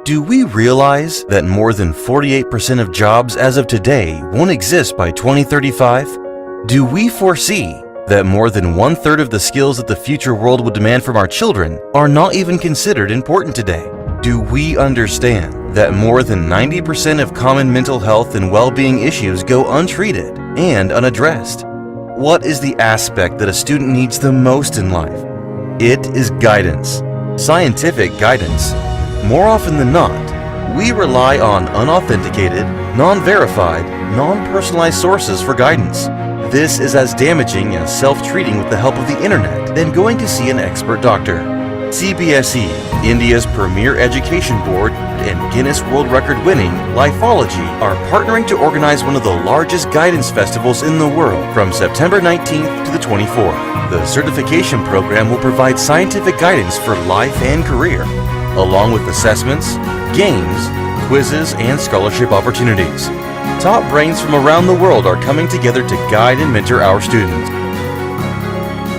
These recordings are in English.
Do we realize that more than 48% of jobs as of today won't exist by 2035? Do we foresee that more than one-third of the skills that the future world will demand from our children are not even considered important today? Do we understand that more than 90% of common mental health and well-being issues go untreated and unaddressed? What is the aspect that a student needs the most in life? It is guidance, scientific guidance. More often than not, we rely on unauthenticated, non-verified, non-personalized sources for guidance. This is as damaging as self-treating with the help of the internet than going to see an expert doctor. CBSE, India's premier education board, and Guinness World Record-winning Lifeology are partnering to organize one of the largest guidance festivals in the world from September 19th to the 24th. The certification program will provide scientific guidance for life and career, along with assessments, games, quizzes, and scholarship opportunities. Top brains from around the world are coming together to guide and mentor our students.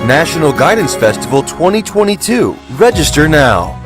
National Guidance Festival 2022. Register now.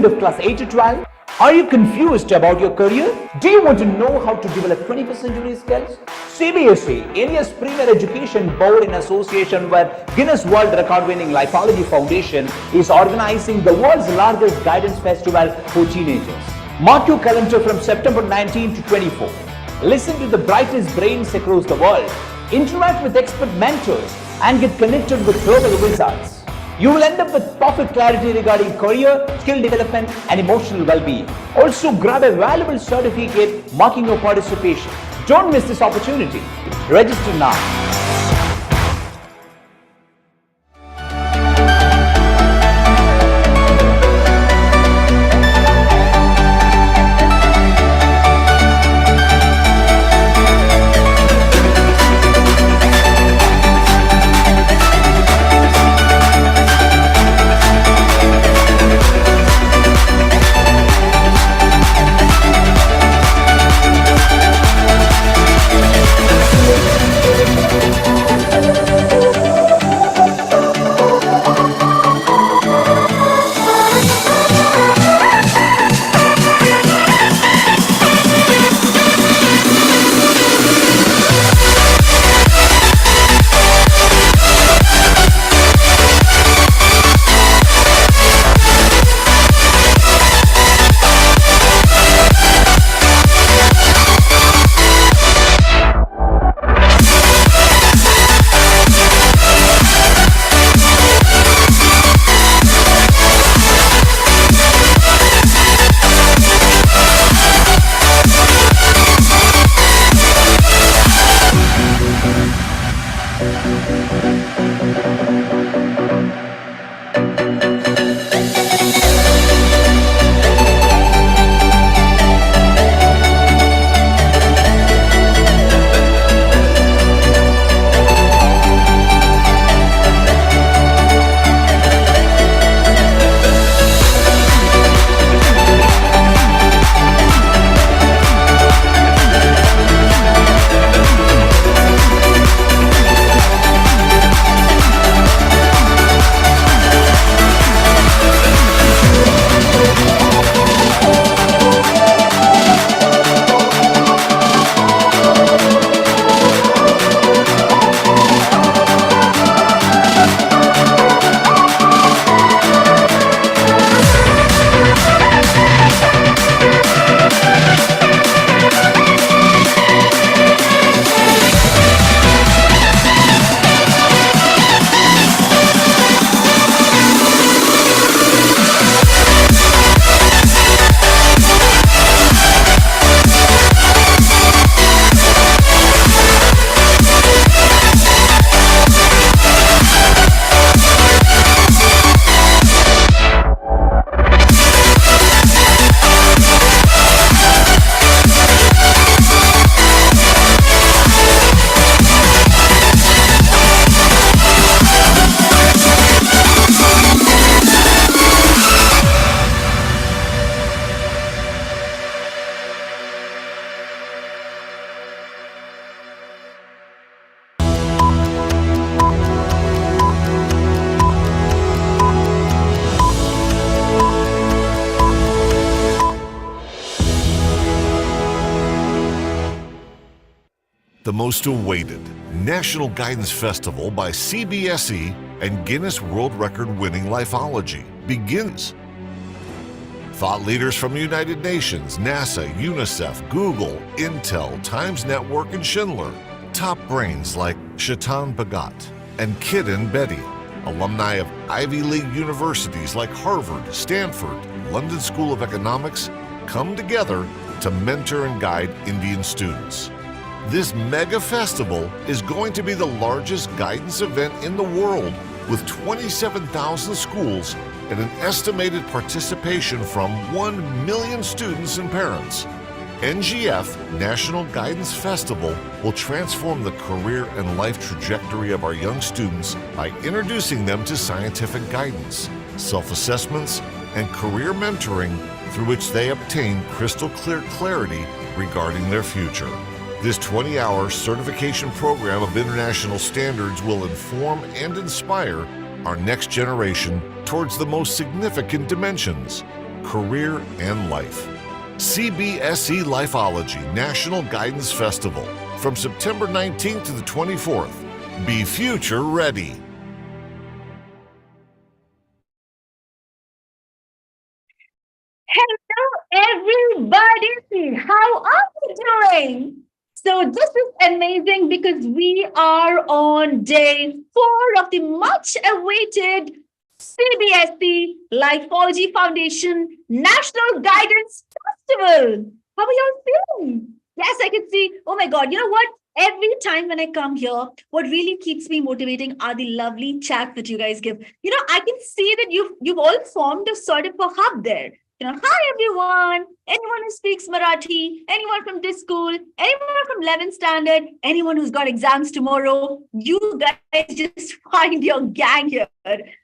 Of class 8 to 12? Are you confused about your career? Do you want to know how to develop 21st century skills? CBSE, India's premier education board in association with Guinness World Record winning Lifeology Foundation, is organizing the world's largest guidance festival for teenagers. Mark your calendar from September 19 to 24. Listen to the brightest brains across the world, interact with expert mentors, and get connected with global wizards. You will end up with perfect clarity regarding career, skill development, and emotional well-being. Also, grab a valuable certificate marking your participation. Don't miss this opportunity. Register now. the most awaited National Guidance Festival by CBSE and Guinness World Record-winning Lifeology begins. Thought leaders from the United Nations, NASA, UNICEF, Google, Intel, Times Network, and Schindler. Top brains like Shaitan Bhagat and Kiran Bedi. Alumni of Ivy League universities like Harvard, Stanford, London School of Economics come together to mentor and guide Indian students. This mega festival is going to be the largest guidance event in the world, with 27,000 schools and an estimated participation from 1 million students and parents. NGF National Guidance Festival will transform the career and life trajectory of our young students by introducing them to scientific guidance, self-assessments, and career mentoring through which they obtain crystal clear clarity regarding their future. This 20-hour certification program of international standards will inform and inspire our next generation towards the most significant dimensions, career and life. CBSE Lifeology National Guidance Festival from September 19th to the 24th. Be future ready. Hello, everybody. How are you doing? So this is amazing because we are on day 4 of the much awaited CBSE Lifeology Foundation National Guidance Festival. How are y'all feeling? Yes, I can see. Oh my God, you know what? Every time when I come here, what really keeps me motivating are the lovely chat that you guys give. You know, I can see that you've all formed a sort of a hub there. You know, hi everyone, anyone who speaks Marathi, anyone from this school, anyone from 11th standard, anyone who's got exams tomorrow, you guys just find your gang here.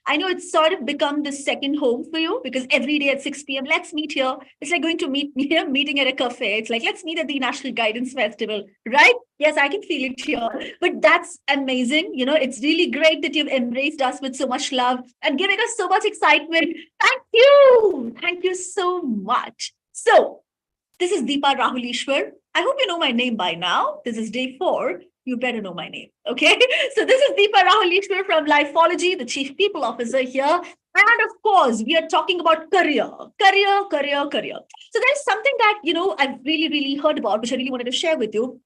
I know it's sort of become the second home for you because every day at 6 p.m., let's meet here. It's like going to meeting at a cafe. It's like, let's meet at the National Guidance Festival, right? Yes, I can feel it here. But that's amazing. You know, it's really great that you've embraced us with so much love and giving us so much excitement. Thank you. Thank you so much. So this is Deepa Rahulishwar. I hope you know my name by now. This is day 4. You better know my name. Okay. So this is Deepa Rahulishwar from Lifeology, the Chief People Officer here. And of course, we are talking about career. So there's something that, you know, I've really heard about, which I really wanted to share with you.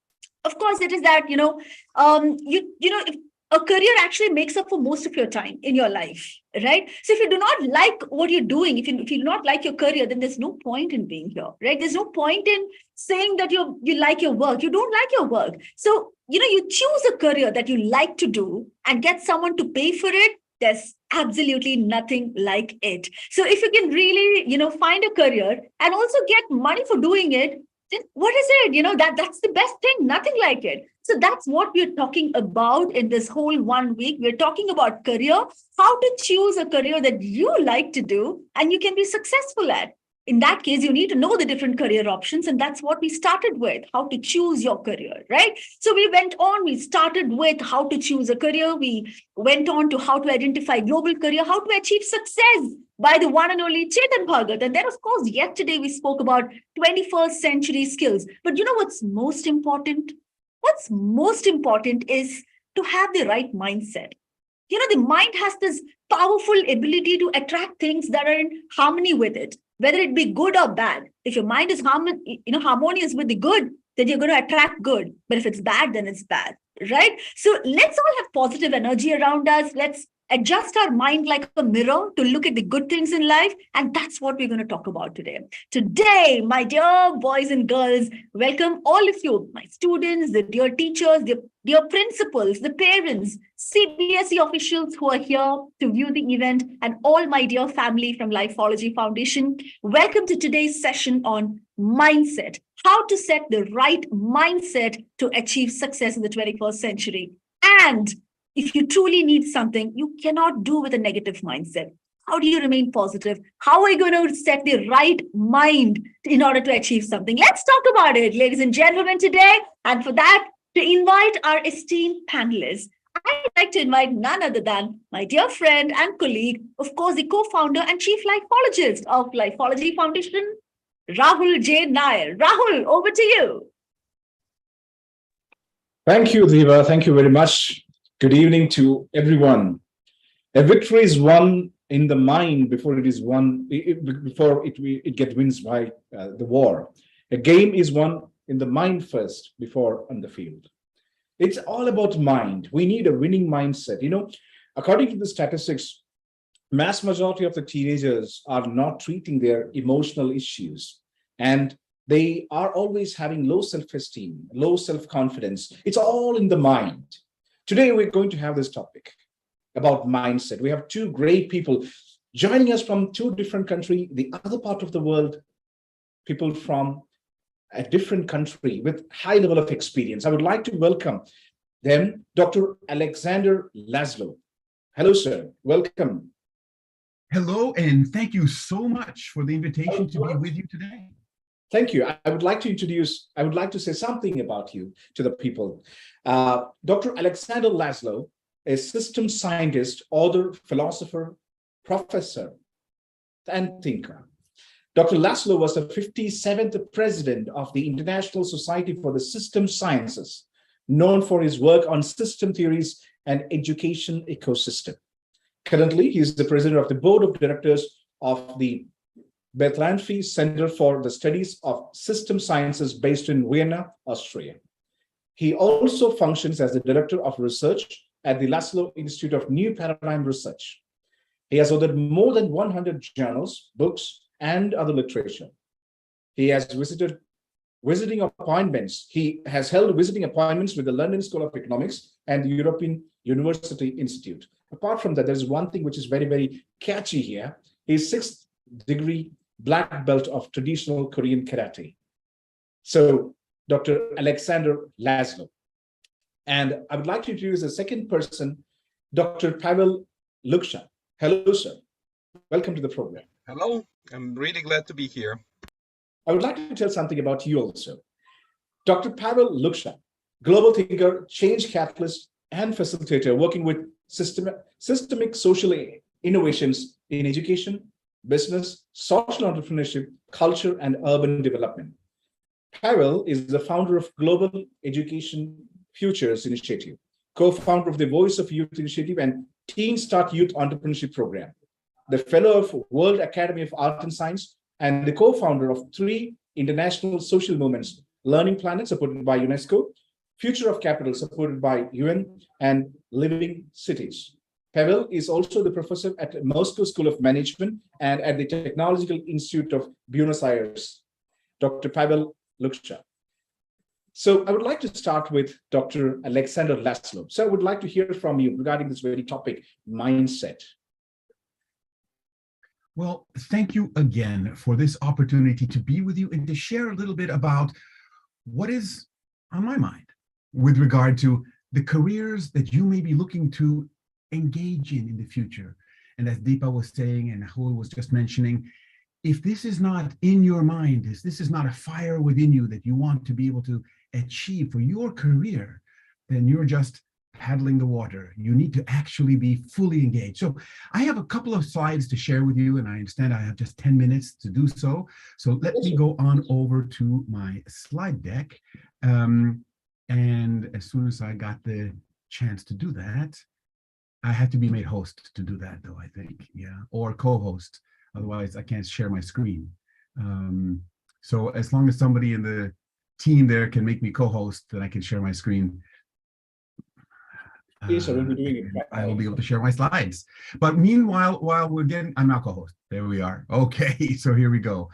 Of course, it is that, if a career actually makes up for most of your time in your life, right? So if you do not like what you're doing, if you do not like your career, then there's no point in being here, right? There's no point in saying that you like your work. You don't like your work. So, you know, you choose a career that you like to do and get someone to pay for it. There's absolutely nothing like it. So if you can really, you know, find a career and also get money for doing it, then what is it? You know, that's the best thing, nothing like it. So that's what we're talking about in this whole 1 week. We're talking about career, how to choose a career that you like to do and you can be successful at. In that case, you need to know the different career options. And that's what we started with, how to choose your career, right? So we started with how to choose a career. We went on to how to identify global career, how to achieve success by the one and only Chetan Bhagat. And then, of course, yesterday we spoke about 21st century skills. But you know what's most important? What's most important is to have the right mindset. You know, the mind has this powerful ability to attract things that are in harmony with it, whether it be good or bad. If your mind is harmonious with the good, then you're going to attract good. But if it's bad, then it's bad, right? So let's all have positive energy around us. Let's adjust our mind like a mirror to look at the good things in life. And that's what we're going to talk about today. Today, my dear boys and girls, welcome all of you, my students, the dear teachers, the dear principals, the parents, CBSE officials who are here to view the event, and all my dear family from Lifeology Foundation. Welcome to today's session on mindset, how to set the right mindset to achieve success in the 21st century. And if you truly need something, you cannot do with a negative mindset. How do you remain positive? How are you going to set the right mind in order to achieve something? Let's talk about it, ladies and gentlemen, today. And for that, to invite our esteemed panelists, I'd like to invite none other than my dear friend and colleague, of course, the co-founder and chief lifeologist of Lifeology Foundation, Rahul J. Nair. Rahul, over to you. Thank you, Deva. Thank you very much. Good evening to everyone. A victory is won in the mind before it is won, before it gets wins by the war. A game is won in the mind first before on the field. It's all about mind. We need a winning mindset. According to the statistics, mass majority of the teenagers are not treating their emotional issues, and they are always having low self-esteem, low self-confidence. It's all in the mind. Today, we're going to have this topic about mindset. We have two great people joining us from two different countries, the other part of the world, people from a different country with high level of experience. I would like to welcome them, Dr. Alexander Laszlo. Hello, sir. Welcome. Hello, and thank you so much for the invitation to be with you today. Thank you. I would like to say something about you to the people. Dr. Alexander Laszlo, a system scientist, author, philosopher, professor, and thinker. Dr. Laszlo was the 57th president of the International Society for the System Sciences, known for his work on system theories and education ecosystem. Currently, he is the president of the board of directors of the Bertalanffy Center for the Studies of System Sciences based in Vienna, Austria. He also functions as the director of research at the Laszlo Institute of New Paradigm Research. He has authored more than 100 journals, books, and other literature. He has visiting appointments. He has held visiting appointments with the London School of Economics and the European University Institute. Apart from that, there's one thing which is very, very catchy here. He's 6th degree black belt of traditional Korean karate. So, Dr. Alexander Laszlo. And I would like to introduce the second person, Dr. Pavel Luksha. Hello, sir. Welcome to the program. Hello, I'm really glad to be here. I would like to tell something about you also. Dr. Pavel Luksha, global thinker, change catalyst, and facilitator working with systemic social innovations in education, business, social entrepreneurship, culture, and urban development. Pavel is the founder of Global Education Futures Initiative, co-founder of the Voice of Youth Initiative and Teen Start Youth Entrepreneurship Program, the fellow of World Academy of Art and Science, and the co-founder of 3 international social movements, Learning Planet, supported by UNESCO, Future of Capital, supported by UN, and Living Cities. Pavel is also the professor at Moscow School of Management and at the Technological Institute of Buenos Aires. Dr. Pavel Luksha. So I would like to start with Dr. Alexander Laszlo. So I would like to hear from you regarding this very topic, mindset. Well, thank you again for this opportunity to be with you and to share a little bit about what is on my mind with regard to the careers that you may be looking to engage in the future. And as Deepa was saying, and Rahul was just mentioning, if this is not in your mind, if this is not a fire within you that you want to be able to achieve for your career, then you're just paddling the water. You need to actually be fully engaged. So I have a couple of slides to share with you, and I understand I have just 10 minutes to do so. So let me go on over to my slide deck. And as soon as I got the chance to do that, I had to be made host to do that, though, I think, yeah, or co-host. Otherwise, I can't share my screen. So as long as somebody in the team there can make me co-host, then I can share my screen. Yes, I will be doing it. I will be able to share my slides. But meanwhile, while we're getting, I'm now co-host. There we are. Okay, so here we go.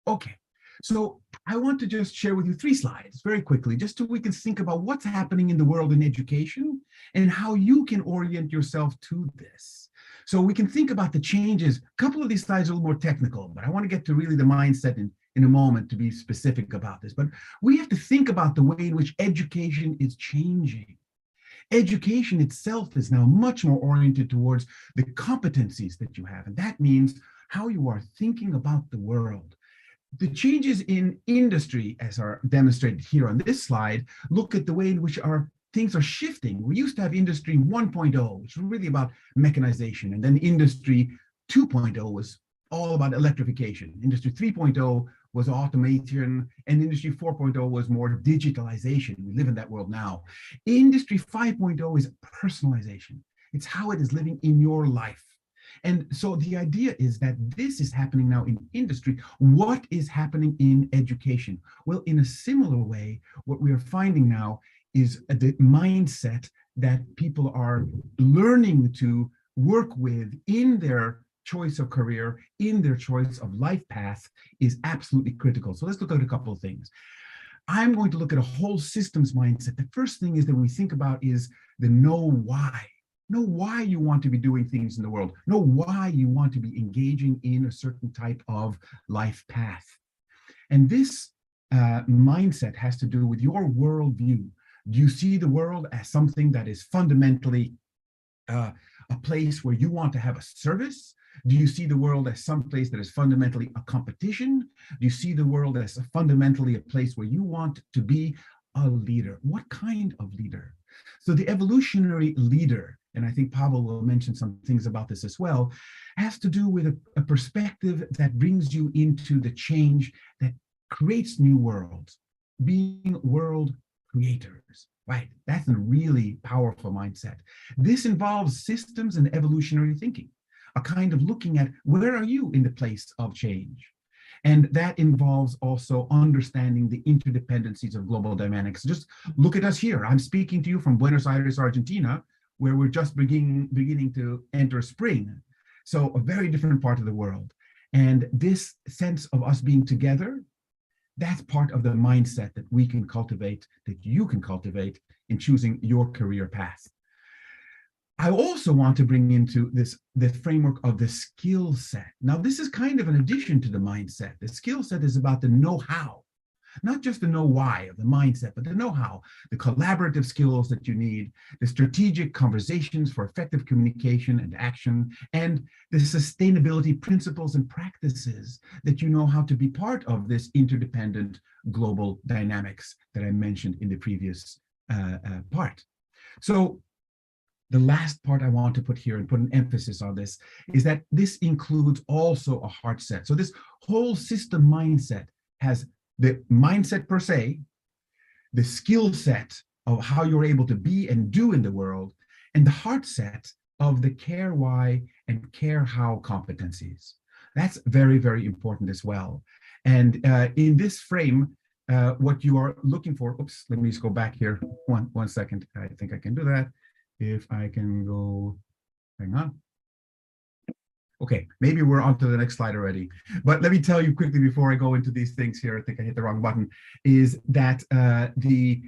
Okay, so I want to just share with you 3 slides very quickly, just so we can think about what's happening in the world in education and how you can orient yourself to this. So we can think about the changes. A couple of these slides are a little more technical, but I want to get to really the mindset in a moment to be specific about this. But we have to think about the way in which education is changing. Education itself is now much more oriented towards the competencies that you have. And that means how you are thinking about the world. The changes in industry, as are demonstrated here on this slide, look at the way in which our things are shifting. We used to have industry 1.0, which was really about mechanization. And then industry 2.0 was all about electrification. Industry 3.0 was automation, and Industry 4.0 was more digitalization. We live in that world now. Industry 5.0 is personalization. It's how it is living in your life. And so the idea is that this is happening now in industry. What is happening in education? Well, in a similar way, what we are finding now is the mindset that people are learning to work with in their choice of career, in their choice of life path is absolutely critical. So let's look at a couple of things. I'm going to look at a whole systems mindset. The first thing is that we think about is the know why. Know why you want to be doing things in the world. Know why you want to be engaging in a certain type of life path. And this mindset has to do with your worldview. Do you see the world as something that is fundamentally a place where you want to have a service? Do you see the world as some place that is fundamentally a competition? Do you see the world as fundamentally a place where you want to be a leader? What kind of leader? So the evolutionary leader, and I think Pavel will mention some things about this as well, has to do with a perspective that brings you into the change that creates new worlds, being world creators, right? That's a really powerful mindset. This involves systems and evolutionary thinking, a kind of looking at where are you in the place of change? And that involves also understanding the interdependencies of global dynamics. Just look at us here. I'm speaking to you from Buenos Aires, Argentina, where we're just beginning to enter spring. So a very different part of the world. And this sense of us being together, that's part of the mindset that we can cultivate, that you can cultivate in choosing your career path. I also want to bring into this the framework of the skill set. Now, this is kind of an addition to the mindset. The skill set is about the know-how, not just the know-why of the mindset, but the know-how, the collaborative skills that you need, the strategic conversations for effective communication and action, and the sustainability principles and practices that you know how to be part of this interdependent global dynamics that I mentioned in the previous part. So the last part I want to put here and put an emphasis on this is that this includes also a heart set. So this whole system mindset has the mindset per se, the skill set of how you're able to be and do in the world, and the heart set of the care why and care how competencies. That's very, very important as well. And in this frame, what you are looking for, oops, let me just go back here one second. I think I can do that. If I can go, hang on. Okay, maybe we're on to the next slide already. But let me tell you quickly before I go into these things here, I think I hit the wrong button, is that the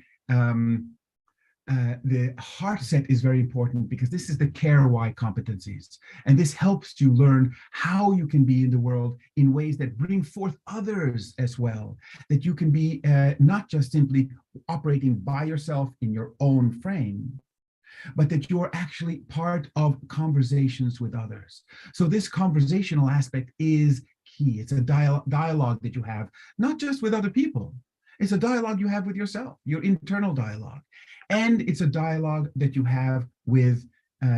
heart set is very important because this is the care why competencies. And this helps you learn how you can be in the world in ways that bring forth others as well. That you can be not just simply operating by yourself in your own frame, but that you're actually part of conversations with others. So this conversational aspect is key. It's a dialogue that you have, not just with other people. It's a dialogue you have with yourself, your internal dialogue. And it's a dialogue that you have with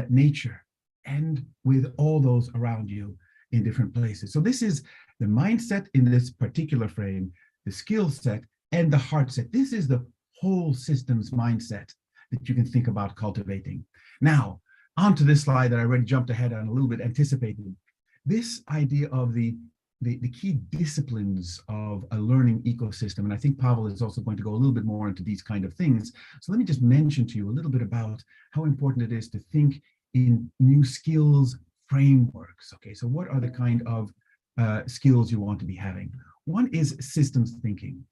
nature and with all those around you in different places. So this is the mindset in this particular frame, the skill set and the heart set. This is the whole systems mindset that you can think about cultivating. Now, onto this slide that I already jumped ahead on a little bit, anticipating. This idea of the key disciplines of a learning ecosystem, and I think Pavel is also going to go a little bit more into these kind of things. So let me just mention to you a little bit about how important it is to think in new skills frameworks. Okay, so what are the kind of skills you want to be having? One is systems thinking.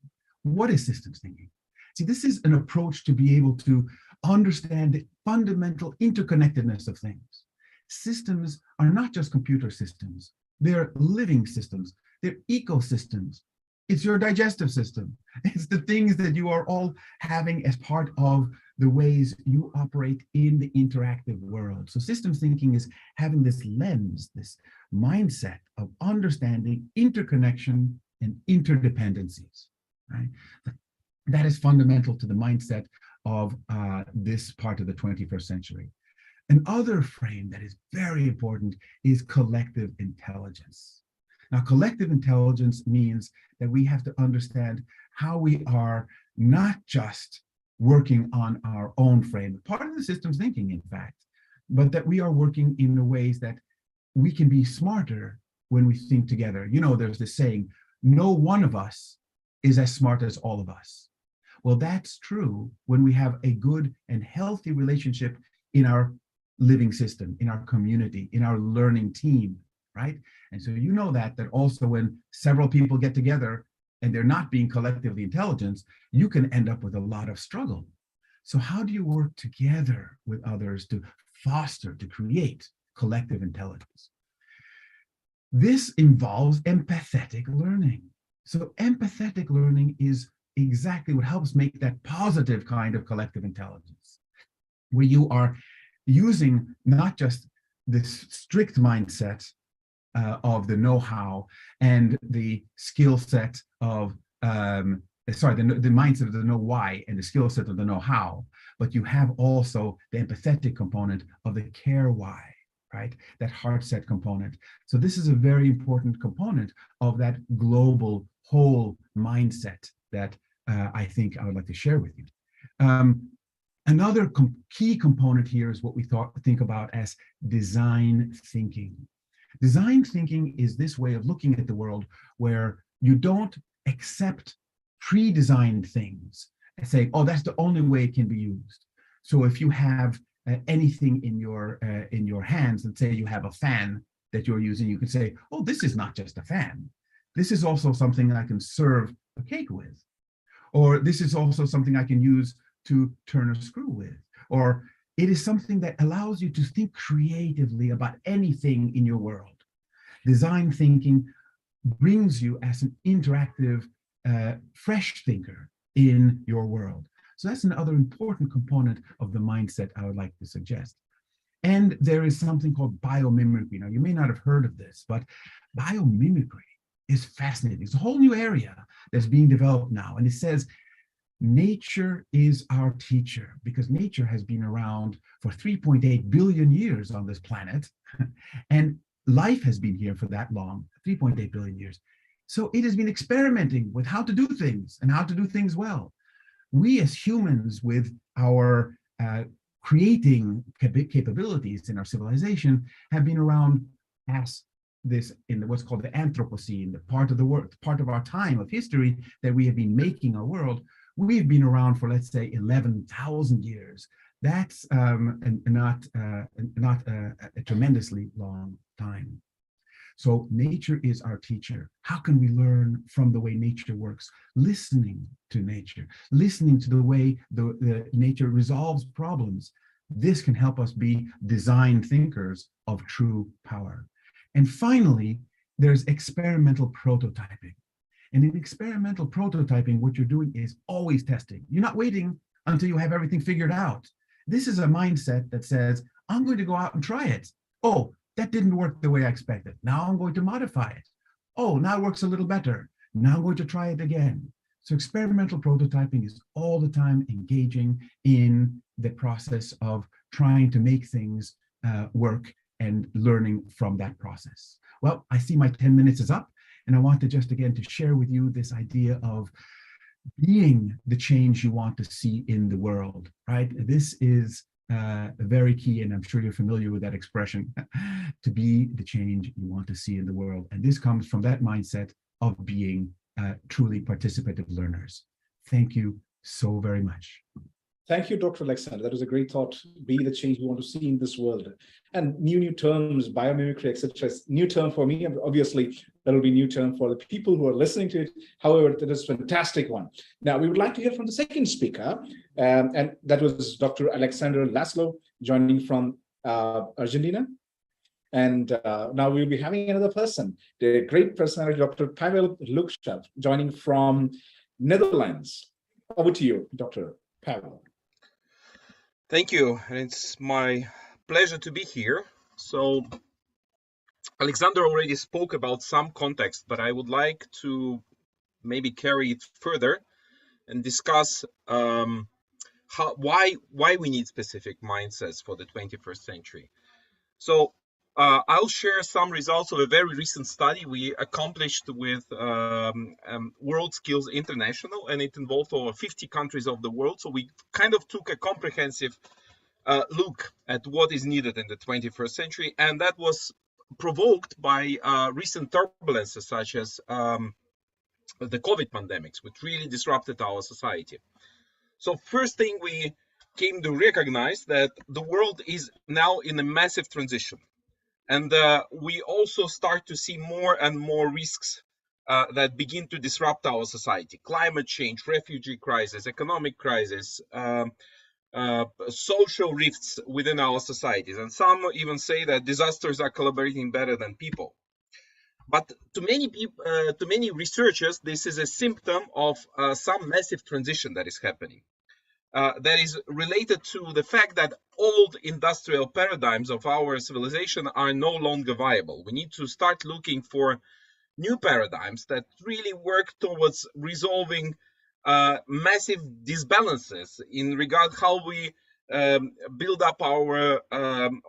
What is systems thinking? See, this is an approach to be able to understand the fundamental interconnectedness of things. Systems are not just computer systems. They're living systems. They're ecosystems. It's your digestive system. It's the things that you are all having as part of the ways you operate in the interactive world. So systems thinking is having this lens, this mindset of understanding interconnection and interdependencies, right? That is fundamental to the mindset of this part of the 21st century. Another frame that is very important is collective intelligence. Now, collective intelligence means that we have to understand how we are not just working on our own frame, part of the systems thinking, in fact, but that we are working in the ways that we can be smarter when we think together. You know, there's this saying, no one of us is as smart as all of us. Well, that's true when we have a good and healthy relationship in our living system, in our community, in our learning team, right? And so you know that also when several people get together and they're not being collectively intelligent, you can end up with a lot of struggle. So how do you work together with others to foster, to create collective intelligence? This involves empathetic learning. So empathetic learning is exactly what helps make that positive kind of collective intelligence, where you are using not just this strict mindset of the know-how and the skill set of, the mindset of the know-why and the skill set of the know-how, but you have also the empathetic component of the care-why, right? That heart-set component. So this is a very important component of that global whole mindset that I think I would like to share with you. Another key component here is what we think about as design thinking. Design thinking is this way of looking at the world where you don't accept pre-designed things and say, oh, that's the only way it can be used. So if you have anything in your hands, and say you have a fan that you're using, you can say, oh, this is not just a fan. This is also something I can serve a cake with. Or this is also something I can use to turn a screw with. Or it is something that allows you to think creatively about anything in your world. Design thinking brings you as an interactive, fresh thinker in your world. So that's another important component of the mindset I would like to suggest. And there is something called biomimicry. Now, you may not have heard of this, but biomimicry is fascinating. It's a whole new area that's being developed now. And it says, nature is our teacher, because nature has been around for 3.8 billion years on this planet. And life has been here for that long, 3.8 billion years. So it has been experimenting with how to do things and how to do things well. We as humans, with our creating capabilities in our civilization, have been around as this in what's called the Anthropocene, the part of the world, part of our time of history that we have been making our world. We've been around for, let's say, 11,000 years. That's not a tremendously long time. So nature is our teacher. How can we learn from the way nature works? Listening to nature, listening to the way the nature resolves problems. This can help us be design thinkers of true power. And finally, there's experimental prototyping. And in experimental prototyping, what you're doing is always testing. You're not waiting until you have everything figured out. This is a mindset that says, I'm going to go out and try it. Oh, that didn't work the way I expected. Now I'm going to modify it. Oh, now it works a little better. Now I'm going to try it again. So experimental prototyping is all the time engaging in the process of trying to make things work and learning from that process. Well, I see my 10 minutes is up, and I want to just again to share with you this idea of being the change you want to see in the world, right? This is very key, and I'm sure you're familiar with that expression, to be the change you want to see in the world. And this comes from that mindset of being truly participative learners. Thank you so very much. Thank you, Dr. Alexander. That was a great thought. Be the change we want to see in this world. And new terms, biomimicry, etc. New term for me. Obviously, that will be new term for the people who are listening to it. However, that is a fantastic one. Now, we would like to hear from the second speaker, and that was Dr. Alexander Laszlo, joining from Argentina. And now we'll be having another person, the great personality, Dr. Pavel Lukashev, joining from Netherlands. Over to you, Dr. Pavel. Thank you, and it's my pleasure to be here. So Alexander already spoke about some context, but I would like to maybe carry it further and discuss why we need specific mindsets for the 21st century. So I'll share some results of a very recent study we accomplished with World Skills International, and it involved over 50 countries of the world. So we kind of took a comprehensive look at what is needed in the 21st century, and that was provoked by recent turbulences such as the COVID pandemics, which really disrupted our society. So first thing we came to recognize that the world is now in a massive transition. And we also start to see more and more risks that begin to disrupt our society. Climate change, refugee crisis, economic crisis, social rifts within our societies. And some even say that disasters are collaborating better than people. But to many people, to many researchers, this is a symptom of some massive transition that is happening. That is related to the fact that old industrial paradigms of our civilization are no longer viable. We need to start looking for new paradigms that really work towards resolving massive disbalances in regard how we build up our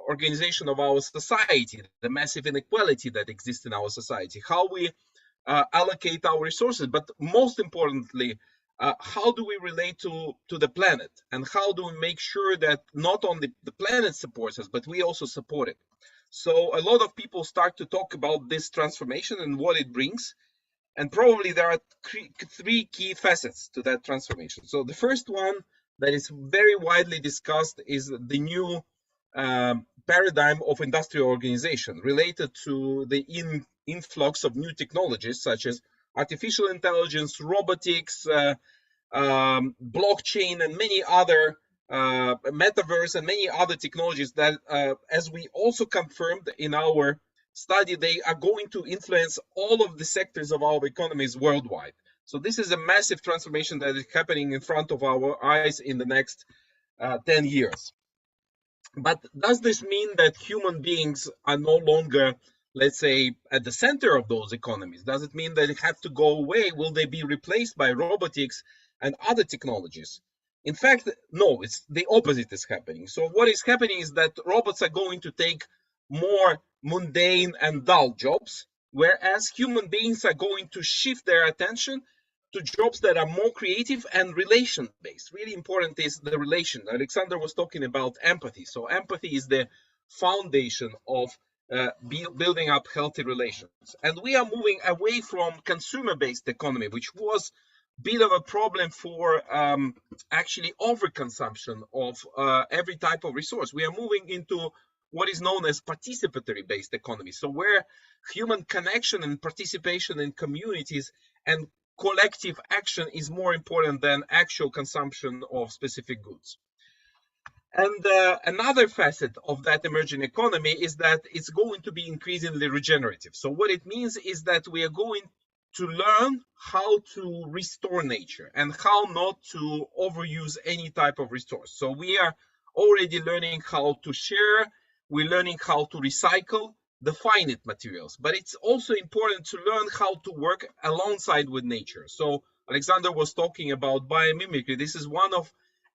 organization of our society, the massive inequality that exists in our society, how we allocate our resources, but most importantly, how do we relate to the planet, and how do we make sure that not only the planet supports us, but we also support it? So a lot of people start to talk about this transformation and what it brings, and probably there are three key facets to that transformation. So the first one that is very widely discussed is the new paradigm of industrial organization related to the influx of new technologies such as artificial intelligence, robotics, blockchain, and many other metaverse and many other technologies that, as we also confirmed in our study, they are going to influence all of the sectors of our economies worldwide. So this is a massive transformation that is happening in front of our eyes in the next 10 years. But does this mean that human beings are no longer, let's say, at the center of those economies? Does it mean that they have to go away? Will they be replaced by robotics and other technologies? In fact, no, it's the opposite is happening. So what is happening is that robots are going to take more mundane and dull jobs, whereas human beings are going to shift their attention to jobs that are more creative and relation-based. Really important is the relation. Alexander was talking about empathy. So empathy is the foundation of building up healthy relations. And we are moving away from consumer-based economy, which was a bit of a problem for actually overconsumption of every type of resource. We are moving into what is known as participatory-based economy. So where human connection and participation in communities and collective action is more important than actual consumption of specific goods. And another facet of that emerging economy is that it's going to be increasingly regenerative. So what it means is that we are going to learn how to restore nature and how not to overuse any type of resource. So we are already learning how to share, we're learning how to recycle the finite materials, but it's also important to learn how to work alongside with nature. So Alexander was talking about biomimicry. This is one of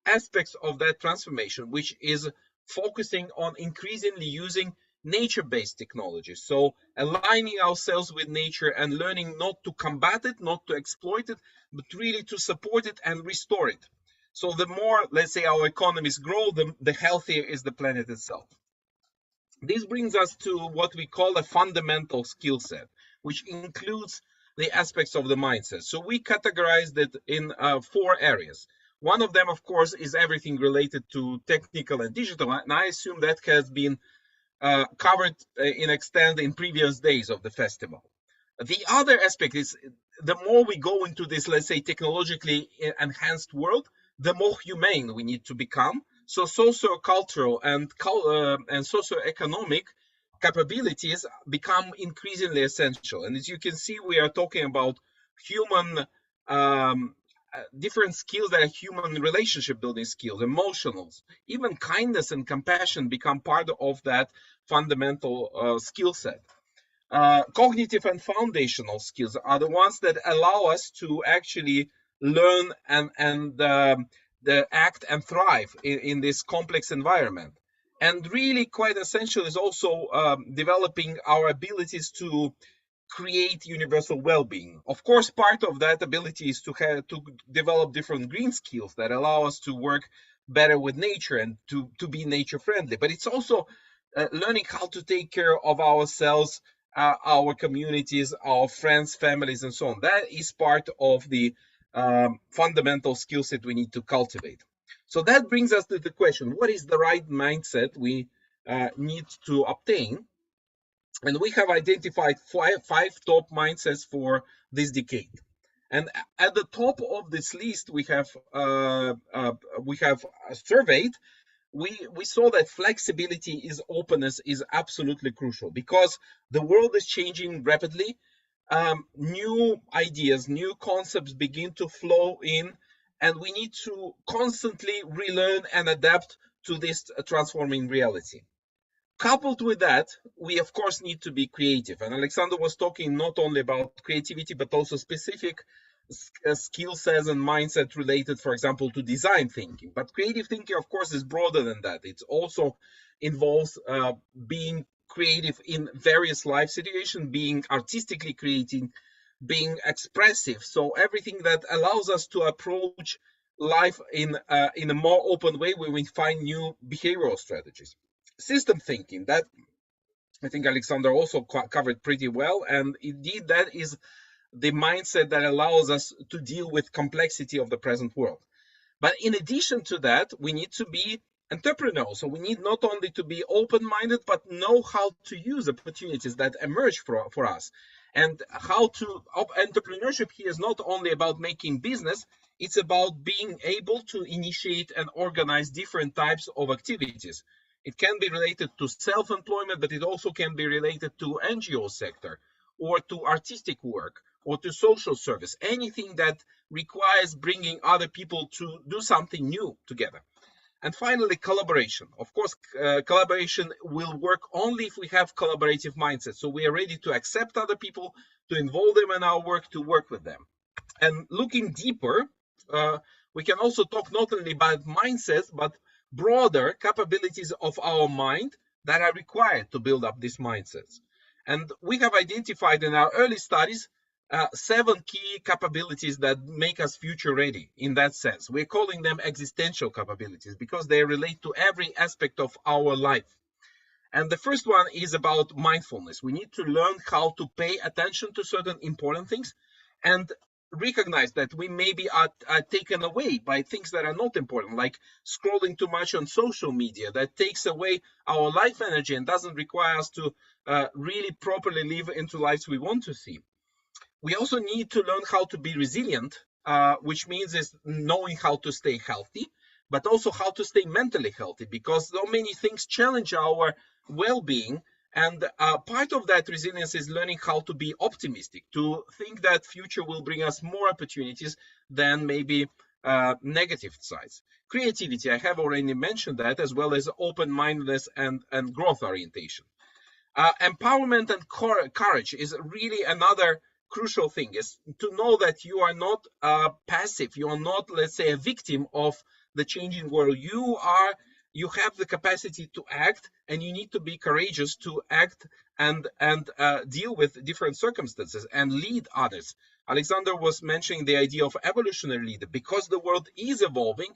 aspects of that transformation, which is focusing on increasingly using nature-based technologies. So aligning ourselves with nature and learning not to combat it, not to exploit it, but really to support it and restore it. So the more, let's say, our economies grow, the healthier is the planet itself. This brings us to what we call a fundamental skill set, which includes the aspects of the mindset. So we categorized it in 4 areas. One of them, of course, is everything related to technical and digital, and I assume that has been covered in extent in previous days of the festival. The other aspect is the more we go into this, let's say, technologically enhanced world, the more humane we need to become. So socio-cultural and socio-economic capabilities become increasingly essential. And as you can see, we are talking about human, different skills that are human relationship building skills, emotionals, even kindness and compassion become part of that fundamental skill set. Cognitive and foundational skills are the ones that allow us to actually learn and act and thrive in this complex environment. And really quite essential is also developing our abilities to create universal well-being. Of course, part of that ability is to develop different green skills that allow us to work better with nature and to be nature friendly. But it's also learning how to take care of ourselves, our communities, our friends, families, and so on. That is part of the fundamental skill set we need to cultivate. So that brings us to the question, what is the right mindset we need to obtain? And we have identified five top mindsets for this decade. And at the top of this list, we have surveyed. We saw that flexibility openness is absolutely crucial because the world is changing rapidly. New ideas, new concepts begin to flow in, and we need to constantly relearn and adapt to this transforming reality. Coupled with that, we of course need to be creative. And Alexander was talking not only about creativity, but also specific skill sets and mindset related, for example, to design thinking. But creative thinking, of course, is broader than that. It also involves being creative in various life situations, being artistically creating, being expressive. So everything that allows us to approach life in a more open way, where we find new behavioral strategies. System thinking, that I think Alexander also covered pretty well, and indeed that is the mindset that allows us to deal with complexity of the present world. But in addition to that, we need to be entrepreneurs. So we need not only to be open-minded, but know how to use opportunities that emerge for us. And entrepreneurship here is not only about making business, it's about being able to initiate and organize different types of activities. It can be related to self-employment, but it also can be related to NGO sector, or to artistic work, or to social service, anything that requires bringing other people to do something new together. And finally, collaboration. Of course, collaboration will work only if we have collaborative mindset. So we are ready to accept other people, to involve them in our work, to work with them. And looking deeper, we can also talk not only about mindsets, but broader capabilities of our mind that are required to build up these mindsets. And we have identified in our early studies 7 key capabilities that make us future ready in that sense. We're calling them existential capabilities because they relate to every aspect of our life. And the first one is about mindfulness. We need to learn how to pay attention to certain important things and recognize that we maybe are taken away by things that are not important, like scrolling too much on social media that takes away our life energy and doesn't require us to really properly live into lives we want to see. We also need to learn how to be resilient, which means is knowing how to stay healthy, but also how to stay mentally healthy, because so many things challenge our well-being. And part of that resilience is learning how to be optimistic, to think that future will bring us more opportunities than maybe negative sides. Creativity, I have already mentioned that, as well as open-mindedness and growth orientation. Empowerment and courage is really another crucial thing, is to know that you are not passive, you are not, let's say, a victim of the changing world. You have the capacity to act, and you need to be courageous to act and deal with different circumstances and lead others. Alexander was mentioning the idea of evolutionary leader. Because the world is evolving,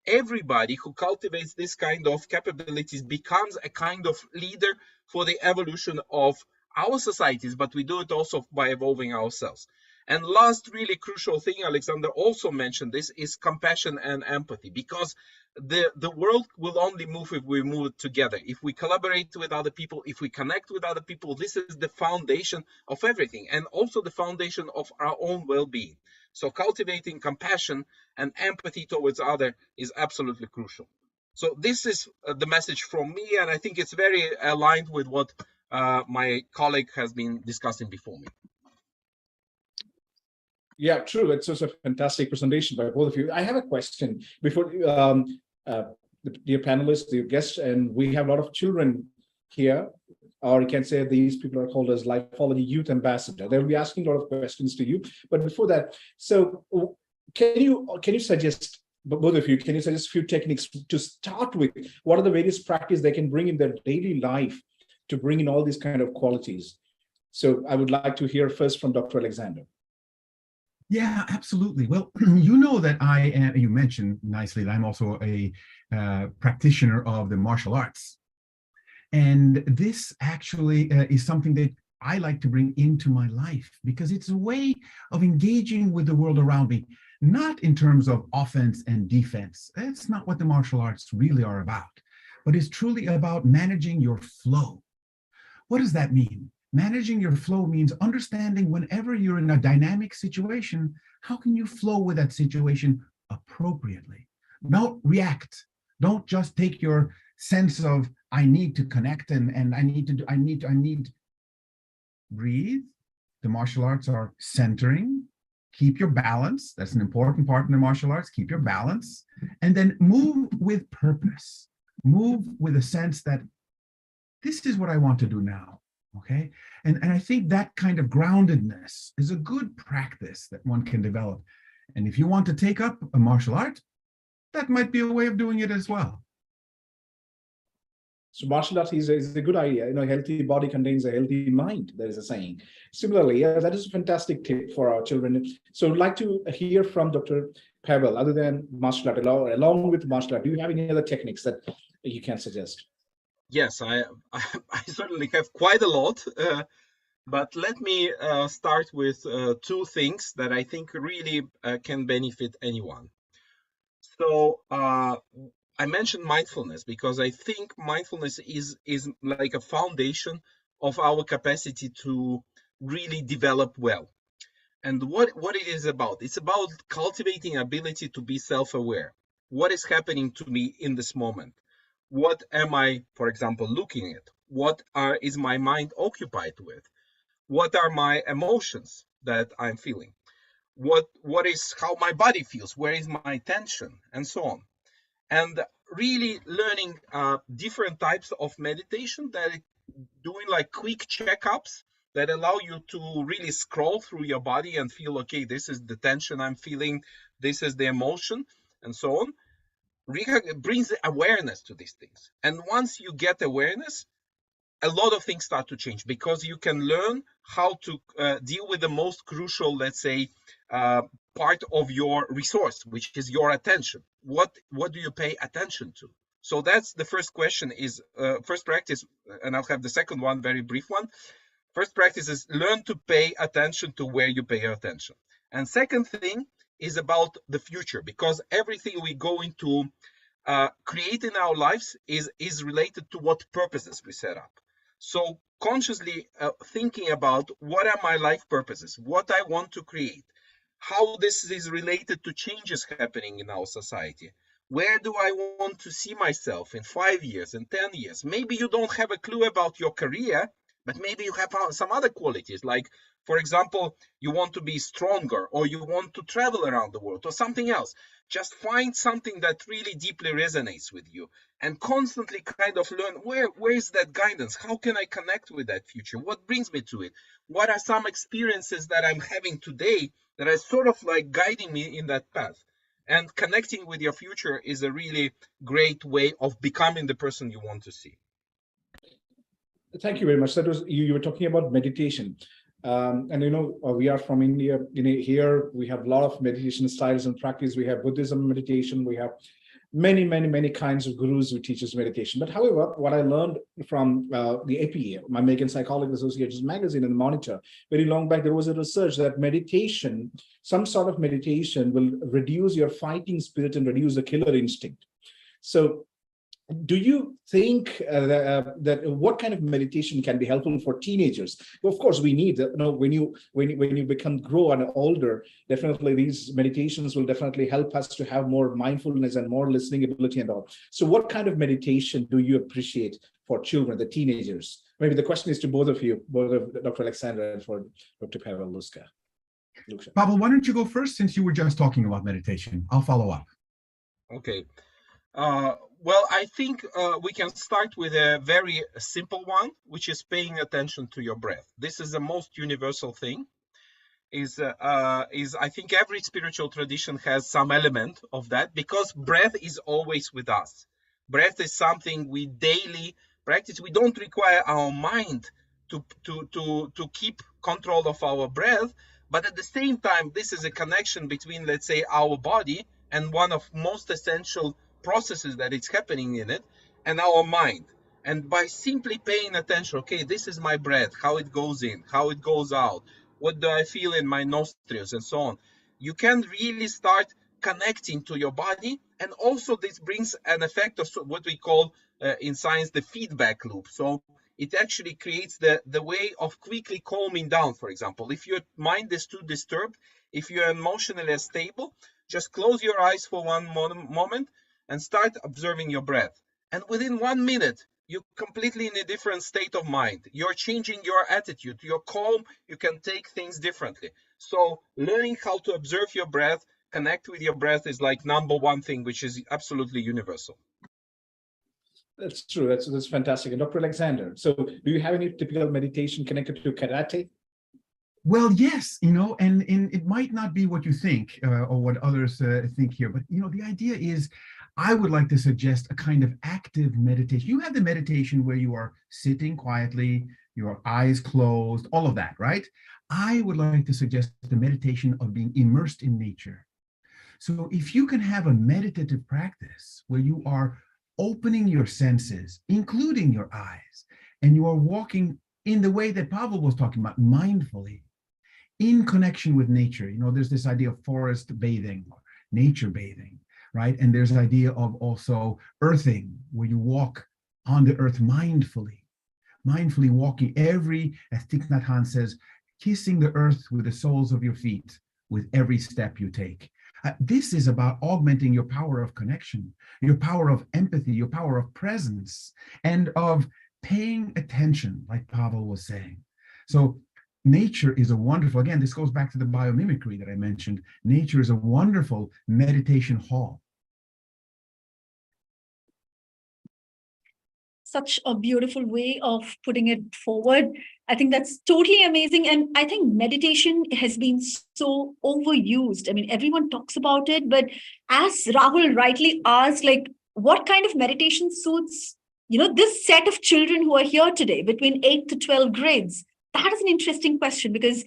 everybody who cultivates this kind of capabilities becomes a kind of leader for the evolution of our societies, but we do it also by evolving ourselves. And last really crucial thing, Alexander also mentioned this, is compassion and empathy, because the world will only move if we move together. If we collaborate with other people, if we connect with other people, this is the foundation of everything, and also the foundation of our own well-being. So cultivating compassion and empathy towards others is absolutely crucial. So this is the message from me, and I think it's very aligned with what my colleague has been discussing before me. Yeah, true. It's just a fantastic presentation by both of you. I have a question before the dear panelists, dear guests, and we have a lot of children here, or you can say these people are called as Lifeology Youth Ambassador. They'll be asking a lot of questions to you. But before that, so can you suggest but both of you, can you suggest a few techniques to start with? What are the various practices they can bring in their daily life to bring in all these kind of qualities? So I would like to hear first from Dr. Alexander. Yeah, absolutely. Well, you know that I am, you mentioned nicely that I'm also a practitioner of the martial arts. And this actually is something that I like to bring into my life because it's a way of engaging with the world around me, not in terms of offense and defense. That's not what the martial arts really are about, but it's truly about managing your flow. What does that mean? Managing your flow means understanding whenever you're in a dynamic situation, how can you flow with that situation appropriately? Don't react. Don't just take your sense of I need to connect and I need breathe. The martial arts are centering. Keep your balance. That's an important part in the martial arts. Keep your balance. And then move with purpose. Move with a sense that this is what I want to do now. Okay. And I think that kind of groundedness is a good practice that one can develop. And if you want to take up a martial art, that might be a way of doing it as well. So martial arts is a good idea. A healthy body contains a healthy mind, there is a saying. Similarly, that is a fantastic tip for our children. So I'd like to hear from Dr. Pavel, other than martial art, along with martial art, do you have any other techniques that you can suggest? Yes, I certainly have quite a lot, but let me start with two things that I think really can benefit anyone. So I mentioned mindfulness because I think mindfulness is like a foundation of our capacity to really develop well. And what it is about? It's about cultivating ability to be self-aware. What is happening to me in this moment? What am I, for example, looking at? What is my mind occupied with? What are my emotions that I'm feeling? What is how my body feels? Where is my attention? And so on. And really learning different types of meditation that doing like quick checkups that allow you to really scroll through your body and feel, okay, this is the tension I'm feeling, this is the emotion, and so on. It brings awareness to these things. And once you get awareness, a lot of things start to change because you can learn how to deal with the most crucial, let's say, part of your resource, which is your attention. What do you pay attention to? So that's the first question is, first practice, and I'll have the second one, very brief one. First practice is learn to pay attention to where you pay your attention. And second thing is about the future, because everything we go into create in our lives is related to what purposes we set up. So consciously thinking about what are my life purposes, what I want to create, how this is related to changes happening in our society. Where do I want to see myself in 5 years, in 10 years? Maybe you don't have a clue about your career, but maybe you have some other qualities, like, for example, you want to be stronger, or you want to travel around the world, or something else. Just find something that really deeply resonates with you and constantly kind of learn where is that guidance? How can I connect with that future? What brings me to it? What are some experiences that I'm having today that are sort of like guiding me in that path? And connecting with your future is a really great way of becoming the person you want to see. Thank you very much. That was you were talking about meditation. And we are from India. Here we have a lot of meditation styles and practice. We have Buddhism meditation. We have many kinds of gurus who teach us meditation. But however, what I learned from the APA, my American Psychology Association magazine and the Monitor, very long back, there was a research that meditation, some sort of meditation, will reduce your fighting spirit and reduce the killer instinct. So do you think that what kind of meditation can be helpful for teenagers? Well, of course, we need when you grow and older, definitely these meditations will definitely help us to have more mindfulness and more listening ability and all. So what kind of meditation do you appreciate for children, the teenagers? Maybe the question is to both of you, both of Dr. Alexander and for Dr. Pavel Luska. Pavel, why don't you go first, since you were just talking about meditation? I'll follow up. Okay. Well, I think we can start with a very simple one, which is paying attention to your breath. This is the most universal thing. is I think every spiritual tradition has some element of that, because breath is always with us. Breath is something we daily practice. We don't require our mind to keep control of our breath, but at the same time, this is a connection between, let's say, our body and one of most essential processes that is happening in it, and our mind. And by simply paying attention, okay, this is my breath, how it goes in, how it goes out, what do I feel in my nostrils, and so on, you can really start connecting to your body. And also this brings an effect of what we call in science the feedback loop. So it actually creates the way of quickly calming down. For example, if your mind is too disturbed, if you're emotionally unstable, just close your eyes for one moment and start observing your breath. And within 1 minute, you're completely in a different state of mind. You're changing your attitude. You're calm. You can take things differently. So learning how to observe your breath, connect with your breath is like number one thing, which is absolutely universal. That's true. That's fantastic. And Dr. Alexander, so do you have any typical meditation connected to karate? Well, yes, and it might not be what you think or what others think here, but the idea is, I would like to suggest a kind of active meditation. You have the meditation where you are sitting quietly, your eyes closed, all of that, right? I would like to suggest the meditation of being immersed in nature. So if you can have a meditative practice where you are opening your senses, including your eyes, and you are walking in the way that Pavel was talking about, mindfully, in connection with nature. There's this idea of forest bathing, or nature bathing, right? And there's an idea of also earthing, where you walk on the earth mindfully walking as Thich Nhat Hanh says, kissing the earth with the soles of your feet with every step you take. This is about augmenting your power of connection, your power of empathy, your power of presence, and of paying attention, like Pavel was saying. So nature is a wonderful, again, this goes back to the biomimicry that I mentioned. Nature is a wonderful meditation hall. Such a beautiful way of putting it forward. I think that's totally amazing. And I think meditation has been so overused. I mean, everyone talks about it, but as Rahul rightly asked, like, what kind of meditation suits, this set of children who are here today between 8 to 12 grades? That is an interesting question, because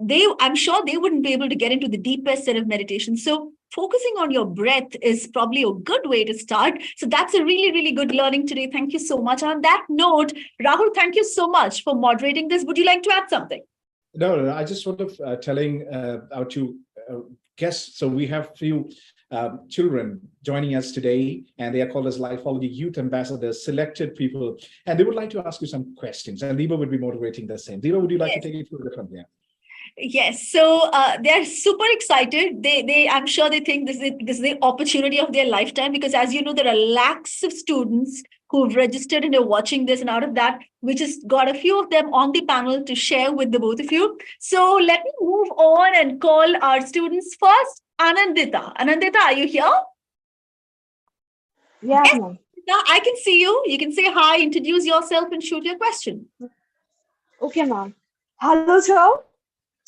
I'm sure they wouldn't be able to get into the deepest set of meditation. So focusing on your breath is probably a good way to start. So that's a really, really good learning today. Thank you so much. On that note, Rahul, thank you so much for moderating this. Would you like to add something? No, I just sort of telling our two guests. So we have few children joining us today, and they are called as Lifeology Youth Ambassadors, selected people, and they would like to ask you some questions, and Deepa would be moderating the same. Deepa, would you like to take it further from here? Yes, so they're super excited. I'm sure they think this is the opportunity of their lifetime, because as you know, there are lakhs of students who've registered and are watching this, and out of that, we just got a few of them on the panel to share with the both of you. So let me move on and call our students first. Anandita. Anandita, are you here? Yeah, Yes, ma'am. Anandita, I can see you. You can say hi, introduce yourself, and shoot your question. Okay, ma'am. Hello, sir.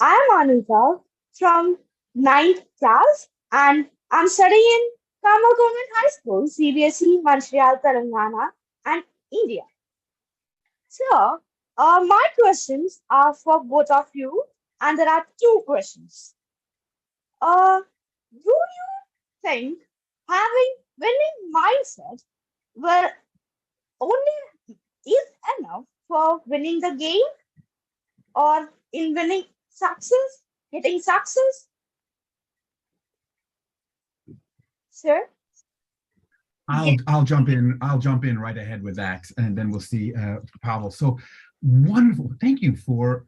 I am Anita from 9th class, and I'm studying in Kamal Government High School, CBSE, Montreal, Telangana, and India. So, my questions are for both of you, and there are two questions. Do you think having winning mindset will only is enough for winning the game, or in winning success, getting success? Sir? I'll jump in right ahead with that, and then we'll see Pavel. So wonderful. Thank you for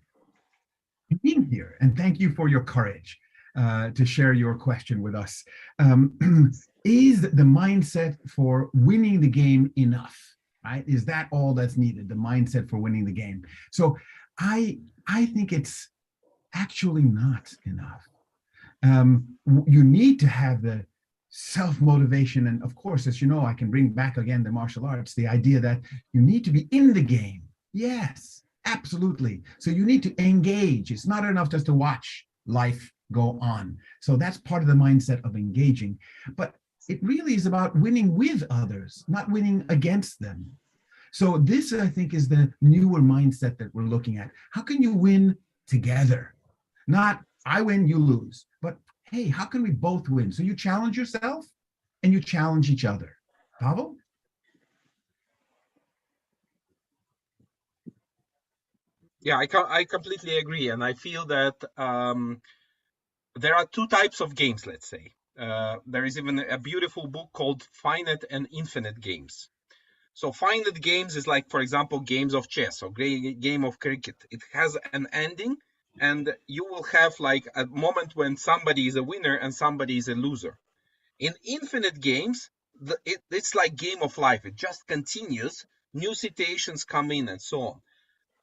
being here, and thank you for your courage to share your question with us. Is the mindset for winning the game enough? Right? Is that all that's needed? The mindset for winning the game? So I think it's actually not enough. You need to have the self-motivation, and of course, as you know, I can bring back again the martial arts, the idea that you need to be in the game. Yes, absolutely. So you need to engage. It's not enough just to watch life go on. So that's part of the mindset of engaging. But it really is about winning with others, not winning against them. So this, I think, is the newer mindset that we're looking at. How can you win together? Not I win, you lose, but hey, how can we both win? So you challenge yourself and you challenge each other. Pavel? Yeah, I completely agree, and I feel that there are two types of games. Let's say there is even a beautiful book called Finite and Infinite Games. So finite games is like, for example, games of chess or game of cricket. It has an ending, and you will have like a moment when somebody is a winner and somebody is a loser. In infinite games, it's like game of life. It just continues. New situations come in and so on.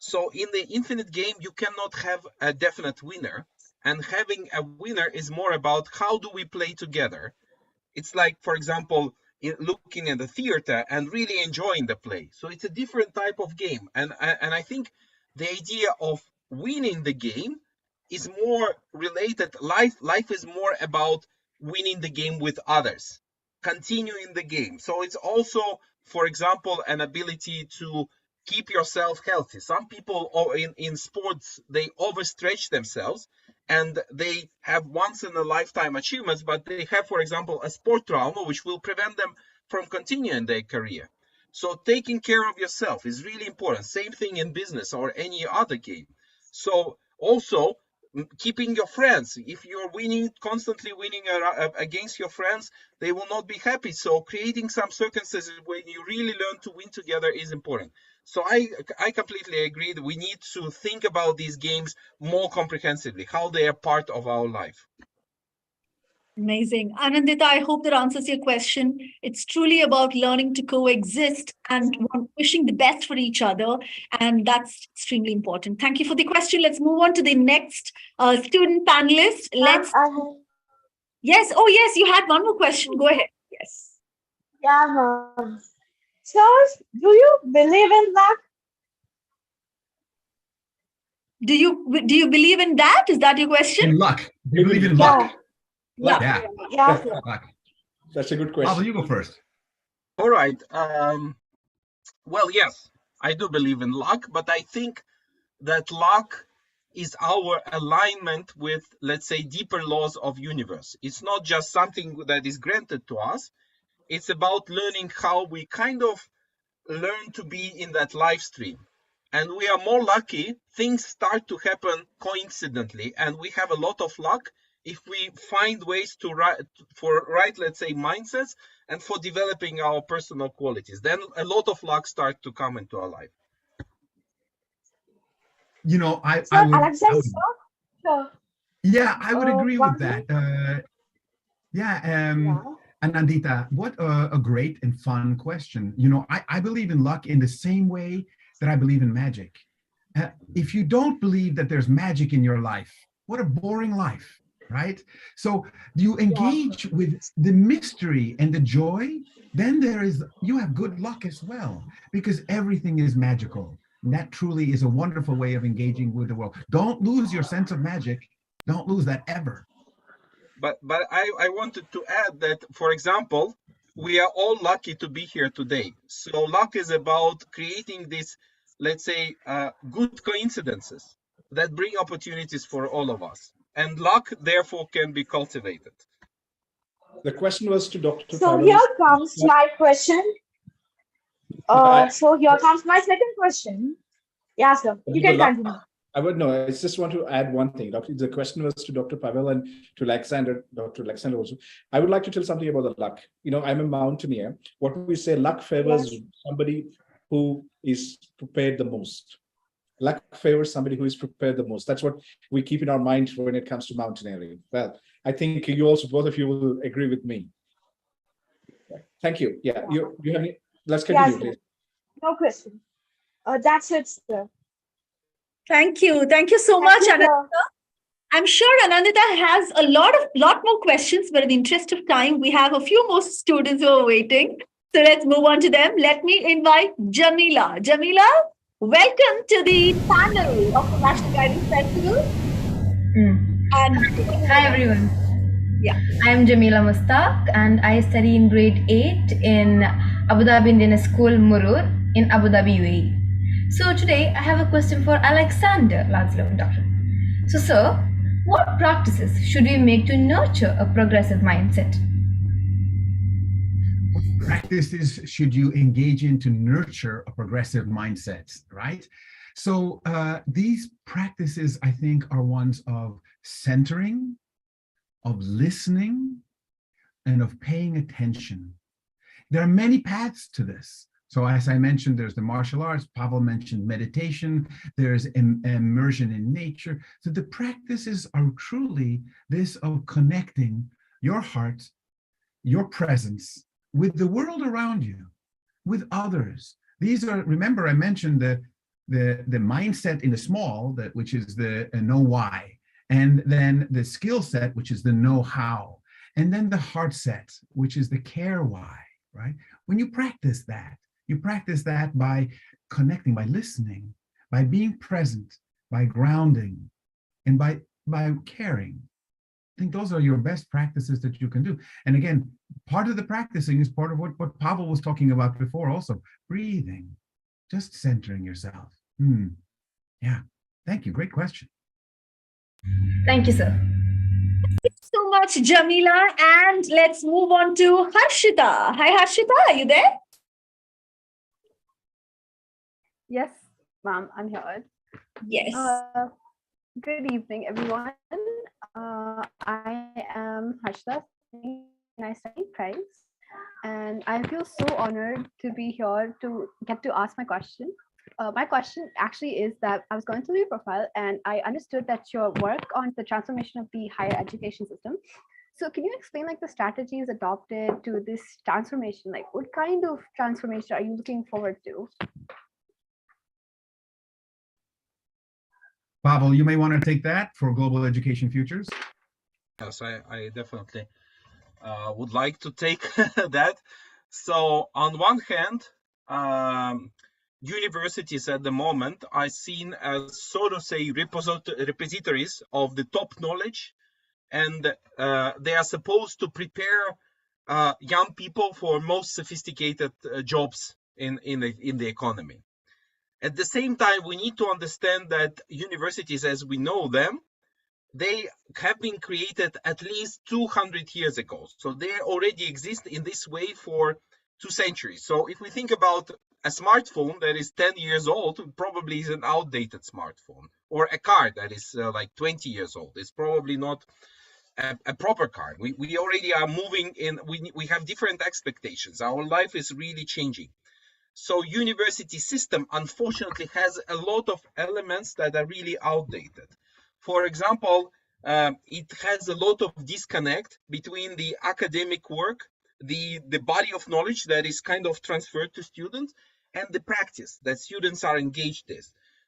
So in the infinite game, you cannot have a definite winner. And having a winner is more about how do we play together. It's like, for example, looking at the theater and really enjoying the play. So it's a different type of game. And I think the idea of winning the game is more related. Life is more about winning the game with others, continuing the game. So it's also, for example, an ability to keep yourself healthy. Some people in sports, they overstretch themselves and they have once in a lifetime achievements, but they have, for example, a sport trauma, which will prevent them from continuing their career. So taking care of yourself is really important. Same thing in business or any other game. So also keeping your friends. If you're constantly winning against your friends, they will not be happy. So creating some circumstances where you really learn to win together is important. So I completely agree that we need to think about these games more comprehensively, how they are part of our life. Amazing. Anandita, I hope that answers your question. It's truly about learning to coexist and wishing the best for each other. And that's extremely important. Thank you for the question. Let's move on to the next student panelist. Yes. Oh, yes. You had one more question. Go ahead. Yes. Yeah, ma'am. So, do you believe in luck? Do you believe in that? Is that your question? In luck. Do you believe in luck? Yeah. Yeah. Yeah. That's a good Pavel, question. you go first. All right. Well, yes, I do believe in luck, but I think that luck is our alignment with, let's say, deeper laws of universe. It's not just something that is granted to us. It's about learning how we kind of learn to be in that live stream. And we are more lucky, things start to happen coincidentally, and we have a lot of luck if we find ways to right, let's say, mindsets and for developing our personal qualities. Then a lot of luck starts to come into our life. You know, I would, Alexander, yeah, I would agree with one that. And Anandita, what a great and fun question. You know, I believe in luck in the same way that I believe in magic. If you don't believe that there's magic in your life, what a boring life, right? So you engage with the mystery and the joy, then you have good luck as well, because everything is magical. And that truly is a wonderful way of engaging with the world. Don't lose your sense of magic. Don't lose that ever. But I wanted to add that, for example, we are all lucky to be here today. So luck is about creating this, let's say, good coincidences that bring opportunities for all of us. And luck, therefore, can be cultivated. The question was to Dr. So Pavel. here comes my question. So here comes my second question. Yeah, sir. You can continue. I would know. I just want to add one thing. The question was to Dr. Pavel and to Alexander, Dr. Alexander also. I would like to tell something about the luck. You know, I'm a mountaineer. What we say, luck favors somebody who is prepared the most. Luck favors somebody who is prepared the most. That's what we keep in our mind when it comes to mountaineering. Well, I think you also, both of you will agree with me. Thank you. Yeah, you have any, let's continue, please. No question. That's it, sir. Thank you. Thank you so much, Anandita. I'm sure Anandita has a lot more questions, but in the interest of time, we have a few more students who are waiting. So let's move on to them. Let me invite Jamila. Jamila, welcome to the panel of the National Guidance Festival. And Hi everyone. yeah. I am Jamila Mustaq and I study in grade 8 in Abu Dhabi Indian School Murur in Abu Dhabi, UAE. So today I have a question for Alexander Laszlo, Doctor. So sir, what practices should we make to nurture a progressive mindset? What practices should you engage in to nurture a progressive mindset, right? So these practices, I think, are ones of centering, of listening, and of paying attention. There are many paths to this. So as I mentioned, there's the martial arts, Pavel mentioned meditation, there's immersion in nature. So the practices are truly this of connecting your heart, your presence with the world around you, with others. These are, remember I mentioned the mindset in the small, which is the know why, and then the skill set, which is the know how, and then the heart set, which is the care why, right? When you practice that by connecting, by listening, by being present, by grounding, and by caring. I think those are your best practices that you can do. And again, part of the practicing is part of what Pavel was talking about before also, breathing, just centering yourself. Yeah, thank you, great question. Thank you, sir. Thank you so much, Jamila. And let's move on to Harshita. Hi, Harshita, are you there? Yes, ma'am, I'm here. Yes. Good evening, everyone. I am Harshita and I study price, and I feel so honored to be here to get to ask my question. My question actually is that I was going through your profile and I understood that your work on the transformation of the higher education system. So can you explain like the strategies adopted to this transformation? Like what kind of transformation are you looking forward to? Pavel, you may want to take that for Global Education Futures. Yes, I definitely would like to take that. So on one hand, universities at the moment are seen as, so to say, repositories of the top knowledge, and they are supposed to prepare young people for most sophisticated jobs in the economy. At the same time, we need to understand that universities, as we know them, they have been created at least 200 years ago. So they already exist in this way for 2 centuries. So if we think about a smartphone that is 10 years old, it probably is an outdated smartphone, or a car that is like 20 years old. It's probably not a proper car. We already are moving in, we have different expectations. Our life is really changing. So university system, unfortunately, has a lot of elements that are really outdated. For example, it has a lot of disconnect between the academic work, the body of knowledge that is kind of transferred to students, and the practice that students are engaged in.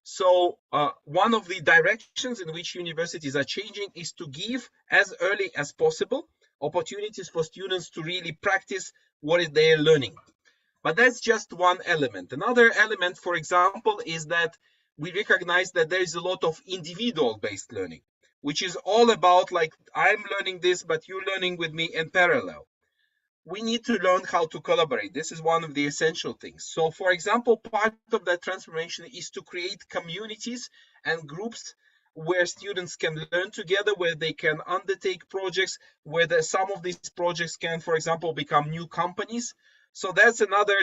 So one of the directions in which universities are changing is to give, as early as possible, opportunities for students to really practice what they're learning. But that's just one element. Another element, for example, is that we recognize that there is a lot of individual-based learning, which is all about like, I'm learning this, but you're learning with me in parallel. We need to learn how to collaborate. This is one of the essential things. So, for example, part of that transformation is to create communities and groups where students can learn together, where they can undertake projects, where some of these projects can, for example, become new companies. So that's another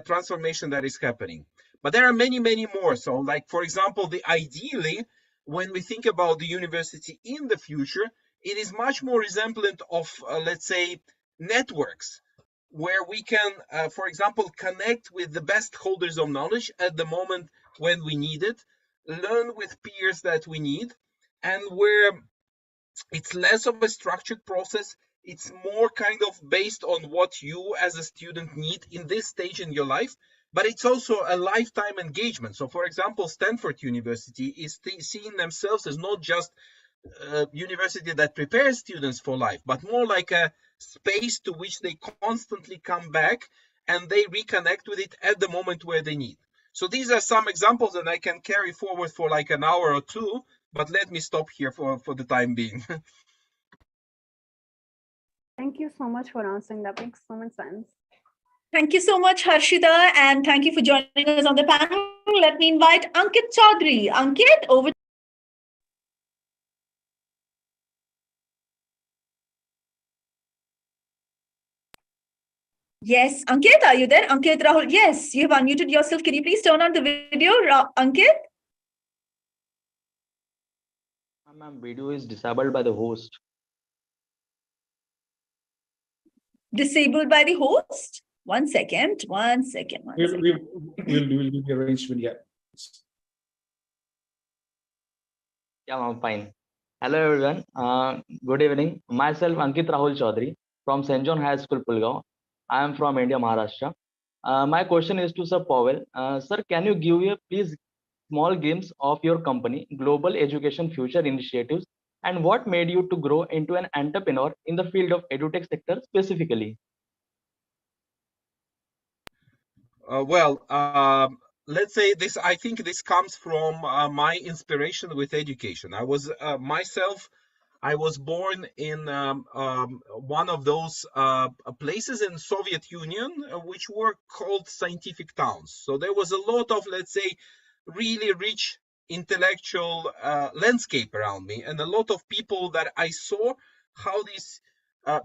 transformation that is happening. But there are many, many more. So like, for example, ideally, when we think about the university in the future, it is much more resemblant of, let's say, networks, where we can, for example, connect with the best holders of knowledge at the moment when we need it, learn with peers that we need, and where it's less of a structured process. It's more kind of based on what you as a student need in this stage in your life, but it's also a lifetime engagement. So for example, Stanford University is seeing themselves as not just a university that prepares students for life, but more like a space to which they constantly come back and they reconnect with it at the moment where they need. So these are some examples that I can carry forward for like an hour or two, but let me stop here for the time being. Thank you so much for answering. That makes so much sense. Thank you so much, Harshita, and thank you for joining us on the panel. Let me invite Ankit Chaudhary. Ankit, over. Yes, Ankit, are you there? Ankit Rahul, yes, you have unmuted yourself. Can you please turn on the video, Ankit? Ma'am, video is disabled by the host. Disabled by the host? One second. We'll do the arrangement, yeah. Yeah, I'm fine. Hello, everyone. Good evening. Myself, Ankit Rahul Chaudhary from St. John High School, Pulgaon. I am from India, Maharashtra. My question is to Sir Powell. Sir, can you give a please small glimpse of your company, Global Education Future Initiatives, and what made you to grow into an entrepreneur in the field of edutech sector specifically? Let's say this. I think this comes from my inspiration with education. I was myself. I was born in one of those places in Soviet Union, which were called scientific towns. So there was a lot of, let's say, really rich intellectual landscape around me, and a lot of people that I saw how these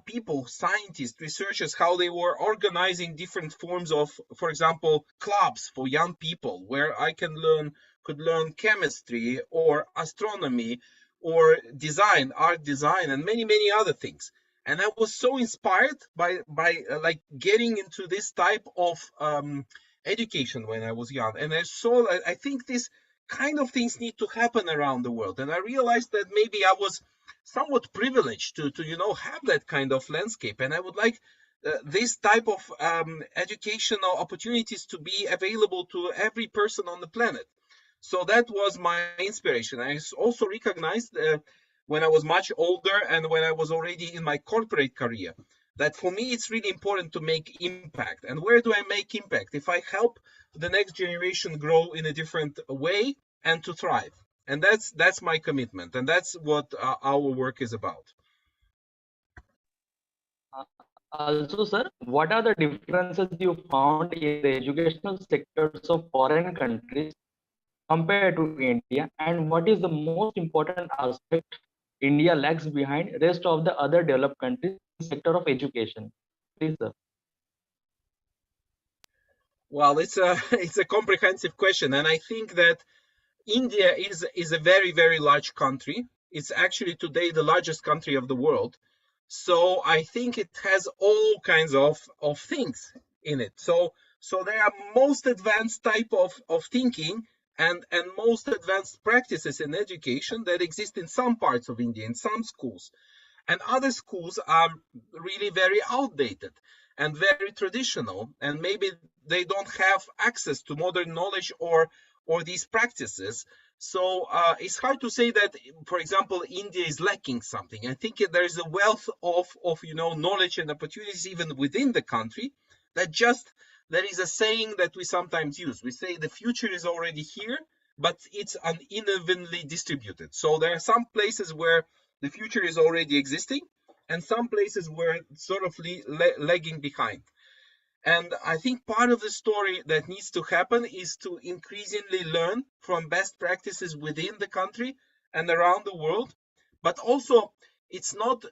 people, scientists, researchers, how they were organizing different forms of, for example, clubs for young people, where I could learn chemistry or astronomy or design, art design, and many, many other things. And I was so inspired by like getting into this type of education when I was young. And I think this kind of things need to happen around the world. And I realized that maybe I was somewhat privileged to have that kind of landscape. And I would like this type of educational opportunities to be available to every person on the planet. So that was my inspiration. I also recognized when I was much older and when I was already in my corporate career, that for me it's really important to make impact. And where do I make impact? If I help the next generation grow in a different way and to thrive. And that's my commitment, and that's what our work is about. Also, sir, what are the differences you found in the educational sectors of foreign countries compared to India, and what is the most important aspect India lags behind rest of the other developed countries in the sector of education? Please, sir. Well, it's a comprehensive question, and I think that India is a very, very large country. It's actually today the largest country of the world. So I think it has all kinds of things in it. So there are most advanced type of thinking and most advanced practices in education that exist in some parts of India, in some schools. And other schools are really very outdated and very traditional, and maybe they don't have access to modern knowledge or these practices. So it's hard to say that, for example, India is lacking something. I think there is a wealth of knowledge and opportunities even within the country. There is a saying that we sometimes use. We say the future is already here, but it's unevenly distributed. So there are some places where the future is already existing, and some places where it's sort of lagging behind. And I think part of the story that needs to happen is to increasingly learn from best practices within the country and around the world. But also, it's not,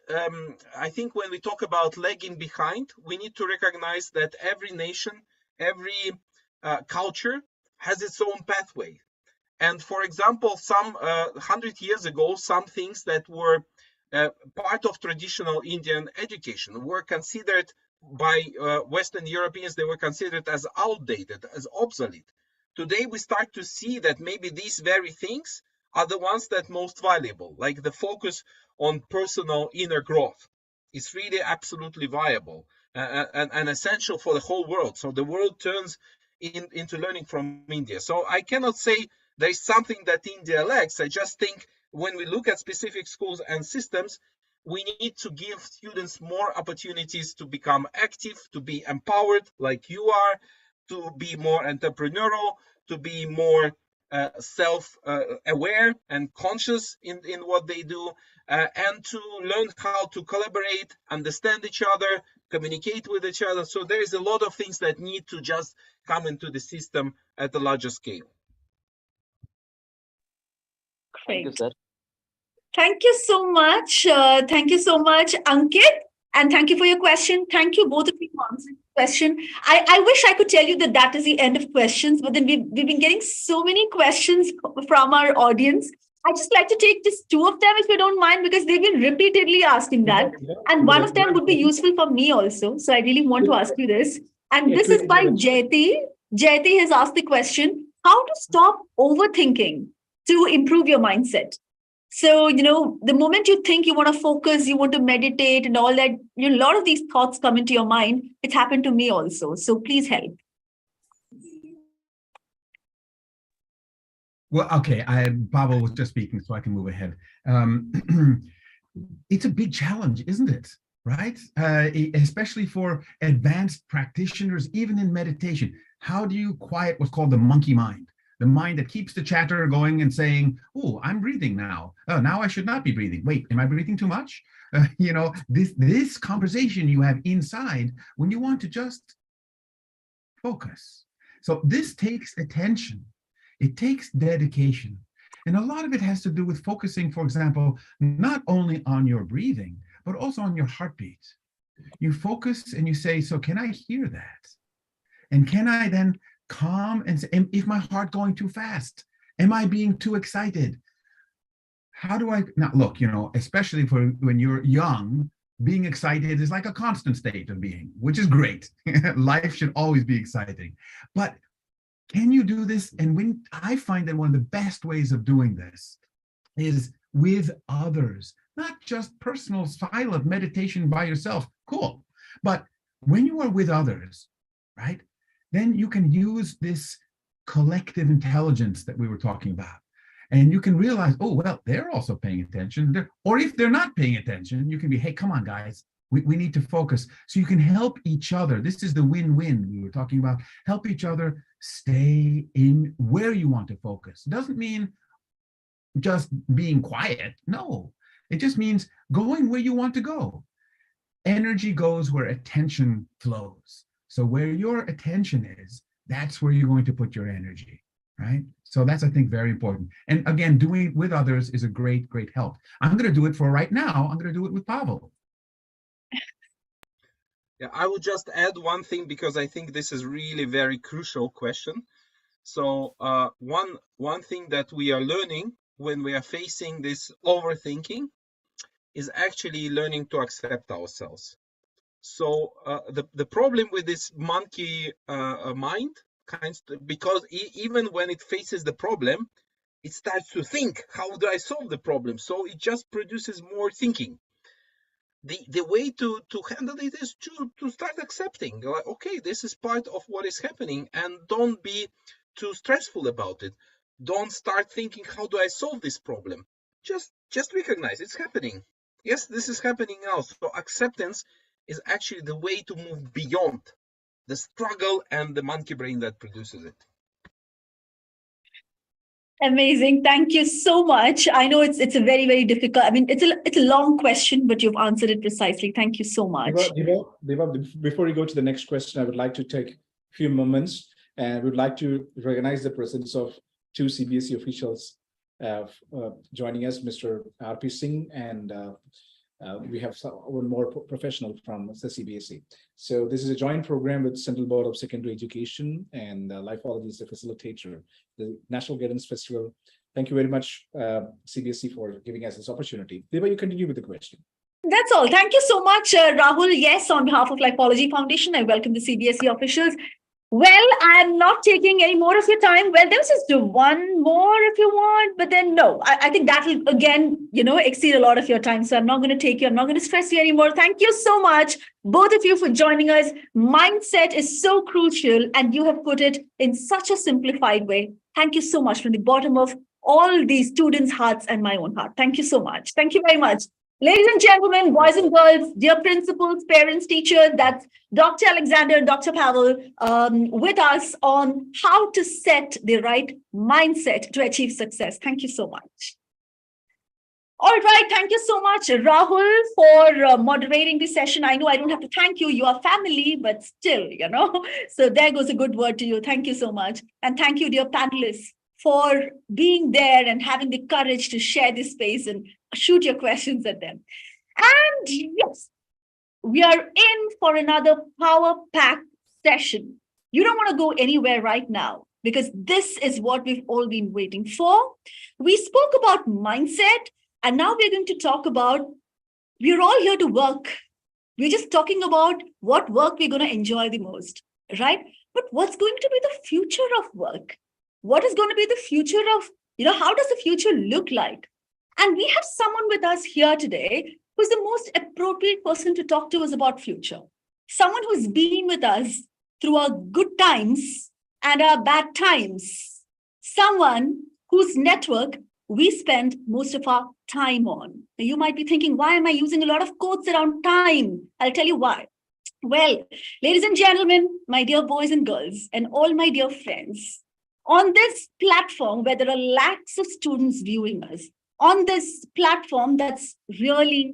I think when we talk about lagging behind, we need to recognize that every nation, every culture has its own pathway. And for example, some 100 years ago, some things that were part of traditional Indian education were considered by Western Europeans, they were considered as outdated, as obsolete. Today, we start to see that maybe these very things are the ones that most valuable, like the focus on personal inner growth. It's really absolutely viable and essential for the whole world. So the world turns into learning from India. So I cannot say there's something that India lacks. I just think when we look at specific schools and systems, we need to give students more opportunities to become active, to be empowered like you are, to be more entrepreneurial, to be more self-aware and conscious in what they do, and to learn how to collaborate, understand each other, communicate with each other. So there is a lot of things that need to just come into the system at a larger scale. Thank you, Great. sir. Thank you so much. Thank you so much, Ankit. And thank you for your question. Thank you both of you for answering the question. I wish I could tell you that that is the end of questions, but then we've been getting so many questions from our audience. I'd just like to take just two of them, if you don't mind, because they've been repeatedly asking that. And one of them would be useful for me also. So I really want to ask you this. And this is by Jayati. Jayati has asked the question, how to stop overthinking to improve your mindset? So, the moment you think you want to focus, you want to meditate and all that, a lot of these thoughts come into your mind. It's happened to me also. So please help. Well, okay, Pavel was just speaking, so I can move ahead. It's a big challenge, isn't it? Right? Especially for advanced practitioners, even in meditation. How do you quiet what's called the monkey mind? The mind that keeps the chatter going and saying, oh, I'm breathing now. Oh, now I should not be breathing. Wait, am I breathing too much? This conversation you have inside when you want to just focus. So this takes attention. It takes dedication. And a lot of it has to do with focusing, for example, not only on your breathing, but also on your heartbeat. You focus and you say, so can I hear that? And can I then calm and say, if my heart going too fast? Am I being too excited? How do I, now look, especially for when you're young, being excited is like a constant state of being, which is great. Life should always be exciting. But can you do this? And when I find that one of the best ways of doing this is with others, not just personal silent meditation by yourself, cool. But when you are with others, right, then you can use this collective intelligence that we were talking about. And you can realize, oh, well, they're also paying attention. Or if they're not paying attention, you can be, hey, come on, guys, we need to focus. So you can help each other. This is the win-win we were talking about. Help each other stay in where you want to focus. It doesn't mean just being quiet. No, it just means going where you want to go. Energy goes where attention flows. So where your attention is, that's where you're going to put your energy, right? So that's, I think, very important. And again, doing it with others is a great, great help. I'm going to do it for right now. I'm going to do it with Pavel. Yeah, I would just add one thing, because I think this is really very crucial question. So one thing that we are learning when we are facing this overthinking is actually learning to accept ourselves. So the problem with this monkey mind, because even when it faces the problem, it starts to think, how do I solve the problem? So it just produces more thinking. The way to handle it is to start accepting, like, okay, this is part of what is happening, and don't be too stressful about it. Don't start thinking, how do I solve this problem? Just recognize it's happening. Yes, this is happening now. So acceptance is actually the way to move beyond the struggle and the monkey brain that produces it. Amazing. Thank you so much. I know it's a very, very difficult. I mean, it's a long question, but you've answered it precisely. Thank you so much. Deva, before we go to the next question, I would like to take a few moments and would like to recognize the presence of two CBSE officials joining us, Mr. R.P. Singh, and we have one more professional from the CBSE. So this is a joint program with Central Board of Secondary Education, and Lifeology is the facilitator, the National Guidance Festival. Thank you very much, CBSE, for giving us this opportunity. Deva, you continue with the question. That's all. Thank you so much, Rahul. Yes, on behalf of Lifeology Foundation, I welcome the CBSE officials. Well, I'm not taking any more of your time. Well, there was just one more if you want, but then no, I think that will again, exceed a lot of your time. So I'm not going to I'm not going to stress you anymore. Thank you so much, both of you, for joining us. Mindset is so crucial, and you have put it in such a simplified way. Thank you so much from the bottom of all these students' hearts and my own heart. Thank you so much. Thank you very much. Ladies and gentlemen, boys and girls, dear principals, parents, teachers, that's Dr. Alexander, Dr. Pavel with us on how to set the right mindset to achieve success. Thank you so much. All right, thank you so much, Rahul, for moderating the session. I know I don't have to thank you, you are family, but still, So there goes a good word to you. Thank you so much. And thank you, dear panelists, for being there and having the courage to share this space and shoot your questions at them. And yes, we are in for another power-packed session. You don't want to go anywhere right now because this is what we've all been waiting for. We spoke about mindset, and now we're going to talk about, we're all here to work. We're just talking about what work we're going to enjoy the most, right? But what's going to be the future of work? What is going to be the future of, how does the future look like? And we have someone with us here today who's the most appropriate person to talk to us about future. Someone who's been with us through our good times and our bad times. Someone whose network we spend most of our time on. Now, you might be thinking, why am I using a lot of quotes around time? I'll tell you why. Well, ladies and gentlemen, my dear boys and girls, and all my dear friends, on this platform where there are lakhs of students viewing us, on this platform that's really,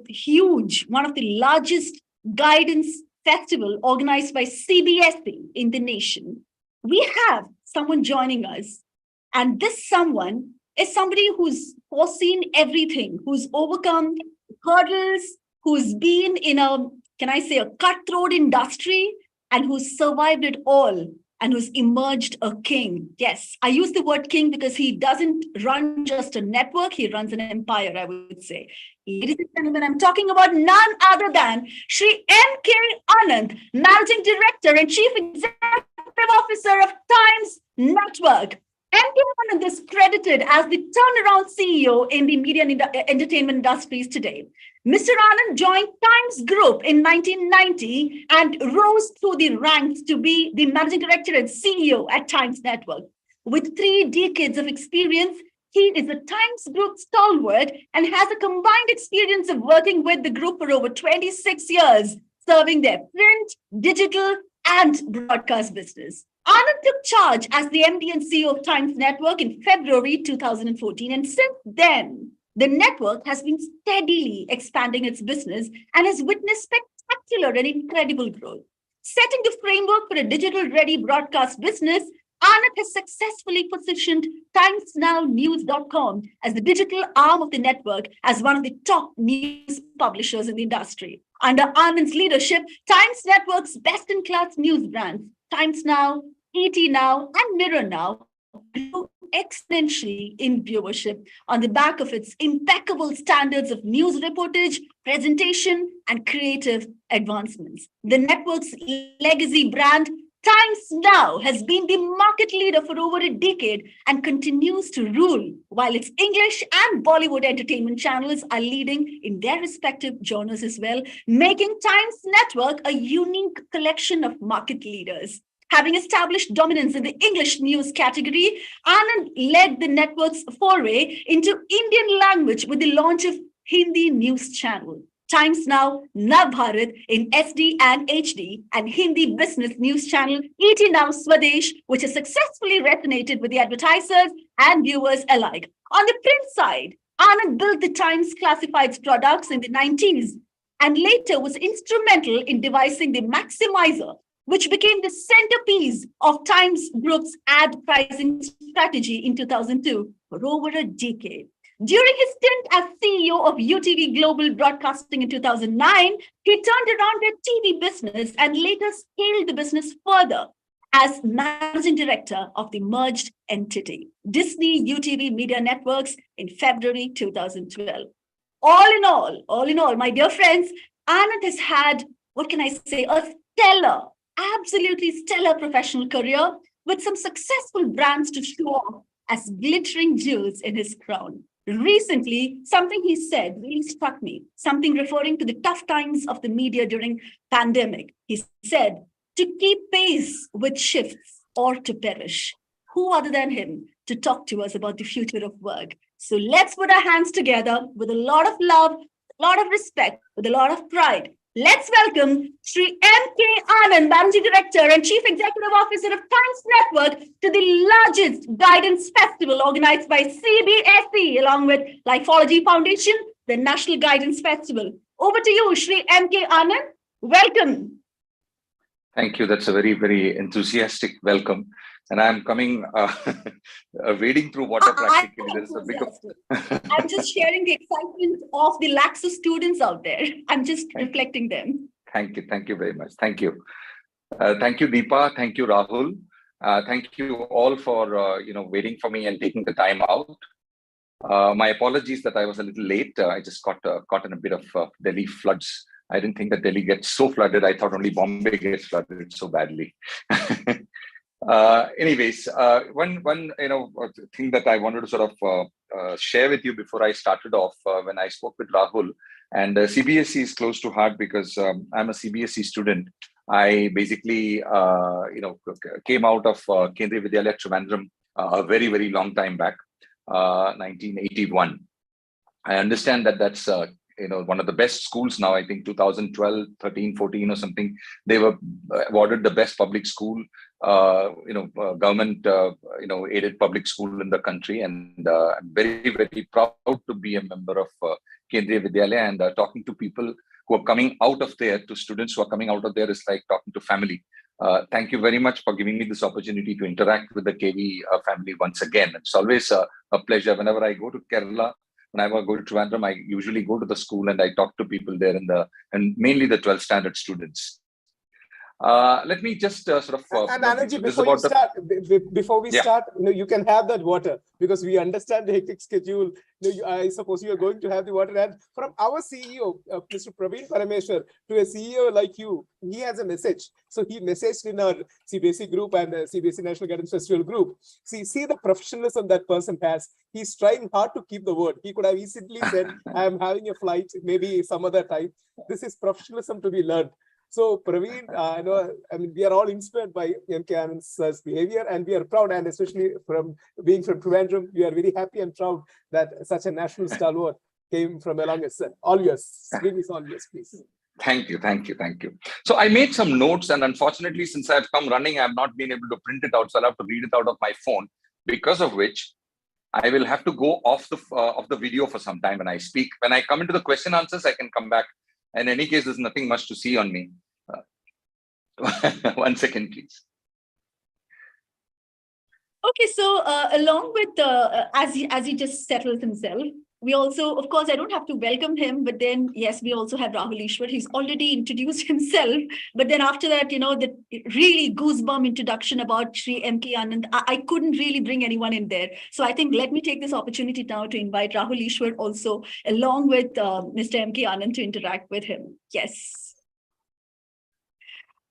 huge, one of the largest guidance festival organized by CBSE in the nation, we have someone joining us. And this someone is somebody who's foreseen everything, who's overcome hurdles, who's been in a cutthroat industry, and who's survived it all, and who's emerged a king. Yes, I use the word king because he doesn't run just a network, he runs an empire, I would say. Ladies and gentlemen, I'm talking about none other than Shri M.K. Anand, Managing Director and Chief Executive Officer of Times Network. M.K. Anand is credited as the turnaround CEO in the media and entertainment industries today. Mr. Anand joined Times Group in 1990 and rose through the ranks to be the Managing Director and CEO at Times Network. With 3 decades of experience, he is a Times Group stalwart and has a combined experience of working with the group for over 26 years, serving their print, digital, and broadcast business. Anand took charge as the MD and CEO of Times Network in February 2014, and since then, the network has been steadily expanding its business and has witnessed spectacular and incredible growth. Setting the framework for a digital-ready broadcast business, Anand has successfully positioned TimesNowNews.com as the digital arm of the network as one of the top news publishers in the industry. Under Anand's leadership, Times Network's best-in-class news brands, Times Now, ET Now, and Mirror Now, grew exponentially in viewership on the back of its impeccable standards of news reportage, presentation, and creative advancements. The network's legacy brand, Times Now, has been the market leader for over a decade and continues to rule, while its English and Bollywood entertainment channels are leading in their respective genres as well, making Times Network a unique collection of market leaders. Having established dominance in the English news category, Anand led the network's foray into Indian language with the launch of Hindi news channel. Times Now, Navbharat in SD and HD, and Hindi business news channel ET Now Swadesh, which has successfully resonated with the advertisers and viewers alike. On the print side, Anand built the Times Classifieds products in the 90s and later was instrumental in devising the Maximizer, which became the centerpiece of Times Group's ad pricing strategy in 2002 for over a decade. During his stint as CEO of UTV Global Broadcasting in 2009, he turned around their TV business and later scaled the business further as managing director of the merged entity, Disney UTV Media Networks, in February 2012. All in all, my dear friends, Anand has had, a stellar, absolutely stellar professional career with some successful brands to show off as glittering jewels in his crown. Recently, something he said really struck me, something referring to the tough times of the media during pandemic. He said, to keep pace with shifts or to perish. Who other than him to talk to us about the future of work. So let's put our hands together with a lot of love, a lot of respect, with a lot of pride. Let's welcome Sri M.K. Anand, Managing Director and Chief Executive Officer of Thanks Network, to the largest guidance festival organized by CBSE along with Lifeology Foundation, the National Guidance Festival. Over to you, Sri M.K. Anand. Welcome. Thank you. That's a very, very enthusiastic welcome. And I'm coming, wading through water practically. There's a big I'm just sharing the excitement of the lakhs of students out there. I'm just reflecting them. Thank you. Thank you very much. Thank you. Thank you, Deepa. Thank you, Rahul. Thank you all for, waiting for me and taking the time out. My apologies that I was a little late. I just got caught in a bit of Delhi floods. I didn't think that Delhi gets so flooded. I thought only Bombay gets flooded so badly. Anyways, one thing that I wanted to sort of share with you before I started off, when I spoke with Rahul, and CBSE is close to heart because I'm a CBSE student. I basically, came out of Kendriya Vidyalaya Trivandrum a very, very long time back, 1981. I understand that that's one of the best schools now. I think 2012, 13, 14 or something, they were awarded the best public school, government, aided public school in the country. And I'm very, very proud to be a member of Kendriya Vidyalaya, and talking to people who are coming out of there, to students who are coming out of there, is like talking to family. Thank you very much for giving me this opportunity to interact with the KV family once again. It's always a pleasure. Whenever I go to Kerala, when I go to Trivandrum, I usually go to the school and I talk to people there and mainly the 12th standard students. Let me just sort of. And Anandji, before we start, you can have that water because we understand the hectic schedule. I suppose you are going to have the water. And from our CEO, Mr. Praveen Parameshwar, to a CEO like you, he has a message. So he messaged in our CBSE group and CBSE National Guidance Festival group. See the professionalism that person has. He's trying hard to keep the word. He could have easily said, I'm having a flight, maybe some other time. This is professionalism to be learned. So Praveen, we are all inspired by M.K. Anand's behavior, and we are proud, and especially from being from Trivandrum, we are very happy and proud that such a national stalwart came from along us. All yours. Give us all yours, please. Thank you. So I made some notes, and unfortunately, since I've come running, I've not been able to print it out. So I'll have to read it out of my phone, because of which I will have to go off the video for some time when I speak. When I come into the question answers, I can come back. In any case, there's nothing much to see on me. 1 second, please. Okay, so along with as he just settles himself, we also, of course, I don't have to welcome him, but then yes, we also have Rahul Ishwar. He's already introduced himself, but then after that, the really goosebump introduction about Sri M.K. Anand, I couldn't really bring anyone in there. So I think let me take this opportunity now to invite Rahul Ishwar also, along with Mr. M.K. Anand, to interact with him. Yes.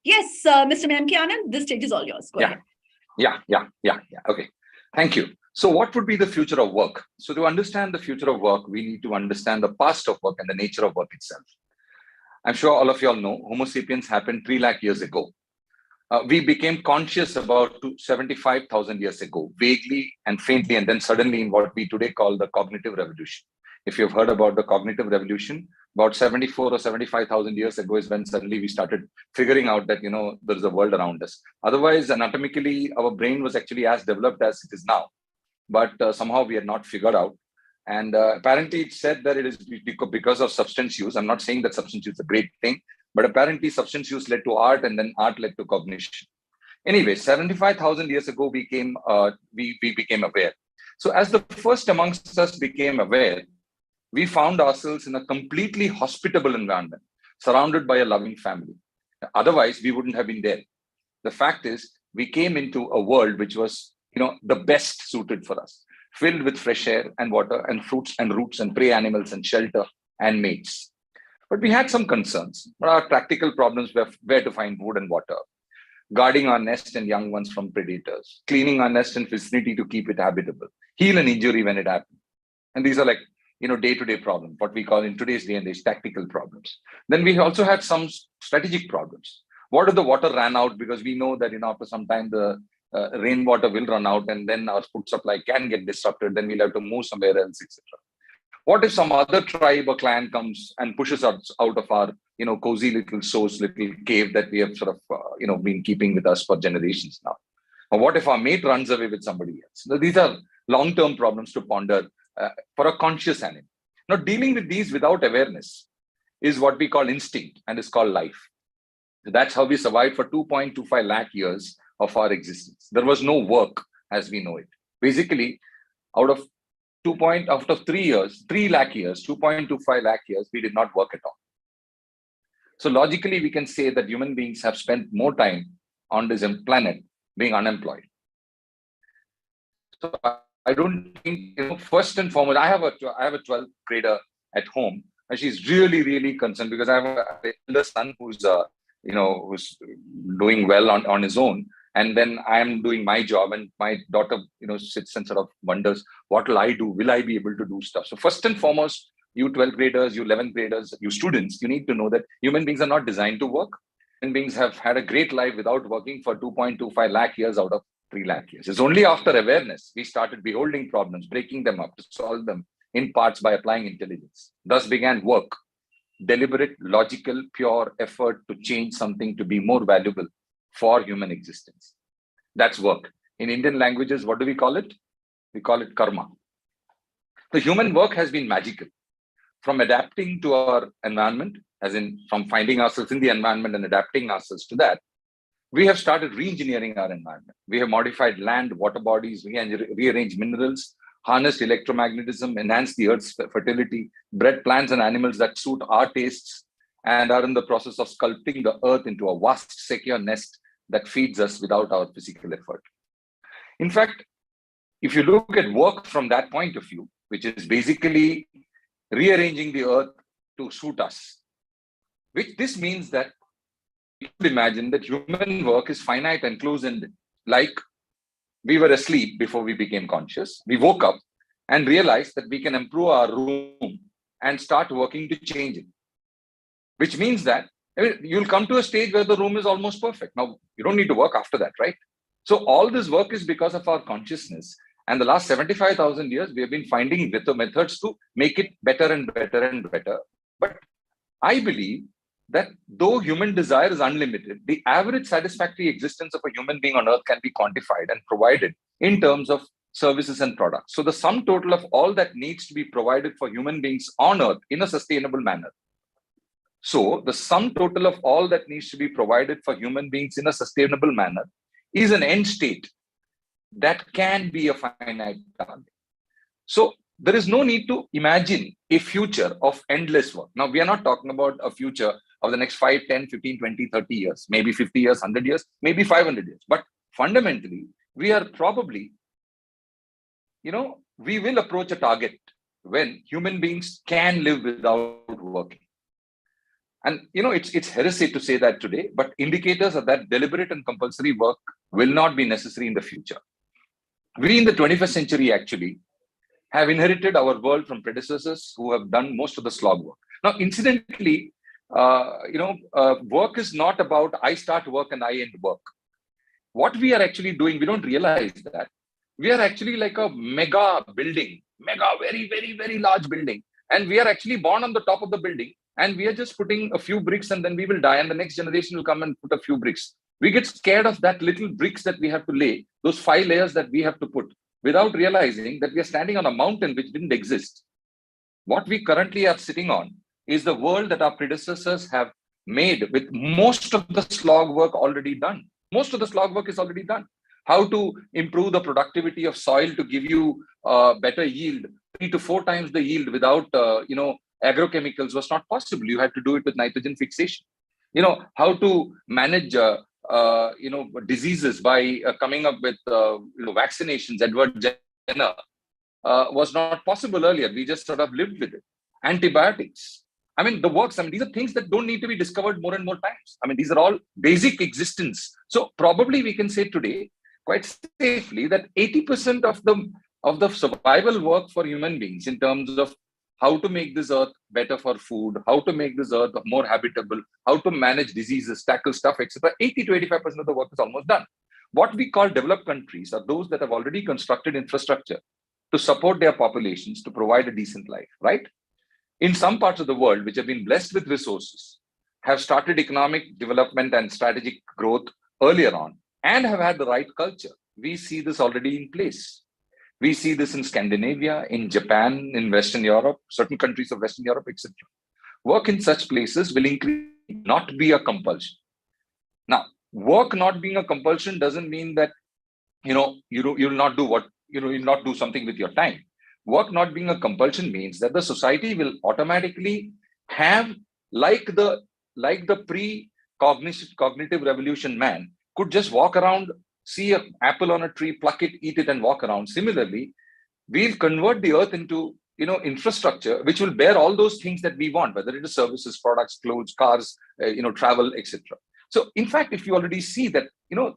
Yes, Mr. M.K. Anand, this stage is all yours. Go ahead. Yeah. Okay. Thank you. So what would be the future of work? So to understand the future of work, we need to understand the past of work and the nature of work itself. I'm sure all of you all know Homo sapiens happened 3 lakh years ago. We became conscious about 75,000 years ago, vaguely and faintly, and then suddenly in what we today call the cognitive revolution. If you've heard about the cognitive revolution, about 74 or 75,000 years ago is when suddenly we started figuring out that, there's a world around us. Otherwise, anatomically, our brain was actually as developed as it is now. But somehow we had not figured out. And apparently it said that it is because of substance use. I'm not saying that substance use is a great thing, but apparently substance use led to art, and then art led to cognition. Anyway, 75,000 years ago, we became aware. So as the first amongst us became aware, we found ourselves in a completely hospitable environment, surrounded by a loving family. Otherwise, we wouldn't have been there. The fact is, we came into a world which was, the best suited for us, filled with fresh air and water and fruits and roots and prey animals and shelter and mates. But we had some concerns. Our practical problems were where to find wood and water, guarding our nest and young ones from predators, cleaning our nest and vicinity to keep it habitable, heal an injury when it happened. And these are like, day-to-day problems, what we call in today's day and age tactical problems. Then we also had some strategic problems. What if the water ran out? Because we know that, after some time, the rainwater will run out, and then our food supply can get disrupted. Then we'll have to move somewhere else, etc. What if some other tribe or clan comes and pushes us out of our, cozy little source, little cave that we have sort of, been keeping with us for generations now? Or what if our mate runs away with somebody else? Now, these are long-term problems to ponder for a conscious animal. Now, dealing with these without awareness is what we call instinct, and is called life. So that's how we survived for 2.25 lakh years of our existence. There was no work as we know it. Basically, out of 3 lakh years, 2.25 lakh years, we did not work at all. So logically, we can say that human beings have spent more time on this planet being unemployed. So I don't think, first and foremost, I have a 12th grader at home, and she's really, really concerned because I have an elder son who's doing well on his own. And then I am doing my job, and my daughter, sits and sort of wonders, what will I do? Will I be able to do stuff? So first and foremost, you 12th graders, you 11th graders, you students, you need to know that human beings are not designed to work. Human beings have had a great life without working for 2.25 lakh years out of 3 lakh years. It's only after awareness we started beholding problems, breaking them up to solve them in parts by applying intelligence. Thus began work, deliberate, logical, pure effort to change something to be more valuable for human existence. That's work. In Indian languages, what do we call it? We call it karma. The human work has been magical. From adapting to our environment, as in from finding ourselves in the environment and adapting ourselves to that, we have started re-engineering our environment. We have modified land, water bodies, rearranged minerals, harnessed electromagnetism, enhanced the earth's fertility, bred plants and animals that suit our tastes, and are in the process of sculpting the earth into a vast, secure nest that feeds us without our physical effort. In fact, if you look at work from that point of view, which is basically rearranging the earth to suit us, this means that you could imagine that human work is finite and close-ended. Like we were asleep before we became conscious. We woke up and realized that we can improve our room and start working to change it. Which means that you'll come to a stage where the room is almost perfect. Now, you don't need to work after that, right? So all this work is because of our consciousness. And the last 75,000 years, we have been finding methods to make it better and better and better. But I believe that though human desire is unlimited, the average satisfactory existence of a human being on earth can be quantified and provided in terms of services and products. So the sum total of all that needs to be provided for human beings on earth in a sustainable manner. So the sum total of all that needs to be provided for human beings in a sustainable manner is an end state that can be a finite target. So there is no need to imagine a future of endless work. Now, we are not talking about a future of the next 5, 10, 15, 20, 30 years, maybe 50 years, 100 years, maybe 500 years. But fundamentally, we are probably, we will approach a target when human beings can live without working. And, it's heresy to say that today, but indicators of that deliberate and compulsory work will not be necessary in the future. We in the 21st century actually have inherited our world from predecessors who have done most of the slog work. Now, incidentally, work is not about I start work and I end work. What we are actually doing, we don't realize that. We are actually like a mega building, very, very, very large building. And we are actually born on the top of the building. And we are just putting a few bricks and then we will die. And the next generation will come and put a few bricks. We get scared of that little bricks that we have to lay, those 5 layers that we have to put, without realizing that we are standing on a mountain which didn't exist. What we currently are sitting on is the world that our predecessors have made with most of the slog work already done. Most of the slog work is already done. How to improve the productivity of soil to give you better yield, 3 to 4 times the yield without, agrochemicals was not possible. You had to do it with nitrogen fixation. How to manage, diseases by coming up with, vaccinations. Edward Jenner was not possible earlier. We just sort of lived with it. Antibiotics. The works, these are things that don't need to be discovered more and more times. These are all basic existence. So probably we can say today, quite safely, that 80% of the survival work for human beings in terms of how to make this earth better for food, how to make this earth more habitable, how to manage diseases, tackle stuff, etc. 80 to 85% of the work is almost done. What we call developed countries are those that have already constructed infrastructure to support their populations to provide a decent life, right? In some parts of the world, which have been blessed with resources, have started economic development and strategic growth earlier on, and have had the right culture. We see this already in place. We see this in Scandinavia, in Japan, in Western Europe, certain countries of Western Europe, etc. Work in such places will increase, not be a compulsion. Now, work not being a compulsion doesn't mean that you'll not do what you'll not do something with your time. Work not being a compulsion means that the society will automatically have, like the pre-cognitive revolution man could just walk around, see an apple on a tree, pluck it, eat it, and walk around. Similarly, we'll convert the earth into infrastructure which will bear all those things that we want, whether it is services, products, clothes, cars, travel, etc. So in fact, if you already see that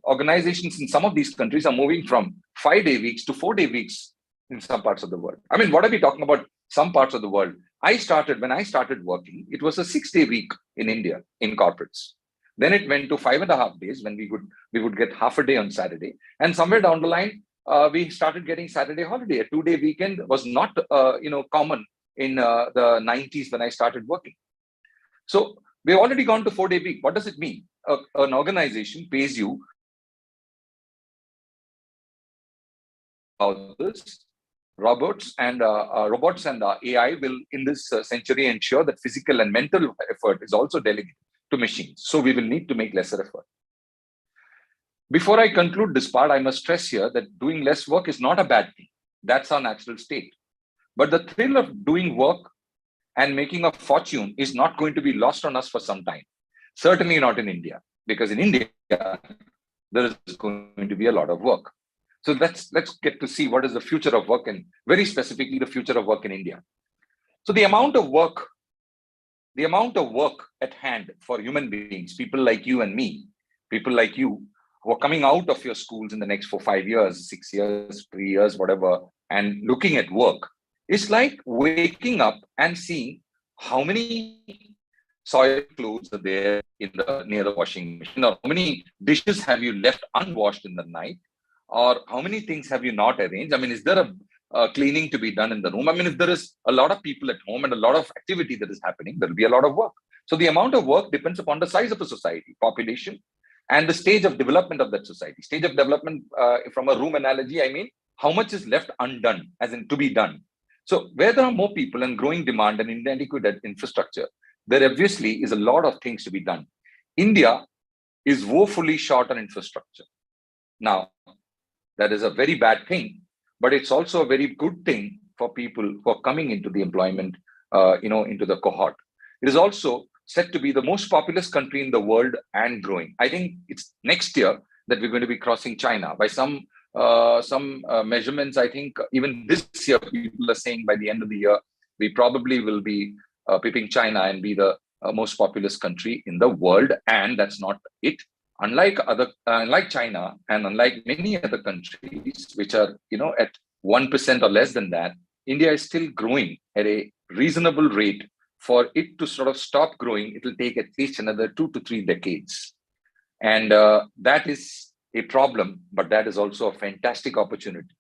organizations in some of these countries are moving from 5-day weeks to 4-day weeks in some parts of the world. I mean, what are we talking about? Some parts of the world. When I started working, it was a 6-day week in India in corporates. Then it went to 5.5 days when we would get half a day on Saturday, and somewhere down the line we started getting Saturday holiday. A 2-day weekend was not common in the 90s when I started working. So we've already gone to 4-day week. What does it mean? An organization pays you this. Robots and AI will in this century ensure that physical and mental effort is also delegated to machines. So we will need to make lesser effort. Before I conclude this part, I must stress here that doing less work is not a bad thing. That's our natural state. But the thrill of doing work and making a fortune is not going to be lost on us for some time. Certainly not in India, because in India, there is going to be a lot of work. So let's get to see what is the future of work, and very specifically the future of work in India. So the amount of work at hand for human beings, people like you and me, people like you who are coming out of your schools in the next 4-5 years, 6 years, 3 years, whatever, and looking at work, it's like waking up and seeing how many soiled clothes are there near the washing machine, or how many dishes have you left unwashed in the night, or how many things have you not arranged? I mean, is there a cleaning to be done in the room? I mean, if there is a lot of people at home and a lot of activity that is happening, there will be a lot of work. So the amount of work depends upon the size of a society, population, and the stage of development of that society. Stage of development, from a room analogy, I mean, how much is left undone, as in to be done. So where there are more people and growing demand and inadequate infrastructure, there obviously is a lot of things to be done. India is woefully short on infrastructure. Now, that is a very bad thing, but it's also a very good thing for people who are coming into the employment, into the cohort. It is also said to be the most populous country in the world and growing. I think it's next year that we're going to be crossing China. By some measurements, I think even this year, people are saying by the end of the year, we probably will be pipping China and be the most populous country in the world. And that's not it. Unlike China and unlike many other countries, which are at 1% or less than that, India is still growing at a reasonable rate. For it to sort of stop growing, it will take at least another 2 to 3 decades. And that is a problem, but that is also a fantastic opportunity.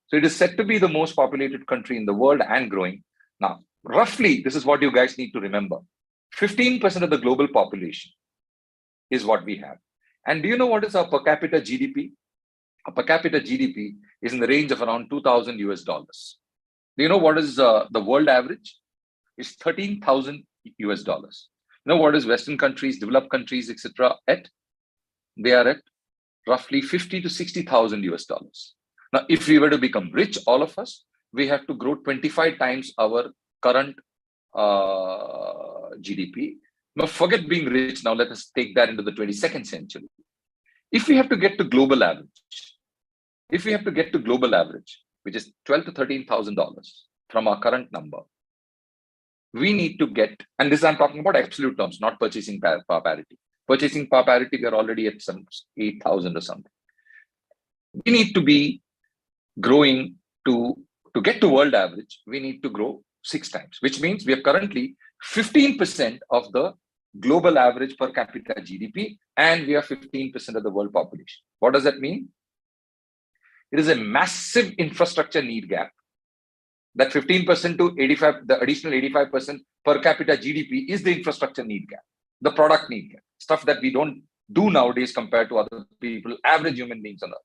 So it is said to be the most populated country in the world and growing. Now, roughly, this is what you guys need to remember. 15% of the global population is what we have. And do you know what is our per capita GDP? Our per capita GDP is in the range of around $2,000 US. Do you know what is the world average? It's $13,000 US. You know what is Western countries, developed countries, etc. at? They are at roughly $50,000 to $60,000 US. Now, if we were to become rich, all of us, we have to grow 25 times our current GDP. Now, forget being rich. Now, let us take that into the 22nd century. If we have to get to global average, which is $12,000 to $13,000 from our current number, we need to get, and this I'm talking about absolute terms, not purchasing power parity. Purchasing power parity, we are already at some 8,000 or something. We need to be growing to get to world average. We need to grow 6 times, which means we are currently 15% of the global average per capita GDP, and we are 15% of the world population. What does that mean? It is a massive infrastructure need gap. That 15% to 85, the additional 85% per capita GDP is the infrastructure need gap, the product need gap, stuff that we don't do nowadays compared to other people, average human beings on Earth.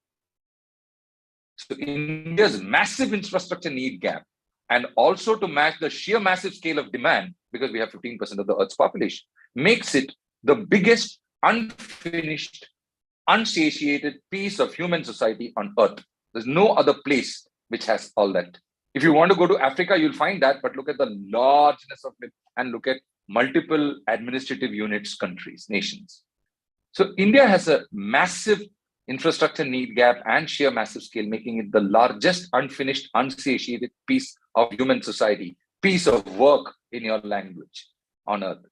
So India's massive infrastructure need gap, and also to match the sheer massive scale of demand, because we have 15% of the Earth's population, makes it the biggest unfinished, unsatiated piece of human society on Earth. There's no other place which has all that. If you want to go to Africa, you'll find that, but look at the largeness of it and look at multiple administrative units, countries, nations. So India has a massive infrastructure need gap and sheer massive scale, making it the largest unfinished, unsatiated piece of human society, piece of work in your language on Earth.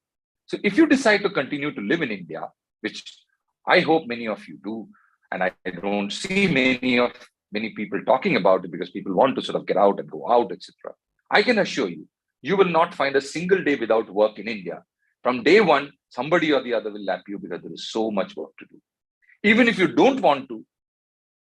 So if you decide to continue to live in India, which I hope many of you do, and I don't see many people talking about it because people want to sort of get out and go out, etc. I can assure you, you will not find a single day without work in India. From day one, somebody or the other will lap you because there is so much work to do. Even if you don't want to,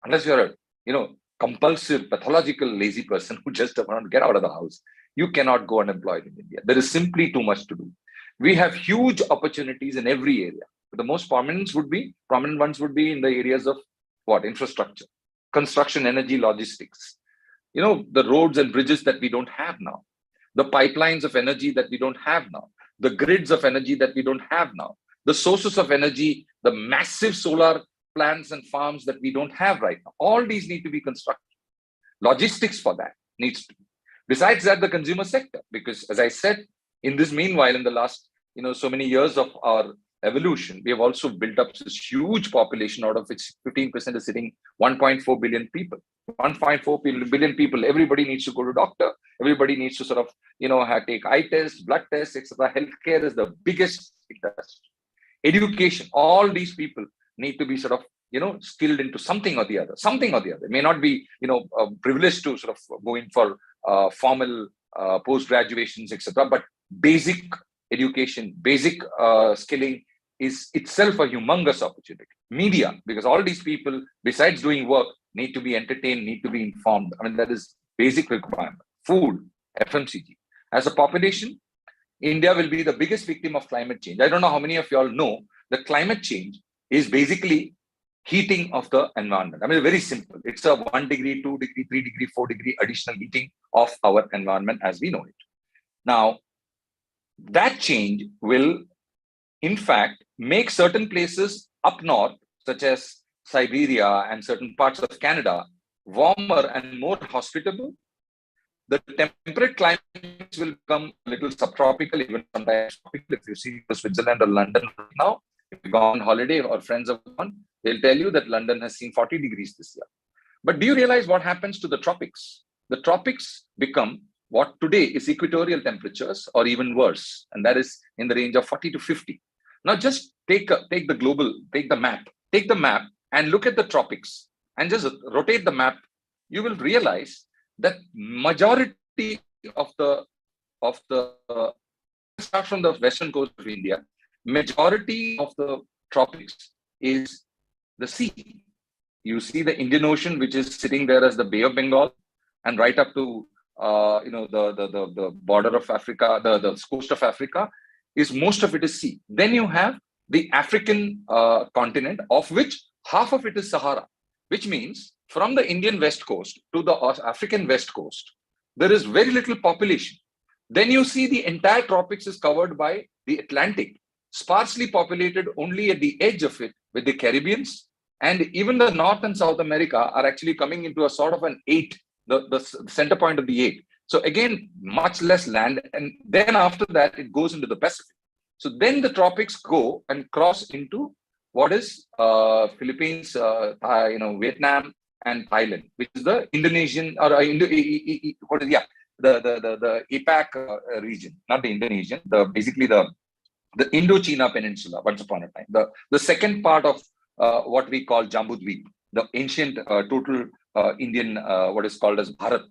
unless you're a compulsive, pathological, lazy person who just doesn't want to get out of the house, you cannot go unemployed in India. There is simply too much to do. We have huge opportunities in every area. The most prominent ones would be in the areas of what? Infrastructure, construction, energy, logistics. The roads and bridges that we don't have now, the pipelines of energy that we don't have now, the grids of energy that we don't have now, the sources of energy, the massive solar plants and farms that we don't have right now. All these need to be constructed. Logistics for that needs to be. Besides that, the consumer sector, because as I said, in this meanwhile, in the last so many years of our evolution, we have also built up this huge population, out of which 15% is sitting 1.4 billion people. 1.4 billion people, everybody needs to go to doctor. Everybody needs to sort of, take eye tests, blood tests, etc. Healthcare is the biggest industry. Education, all these people need to be sort of, skilled into something or the other. It may not be, privileged to sort of go in for formal post-graduations, etc. But basic education, basic skilling is itself a humongous opportunity. Media, because all these people, besides doing work, need to be entertained, need to be informed. I mean, that is basic requirement. Food, FMCG. As a population, India will be the biggest victim of climate change. I don't know how many of you all know that climate change is basically heating of the environment. I mean, very simple. It's a 1 degree, 2 degree, 3 degree, 4 degree additional heating of our environment as we know it. Now, that change will, in fact, make certain places up north, such as Siberia and certain parts of Canada, warmer and more hospitable. The temperate climates will become a little subtropical, even sometimes tropical. If you see Switzerland or London right now, if you've gone on holiday or friends have gone, they'll tell you that London has seen 40 degrees this year. But do you realize what happens to the tropics? The tropics become what today is equatorial temperatures, or even worse, and that is in the range of 40 to 50. Now just take the map and look at the tropics and just rotate the map. You will realize that majority of the start from the western coast of India, majority of the tropics is the sea. You see the Indian Ocean, which is sitting there as the Bay of Bengal, and right up to the border of Africa, the coast of Africa, is most of it is sea. Then you have the African continent, of which half of it is Sahara, which means from the Indian west coast to the African west coast, there is very little population. Then you see the entire tropics is covered by the Atlantic, sparsely populated only at the edge of it with the Caribbeans, and even the North and South America are actually coming into a sort of an 8, the center point of the 8. So again, much less land, and then after that, it goes into the Pacific. So then the tropics go and cross into what is Philippines, Vietnam, and Thailand, which is the Indonesian or the APAC region, not the Indonesian, basically the Indochina Peninsula. Once upon a time, the second part of what we call Jambudweep, the ancient total Indian, what is called as Bharat.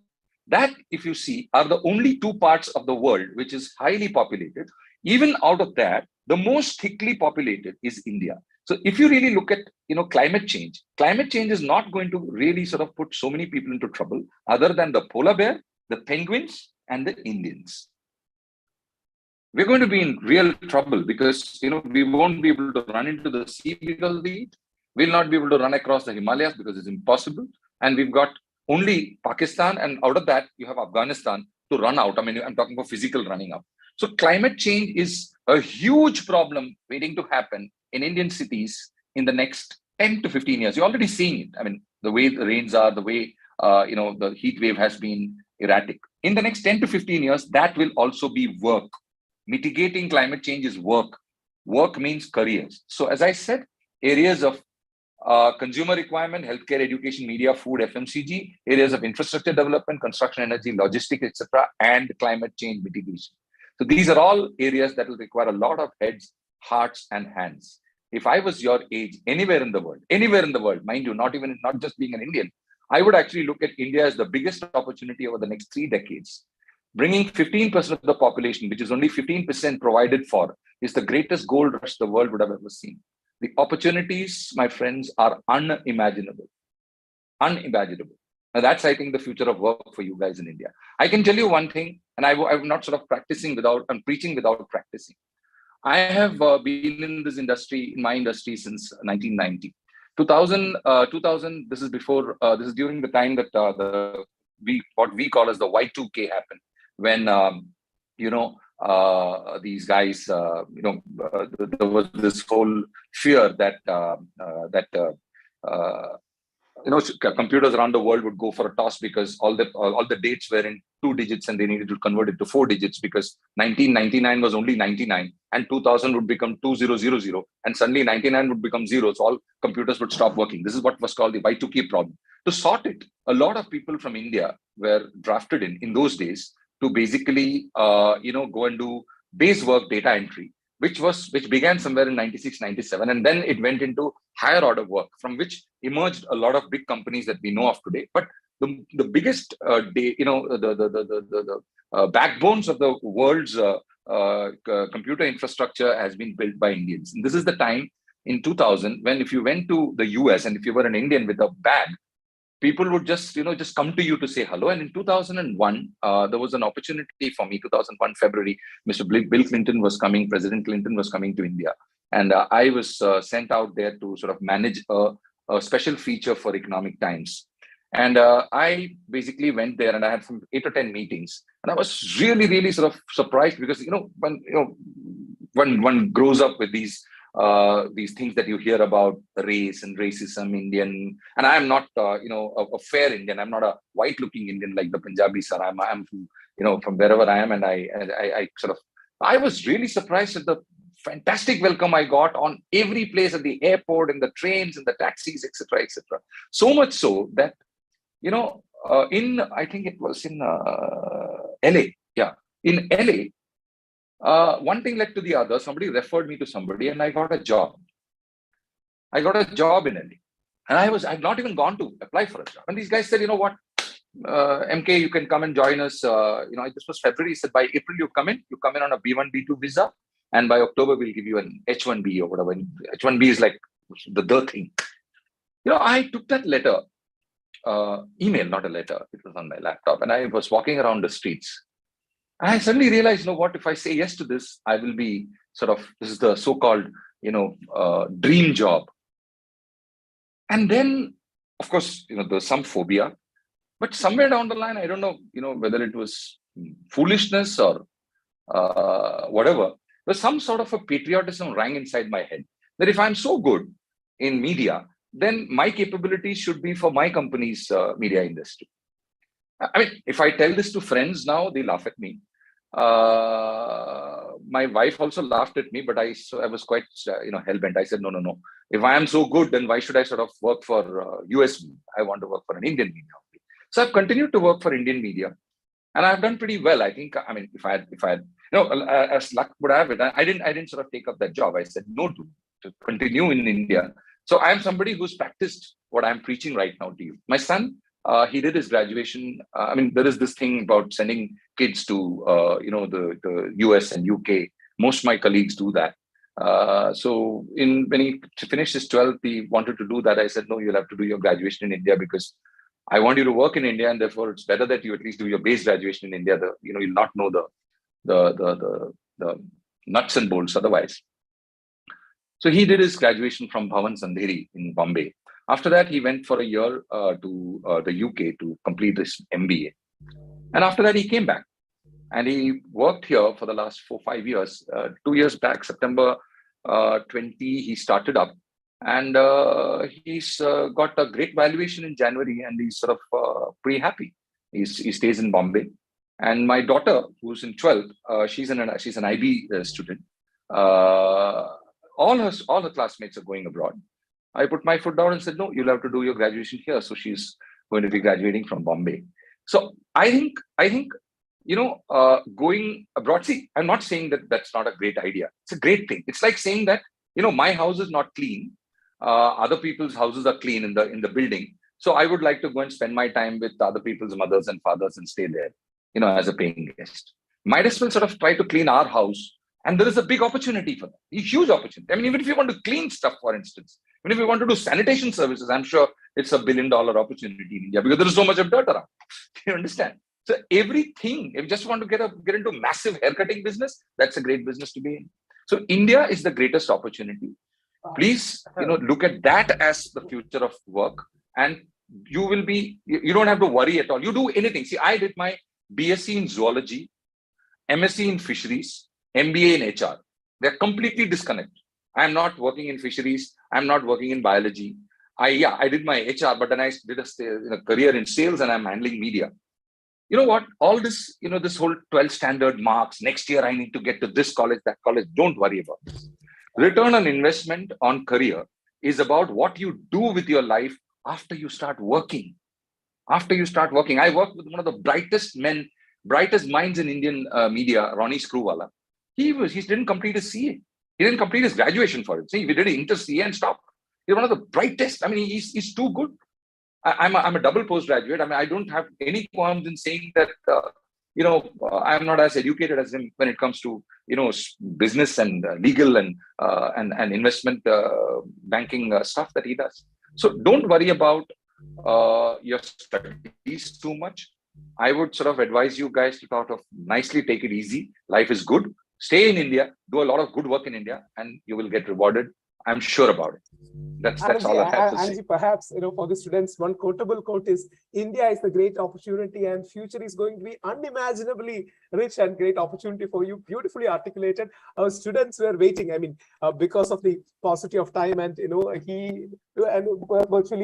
That, if you see, are the only 2 parts of the world which is highly populated. Even out of that, The most thickly populated is India. So if you really look at, climate change is not going to really sort of put so many people into trouble other than the polar bear, the penguins, and the Indians. We're going to be in real trouble because, we won't be able to run into the sea because of the heat. We'll not be able to run across the Himalayas because it's impossible. And we've got only Pakistan, and out of that, you have Afghanistan to run out. I mean, I'm talking about physical running out. So climate change is a huge problem waiting to happen in Indian cities in the next 10 to 15 years. You're already seeing it. I mean, the way the rains are, the way, the heat wave has been erratic. In the next 10 to 15 years, that will also be work. Mitigating climate change is work. Work means careers. So as I said, areas of consumer requirement, healthcare, education, media, food, FMCG, areas of infrastructure development, construction, energy, logistics, etc., and climate change mitigation. So these are all areas that will require a lot of heads, hearts, and hands. If I was your age, anywhere in the world, mind you, not just being an Indian, I would actually look at India as the biggest opportunity over the next 3 decades. Bringing 15% of the population, which is only 15% provided for, is the greatest gold rush the world would have ever seen. The opportunities, my friends, are unimaginable. Unimaginable. Now that's, I think, the future of work for you guys in India. I can tell you one thing, and I'm not sort of I'm preaching without practicing. I have been in this industry, in my industry, since 1990. 2000, this is before, this is during the time that what we call as the Y2K happened, when, these guys, there was this whole fear that, computers around the world would go for a toss because all the dates were in 2 digits and they needed to convert it to 4 digits because 1999 was only 99 and 2000 would become 2000 and suddenly 99 would become 0. So all computers would stop working. This is what was called the Y2K problem. To sort it, a lot of people from India were drafted in those days to basically, go and do base work data entry, which began somewhere in 96, 97. And then it went into higher order work, from which emerged a lot of big companies that we know of today. But the biggest, backbones of the world's computer infrastructure has been built by Indians. And this is the time in 2000 when if you went to the US and if you were an Indian with a bag, people would just come to you to say hello. And in 2001, there was an opportunity for me. 2001 February, President Clinton was coming to India, and I was sent out there to sort of manage a special feature for Economic Times. And I basically went there, and I had some 8 or 10 meetings, and I was really, really sort of surprised because when one grows up with these things that you hear about race and racism, Indian, and I am not, a fair Indian. I'm not a white-looking Indian like the Punjabis are. I'm from wherever I am, and I was really surprised at the fantastic welcome I got on every place, at the airport, in the trains, in the taxis, etc., etc. So much so that, I think it was in LA. Yeah, in LA. One thing led to the other. Somebody referred me to somebody, and I got a job. I got a job in LA, and I'd not even gone to apply for a job. And these guys said, you know what, MK, you can come and join us. This was February. He said, by April you come in on a B1, B2 visa, and by October we'll give you an H1B or whatever. And H1B is like the thing. I took that letter, email, not a letter. It was on my laptop, and I was walking around the streets. I suddenly realized, what, if I say yes to this, I will be this is the so-called, dream job. And then, of course, there's some phobia, but somewhere down the line, I don't know, whether it was foolishness or whatever, but some sort of a patriotism rang inside my head that if I'm so good in media, then my capabilities should be for my company's media industry. I mean, if I tell this to friends now, they laugh at me. My wife also laughed at me, but I was quite hell-bent. I said, no. If I am so good, then why should I sort of work for US? I want to work for an Indian media. So I've continued to work for Indian media, and I've done pretty well. I think, I mean, if I had, as luck would have it, I didn't sort of take up that job. I said no to continue in India. So I am somebody who's practiced what I'm preaching right now to you. My son, he did his graduation. I mean, there is this thing about sending kids to, the US and UK. Most of my colleagues do that. So when he finished his 12th, he wanted to do that. I said, no, you'll have to do your graduation in India because I want you to work in India, and therefore it's better that you at least do your base graduation in India. You'll not know the nuts and bolts otherwise. So he did his graduation from Bhavan Sandheri in Bombay. After that, he went for a year to the UK to complete his MBA. And after that, he came back. And he worked here for the last 4-5 years. 2 years back, September 20, he started up. And he's got a great valuation in January, and he's sort of pretty happy. He stays in Bombay. And my daughter, who's in 12th, she's an IB student. All her classmates are going abroad. I put my foot down and said, no, you'll have to do your graduation here. So she's going to be graduating from Bombay. So I think going abroad, see, I'm not saying that that's not a great idea. It's a great thing. It's like saying that, my house is not clean. Other people's houses are clean in the building. So I would like to go and spend my time with other people's mothers and fathers and stay there, as a paying guest. Might as well sort of try to clean our house. And there is a big opportunity for that, a huge opportunity. I mean, even if you want to clean stuff, for instance, even if you want to do sanitation services, I'm sure it's $1 billion opportunity in India because there is so much of dirt around. You understand? So everything, if you just want to get into massive haircutting business, that's a great business to be in. So India is the greatest opportunity. Please, look at that as the future of work, and you don't have to worry at all. You do anything. See, I did my BSc in zoology, MSc in fisheries, MBA in HR. They're completely disconnected. I'm not working in fisheries. I'm not working in biology. I did my HR, but then I did a career in sales, and I'm handling media. You know what? All this, this whole 12 standard marks, next year I need to get to this college, that college. Don't worry about this. Return on investment on career is about what you do with your life after you start working. After you start working. I worked with one of the brightest minds in Indian media, Ronnie Screwvala. He didn't complete his CA. He didn't complete his graduation for it. See, we did an inter-CA and stopped. He's one of the brightest. I mean, he's too good. I'm a double postgraduate. I mean, I don't have any qualms in saying that, I'm not as educated as him when it comes to, business and legal and investment banking stuff that he does. So don't worry about your studies too much. I would sort of advise you guys to sort of nicely take it easy. Life is good. Stay in India, do a lot of good work in India, and you will get rewarded. I'm sure about it. That's all I have to say. Anji, perhaps, for the students, one quotable quote is, India is the great opportunity and future is going to be unimaginably rich and great opportunity for you. Beautifully articulated. Our students were waiting, because of the paucity of time, and, virtually,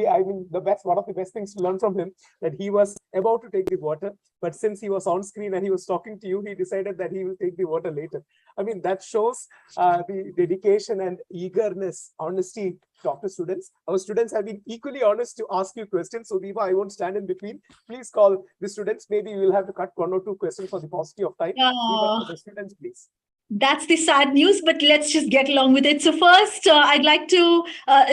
one of the best things to learn from him, that he was about to take the water, but since he was on screen and he was talking to you, he decided that he will take the water later. I mean, that shows the dedication and eagerness, honesty of the students. Our students have been equally honest to ask you questions. So, Deepa, I won't stand in between. Please call the students. Maybe we will have to cut 1 or 2 questions for the paucity of time. Deepa, for the students, please. That's the sad news, but let's just get along with it. So first, I'd like to,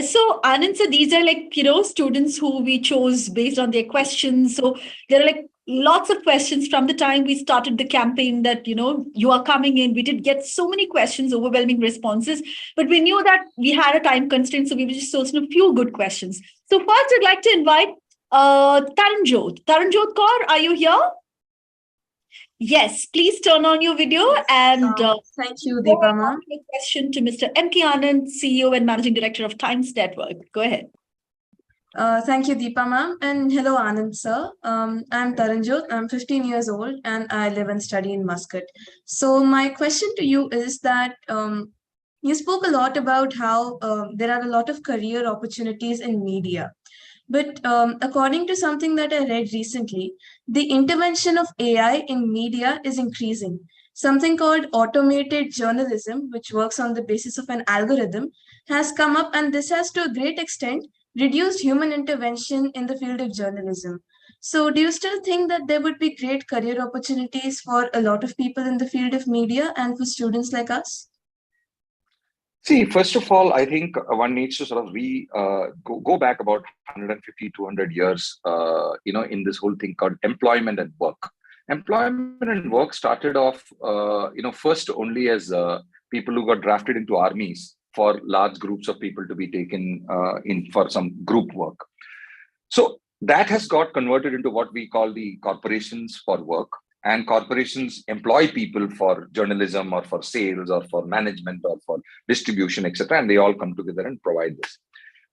so Anand, so these are students who we chose based on their questions. So there are lots of questions from the time we started the campaign that, you are coming in. We did get so many questions, overwhelming responses, but we knew that we had a time constraint. So we were just chosen a few good questions. So first, I'd like to invite Taranjot. Taranjot Kaur, are you here? Yes, please turn on your video and thank you, Deepa ma'am. Question to Mr. M.K. Anand, CEO and Managing Director of Times Network. Go ahead. Thank you, Deepa ma'am, and hello, Anand sir. I'm Taranjot. I'm 15 years old and I live and study in Muscat. So my question to you is that you spoke a lot about how there are a lot of career opportunities in media. But according to something that I read recently, the intervention of AI in media is increasing. Something called automated journalism, which works on the basis of an algorithm, has come up, and this has to a great extent reduced human intervention in the field of journalism. So do you still think that there would be great career opportunities for a lot of people in the field of media and for students like us? See, first of all, I think one needs to sort of go back about 150, 200 years, in this whole thing called employment and work. Employment and work started off, first only as people who got drafted into armies for large groups of people to be taken in for some group work. So that has got converted into what we call the corporations for work, and corporations employ people for journalism or for sales or for management or for distribution, etc. And they all come together and provide this.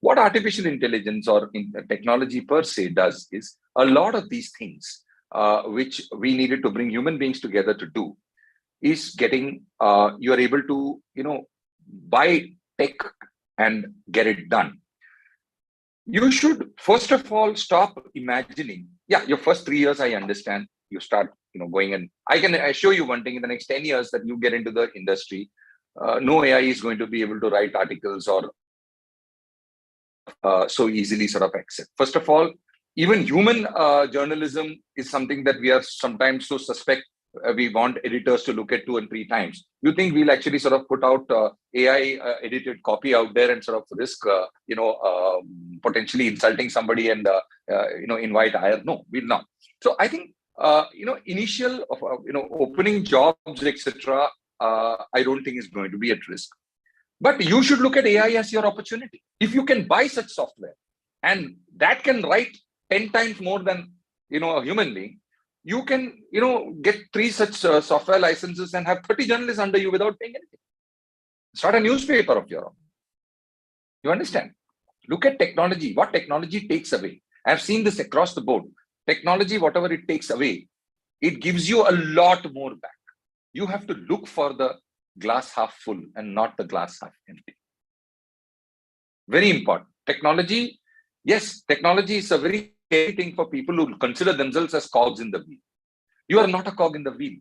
What artificial intelligence or technology per se does is a lot of these things, which we needed to bring human beings together to do, is getting, you are able to, buy tech and get it done. You should, first of all, stop imagining, your first 3 years, I understand, you start, going, and I can assure you one thing, in the next 10 years that you get into the industry, no AI is going to be able to write articles or so easily sort of accept. First of all, even human journalism is something that we are sometimes so suspect. We want editors to look at 2 and 3 times. You think we'll actually sort of put out AI edited copy out there and sort of risk, potentially insulting somebody and, invite ire? No, we'll not. So I think, initial, opening jobs, etc., I don't think is going to be at risk. But you should look at AI as your opportunity. If you can buy such software and that can write 10 times more than, a human being, you can, get 3 such software licenses and have 30 journalists under you without paying anything. Start a newspaper of your own. You understand? Look at technology, what technology takes away. I've seen this across the board. Technology, whatever it takes away, it gives you a lot more back. You have to look for the glass half full and not the glass half empty. Very important. Technology, yes, technology is a very scary thing for people who consider themselves as cogs in the wheel. You are not a cog in the wheel.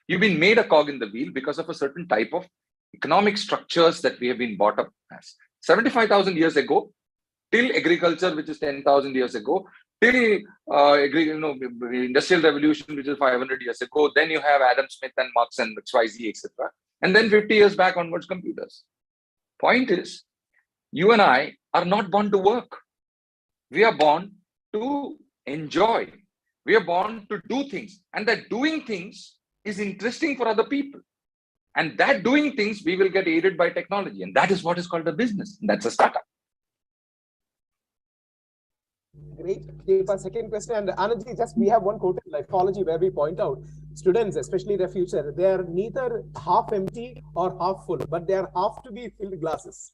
You've been made a cog in the wheel because of a certain type of economic structures that we have been brought up as. 75,000 years ago, till agriculture, which is 10,000 years ago, till industrial revolution, which is 500 years ago. Then you have Adam Smith and Marx and XYZ, etc. And then 50 years back onwards, computers. Point is, you and I are not born to work. We are born to enjoy. We are born to do things. And that doing things is interesting for other people. And that doing things, we will get aided by technology. And that is what is called a business. And that's a startup. Great. Deepa, second question. And Anandji, just we have one quote in Lifeology where we point out students, especially their future, they are neither half empty or half full, but they are half to be filled glasses.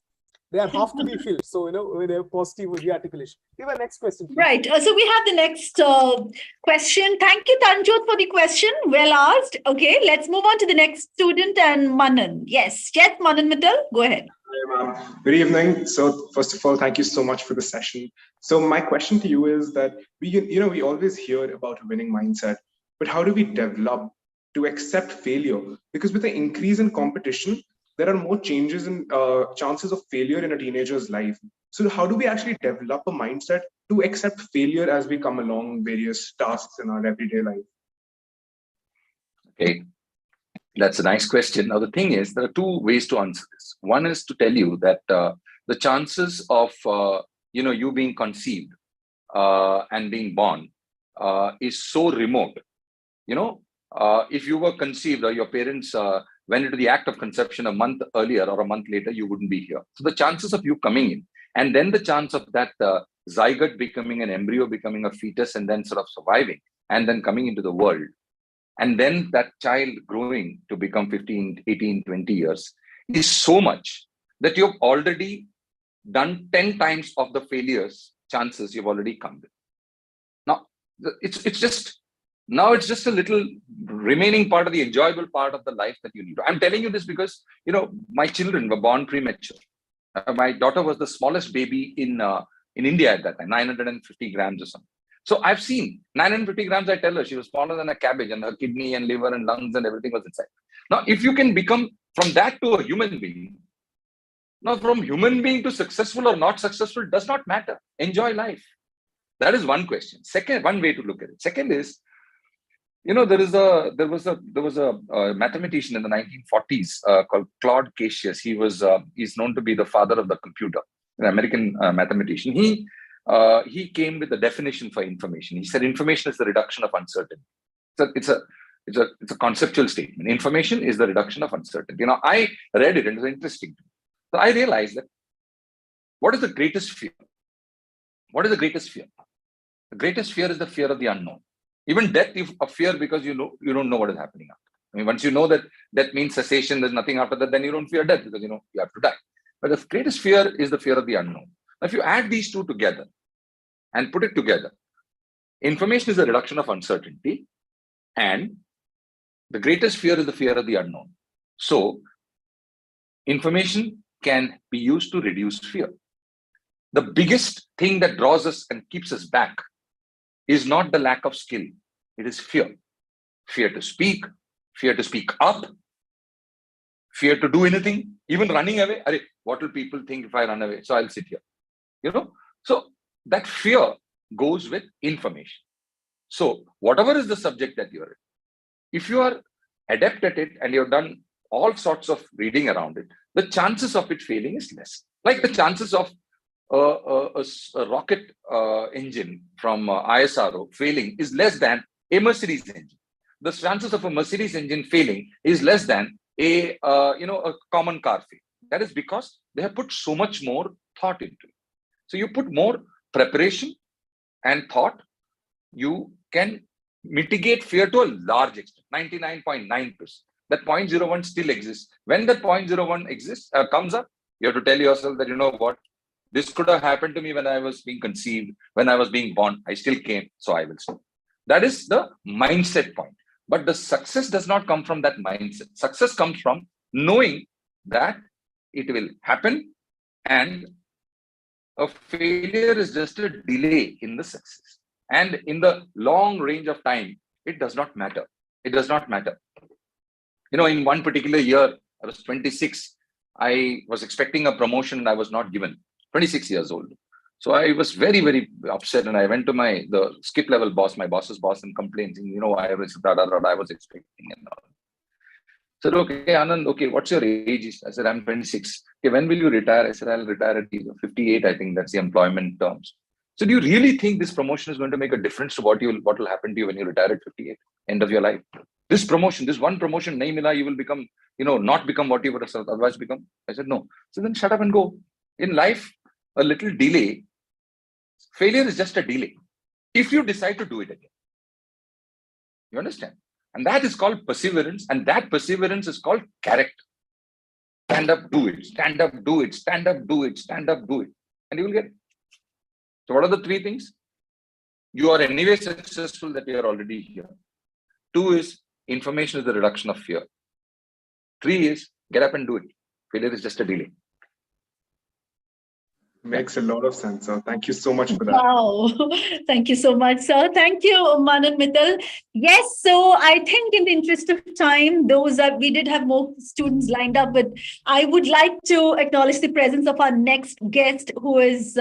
They are half to be filled. So, with a positive articulation. Deepa, next question, please. Right. So we have the next question. Thank you, Taranjot, for the question. Well asked. Okay, let's move on to the next student and Manan. Yes, Manan Mittal, go ahead. Hi, ma'am. Good evening. So first of all, thank you so much for the session. So my question to you is that we always hear about a winning mindset, but how do we develop to accept failure? Because with the increase in competition, there are more changes in chances of failure in a teenager's life. So how do we actually develop a mindset to accept failure as we come along various tasks in our everyday life? Okay. That's a nice question. Now, the thing is, there are 2 ways to answer this. One is to tell you that the chances of, you being conceived and being born is so remote. If you were conceived or your parents went into the act of conception a month earlier or a month later, you wouldn't be here. So the chances of you coming in, and then the chance of that zygote becoming an embryo, becoming a fetus, and then sort of surviving, and then coming into the world, and then that child growing to become 15, 18, 20 years is so much that you've already done 10 times of the failures chances you've already come with. Now, it's just a little remaining part of the enjoyable part of the life that you need. I'm telling you this because, my children were born premature. My daughter was the smallest baby in India at that time, 950 grams or something. So I've seen 950 grams, I tell her, she was smaller than a cabbage, and her kidney and liver and lungs and everything was inside. Now, if you can become from that to a human being, now from human being to successful or not successful does not matter. Enjoy life. That is one question. Second, one way to look at it. Second is, there was a mathematician in the 1940s called Claude Cassius. He's known to be the father of the computer, an American mathematician. He came with a definition for information. He said information is the reduction of uncertainty. So it's It's a conceptual statement. Information is the reduction of uncertainty. Now, I read it and it was interesting. So I realized that what is the greatest fear? What is the greatest fear? The greatest fear is the fear of the unknown. Even death is a fear because you don't know what is happening after. I mean, once you know that death means cessation, there's nothing after that, then you don't fear death because you have to die. But the greatest fear is the fear of the unknown. Now, if you add these two together and put it together, information is a reduction of uncertainty, and the greatest fear is the fear of the unknown. So, information can be used to reduce fear. The biggest thing that draws us and keeps us back is not the lack of skill. It is fear. Fear to speak up, fear to do anything, even running away. What will people think if I run away? So I'll sit here. So that fear goes with information. So whatever is the subject that you're in, if you are adept at it and you've done all sorts of reading around it, the chances of it failing is less. Like the chances of a rocket engine from ISRO failing is less than a Mercedes engine. The chances of a Mercedes engine failing is less than a common car fail. That is because they have put so much more thought into it. So you put more preparation and thought, you can mitigate fear to a large extent, 99.9%. That 0.01 still exists. When that 0.01 exists, comes up, you have to tell yourself that, you know what, this could have happened to me when I was being conceived, when I was being born. I still came, so I will stop. That is the mindset point. But the success does not come from that mindset. Success comes from knowing that it will happen, and a failure is just a delay in the success. And in the long range of time, it does not matter. It does not matter. In one particular year, I was 26. I was expecting a promotion and I was not given. 26 years old. So I was very, very upset, and I went to the skip level boss, my boss's boss, and complained, I was expecting and all. I said, okay, Anand, okay, what's your age? I said, I'm 26. Okay, when will you retire? I said, I'll retire at 58. I think that's the employment terms. So do you really think this promotion is going to make a difference to what will happen to you when you retire at 58, end of your life? This one promotion, nahi mila, you will become, not become what you would have otherwise become. I said, no. So then shut up and go. In life, a little delay, failure is just a delay. If you decide to do it again, you understand? And that is called perseverance. And that perseverance is called character. Stand up, do it. Stand up, do it. Stand up, do it. Stand up, do it. And you will get it. So what are the three things? You are anyway successful that you are already here. 2 is information is the reduction of fear. 3 is get up and do it. Failure is just a delay. Makes a lot of sense, sir. Thank you so much for that. Wow. Thank you so much, sir. Thank you, Manan Mittal. Yes, so I think in the interest of time, we did have more students lined up, but I would like to acknowledge the presence of our next guest, who is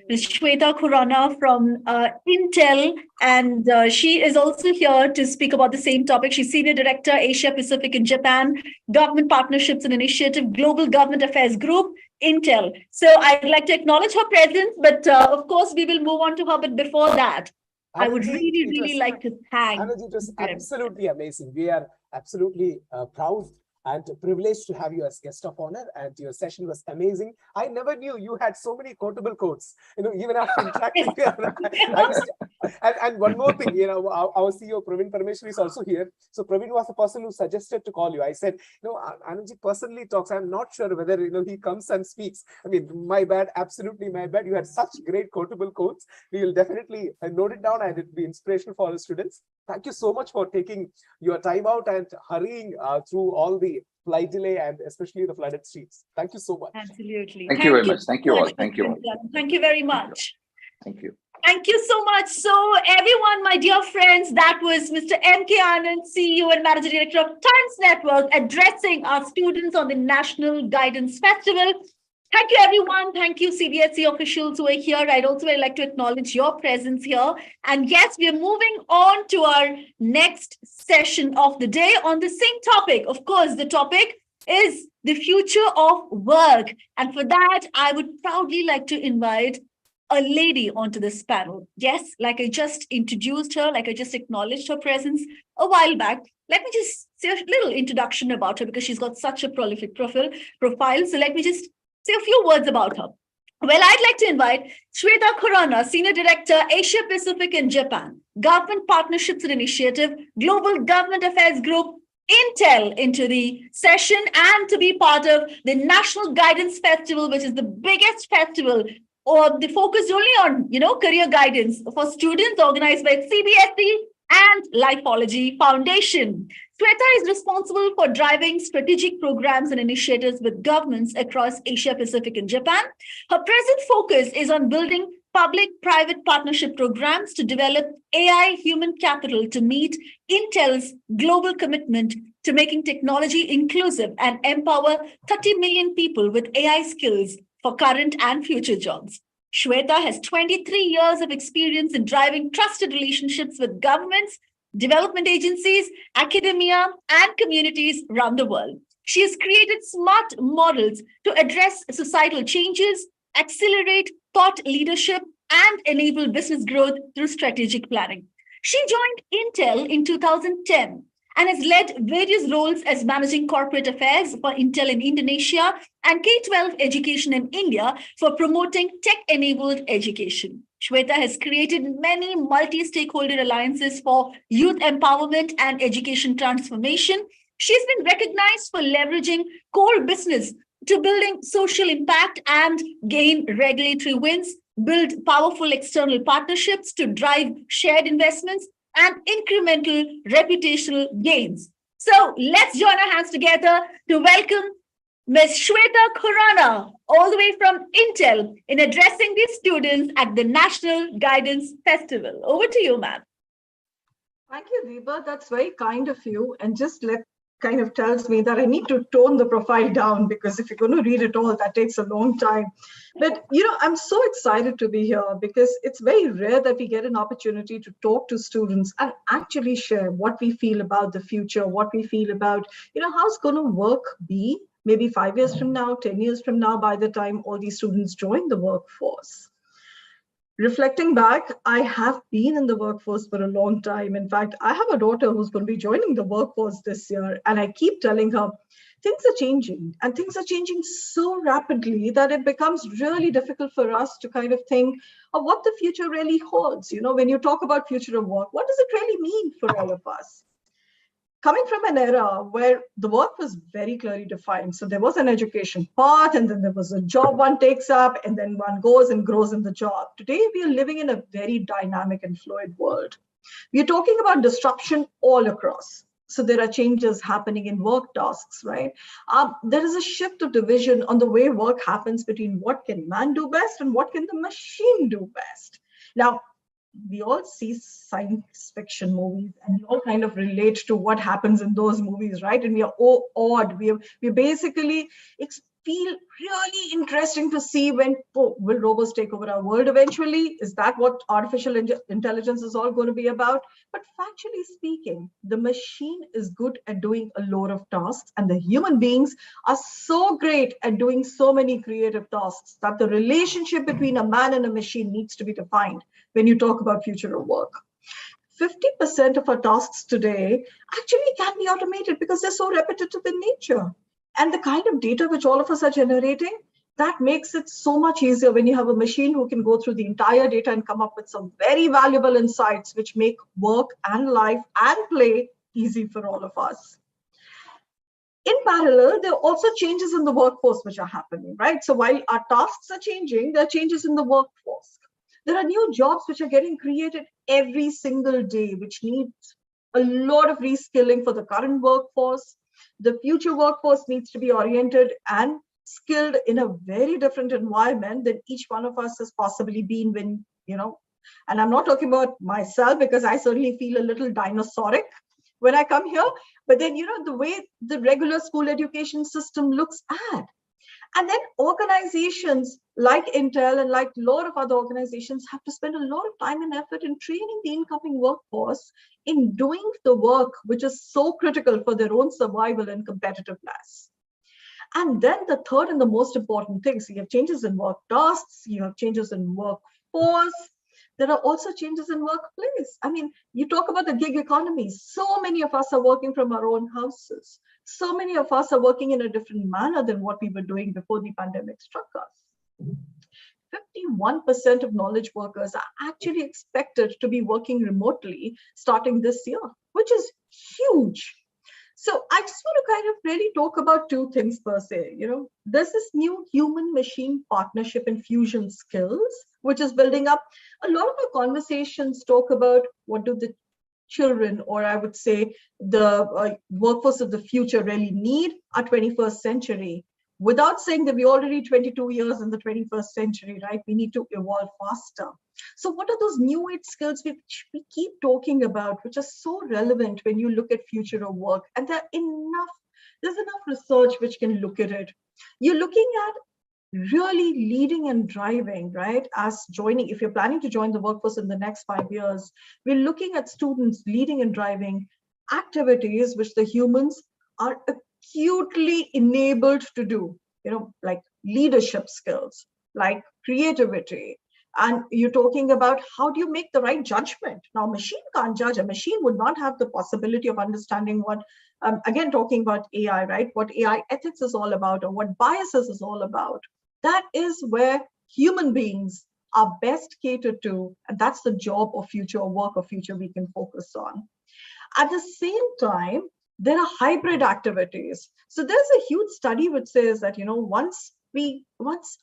Ms. Shweta Khurana from Intel, and she is also here to speak about the same topic. She's Senior Director, Asia Pacific in Japan, Government Partnerships and Initiative, Global Government Affairs Group, Intel. So I'd like to acknowledge her presence, but of course we will move on to her. But before that, I would really like to thank. Anuj, it was absolutely amazing. We are absolutely proud and privileged to have you as guest of honor, and your session was amazing. I never knew you had so many quotable quotes. Even after interacting. And one more thing, our CEO Praveen Parameshwar is also here. So Praveen was the person who suggested to call you. I said, Anandji personally talks. I'm not sure whether he comes and speaks. I mean, my bad, absolutely my bad. You had such great quotable quotes. We will definitely note it down, and it will be inspirational for the students. Thank you so much for taking your time out and hurrying through all the flight delay and especially the flooded streets. Thank you so much. Absolutely. Thank you very much. Thank you all. Thank you all. Thank you very much. Thank you. Thank you so much. So everyone, my dear friends, that was Mr. M.K. Anand, CEO and Managing Director of Times Network, addressing our students on the National Guidance Festival. Thank you, everyone. Thank you, CBSE officials who are here. I'd also like to acknowledge your presence here. And yes, we are moving on to our next session of the day on the same topic. Of course, the topic is the future of work. And for that, I would proudly like to invite a lady onto this panel. Yes, like I just introduced her, like I just acknowledged her presence a while back. let me just say a little introduction about her because she's got such a prolific profile. So let me just say a few words about her. Well, I'd like to invite Shweta Khurana, Senior Director, Asia Pacific and Japan, Government Partnerships and Initiative, Global Government Affairs Group, Intel, into the session and to be part of the National Guidance Festival, which is the biggest festival or the focus only on, career guidance for students, organized by CBSE and Lifeology Foundation. Shweta is responsible for driving strategic programs and initiatives with governments across Asia Pacific and Japan. Her present focus is on building public-private partnership programs to develop AI human capital to meet Intel's global commitment to making technology inclusive and empower 30 million people with AI skills for current and future jobs. Shweta has 23 years of experience in driving trusted relationships with governments, development agencies, academia, and communities around the world. She has created smart models to address societal changes, accelerate thought leadership, and enable business growth through strategic planning. She joined Intel in 2010 and has led various roles as managing corporate affairs for Intel in Indonesia and K-12 education in India for promoting tech-enabled education. Shweta has created many multi-stakeholder alliances for youth empowerment and education transformation. She's been recognized for leveraging core business to building social impact and gain regulatory wins, build powerful external partnerships to drive shared investments and incremental reputational gains. So let's join our hands together to welcome Ms. Shweta Khurana, all the way from Intel, in addressing these students at the National Guidance Festival. Over to you, ma'am. Thank you, Deepa. That's very kind of you. And just kind of tells me that I need to tone the profile down, because if you're going to read it all, that takes a long time. But, I'm so excited to be here because it's very rare that we get an opportunity to talk to students and actually share what we feel about the future, what we feel about, how's going to work be maybe 5 years from now, 10 years from now, by the time all these students join the workforce. Reflecting back, I have been in the workforce for a long time. In fact, I have a daughter who's going to be joining the workforce this year. And I keep telling her, things are changing, and things are changing so rapidly that it becomes really difficult for us to kind of think of what the future really holds. When you talk about future of work, what does it really mean for all of us? Coming from an era where the work was very clearly defined. So there was an education path, and then there was a job one takes up, and then one goes and grows in the job. Today, we are living in a very dynamic and fluid world. We are talking about disruption all across. So there are changes happening in work tasks, right? There is a shift of division on the way work happens between what can man do best and what can the machine do best. Now, we all see science fiction movies and we all kind of relate to what happens in those movies, right? And we are awed. We basically feel really interesting to see when will robots take over our world eventually? Is that what artificial intelligence is all going to be about? But factually speaking, the machine is good at doing a lot of tasks, and the human beings are so great at doing so many creative tasks that the relationship between a man and a machine needs to be defined when you talk about future of work. 50% of our tasks today actually can be automated because they're so repetitive in nature. And the kind of data which all of us are generating, that makes it so much easier when you have a machine who can go through the entire data and come up with some very valuable insights which make work and life and play easy for all of us. In parallel, there are also changes in the workforce which are happening, right? So while our tasks are changing, there are changes in the workforce. There are new jobs which are getting created every single day, which needs a lot of reskilling for the current workforce. The future workforce needs to be oriented and skilled in a very different environment than each one of us has possibly been when, and I'm not talking about myself because I certainly feel a little dinosauric when I come here, but then, the way the regular school education system looks at. And then organizations like Intel and like a lot of other organizations have to spend a lot of time and effort in training the incoming workforce in doing the work, which is so critical for their own survival and competitiveness. And then the third and the most important thing, so you have changes in work tasks, you have changes in workforce, there are also changes in workplace. I mean, you talk about the gig economy. So many of us are working from our own houses. So many of us are working in a different manner than what we were doing before the pandemic struck us. 51% of knowledge workers are actually expected to be working remotely starting this year, which is huge. So I just want to kind of really talk about two things per se. You know, there's this new human-machine partnership and fusion skills, which is building up. A lot of our conversations talk about what do the children, or I would say the workforce of the future really need our 21st century. Without saying that we're already 22 years in the 21st century, right? We need to evolve faster. So what are those new age skills which we keep talking about, which are so relevant when you look at future of work? And there's enough research which can look at it. You're looking at really leading and driving, right? As joining, if you're planning to join the workforce in the next 5 years, we're looking at students leading and driving activities which the humans are acutely enabled to do, you know, like leadership skills, like creativity. And you're talking about how do you make the right judgment? Now, a machine can't judge. A machine would not have the possibility of understanding what, again, talking about AI, right? What AI ethics is all about, or what biases is all about. That is where human beings are best catered to. And that's the job of future work or future we can focus on. At the same time, there are hybrid activities. So there's a huge study which says that, you know, once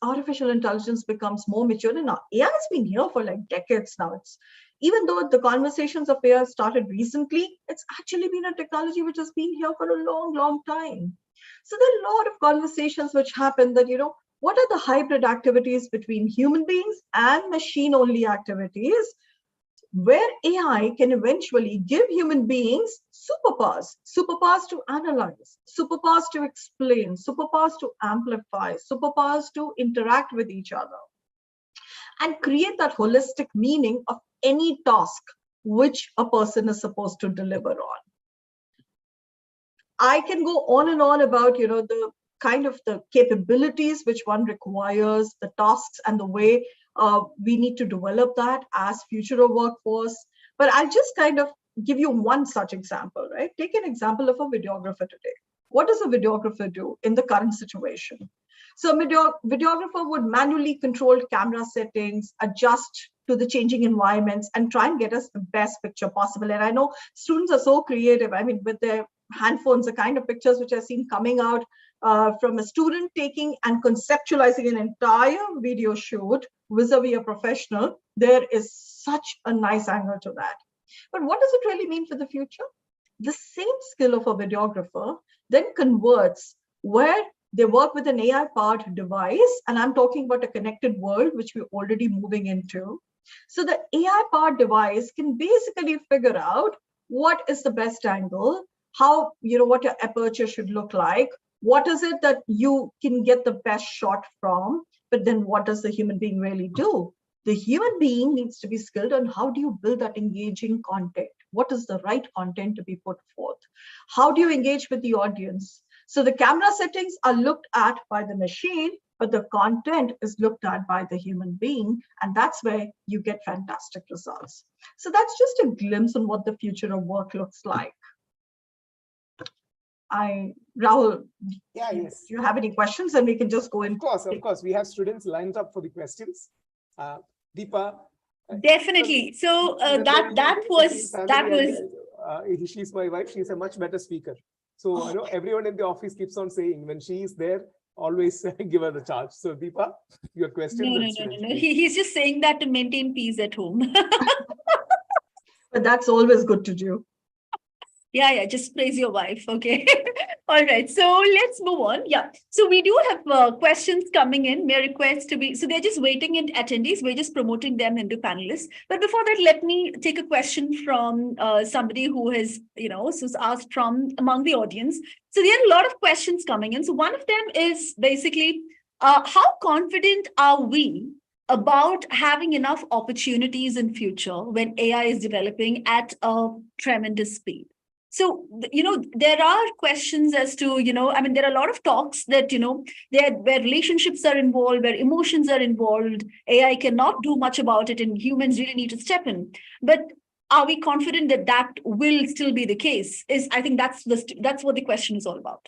artificial intelligence becomes more mature, and now AI has been here for like decades now. It's, even though the conversations of AI started recently, it's actually been a technology which has been here for a long, long time. So there are a lot of conversations which happen that, you know, what are the hybrid activities between human beings and machine-only activities, where AI can eventually give human beings superpowers to analyze, superpowers to explain, superpowers to amplify, superpowers to interact with each other, and create that holistic meaning of any task which a person is supposed to deliver on. I can go on and on about, you know, the kind of the capabilities which one requires, the tasks and the way we need to develop that as future of workforce. But I'll just kind of give you one such example, right? Take an example of a videographer today. What does a videographer do in the current situation? So a videographer would manually control camera settings, adjust to the changing environments, and try and get us the best picture possible. And I know students are so creative. I mean, with their handphones, the kind of pictures which I've seen coming out from a student taking and conceptualizing an entire video shoot vis-a-vis a professional, there is such a nice angle to that. But what does it really mean for the future? The same skill of a videographer then converts where they work with an AI-powered device, and I'm talking about a connected world, which we're already moving into. So the AI-powered device can basically figure out what is the best angle, how, you know, what your aperture should look like, what is it that you can get the best shot from, but then what does the human being really do? The human being needs to be skilled on how do you build that engaging content? What is the right content to be put forth? How do you engage with the audience? So the camera settings are looked at by the machine, but the content is looked at by the human being, and that's where you get fantastic results. So that's just a glimpse on what the future of work looks like. Rahul, yeah, yes. Do you have any questions? And we can just go in. Of course. We have students lined up for the questions. Deepa. Definitely. So that was. She's my wife. She's a much better speaker. So you know, everyone in the office keeps on saying when she is there, always give her the charge. So Deepa, your question. No. He's just saying that to maintain peace at home. But that's always good to do. Yeah, just praise your wife. Okay. All right. So let's move on. Yeah. So we do have questions coming in. May I request to be, so they're just waiting in attendees. We're just promoting them into panelists. But before that, let me take a question from somebody who has, who's asked from among the audience. So there are a lot of questions coming in. So one of them is basically, how confident are we about having enough opportunities in future when AI is developing at a tremendous speed? So, there are questions as to, there are a lot of talks that, where relationships are involved, where emotions are involved, AI cannot do much about it and humans really need to step in. But are we confident that that will still be the case? I think that's what the question is all about.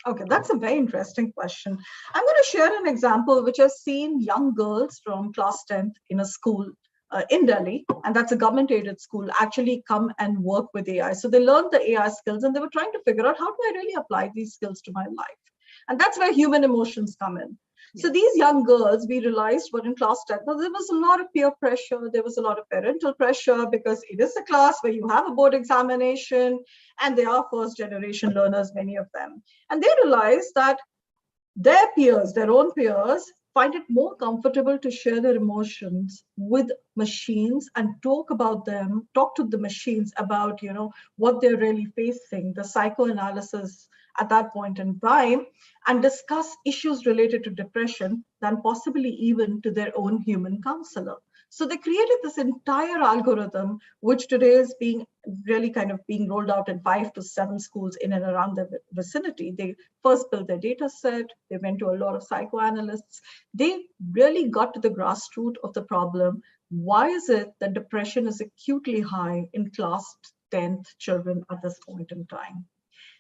Okay, that's a very interesting question. I'm going to share an example which I've seen young girls from class 10th in a school in Delhi, and that's a government-aided school, actually come and work with AI. So they learned the AI skills and they were trying to figure out, how do I really apply these skills to my life? And that's where human emotions come in. So these young girls, we realized, were in class 10th. Now, there was a lot of peer pressure. There was a lot of parental pressure because it is a class where you have a board examination and they are first generation learners, many of them. And they realized that their peers, their own peers, find it more comfortable to share their emotions with machines and talk to the machines about, what they're really facing, the psychoanalysis at that point in time, and discuss issues related to depression than possibly even to their own human counselor. So they created this entire algorithm, which today is being rolled out in 5 to 7 schools in and around the vicinity. They first built their data set. They went to a lot of psychoanalysts. They really got to the grassroots of the problem. Why is it that depression is acutely high in class 10th children at this point in time?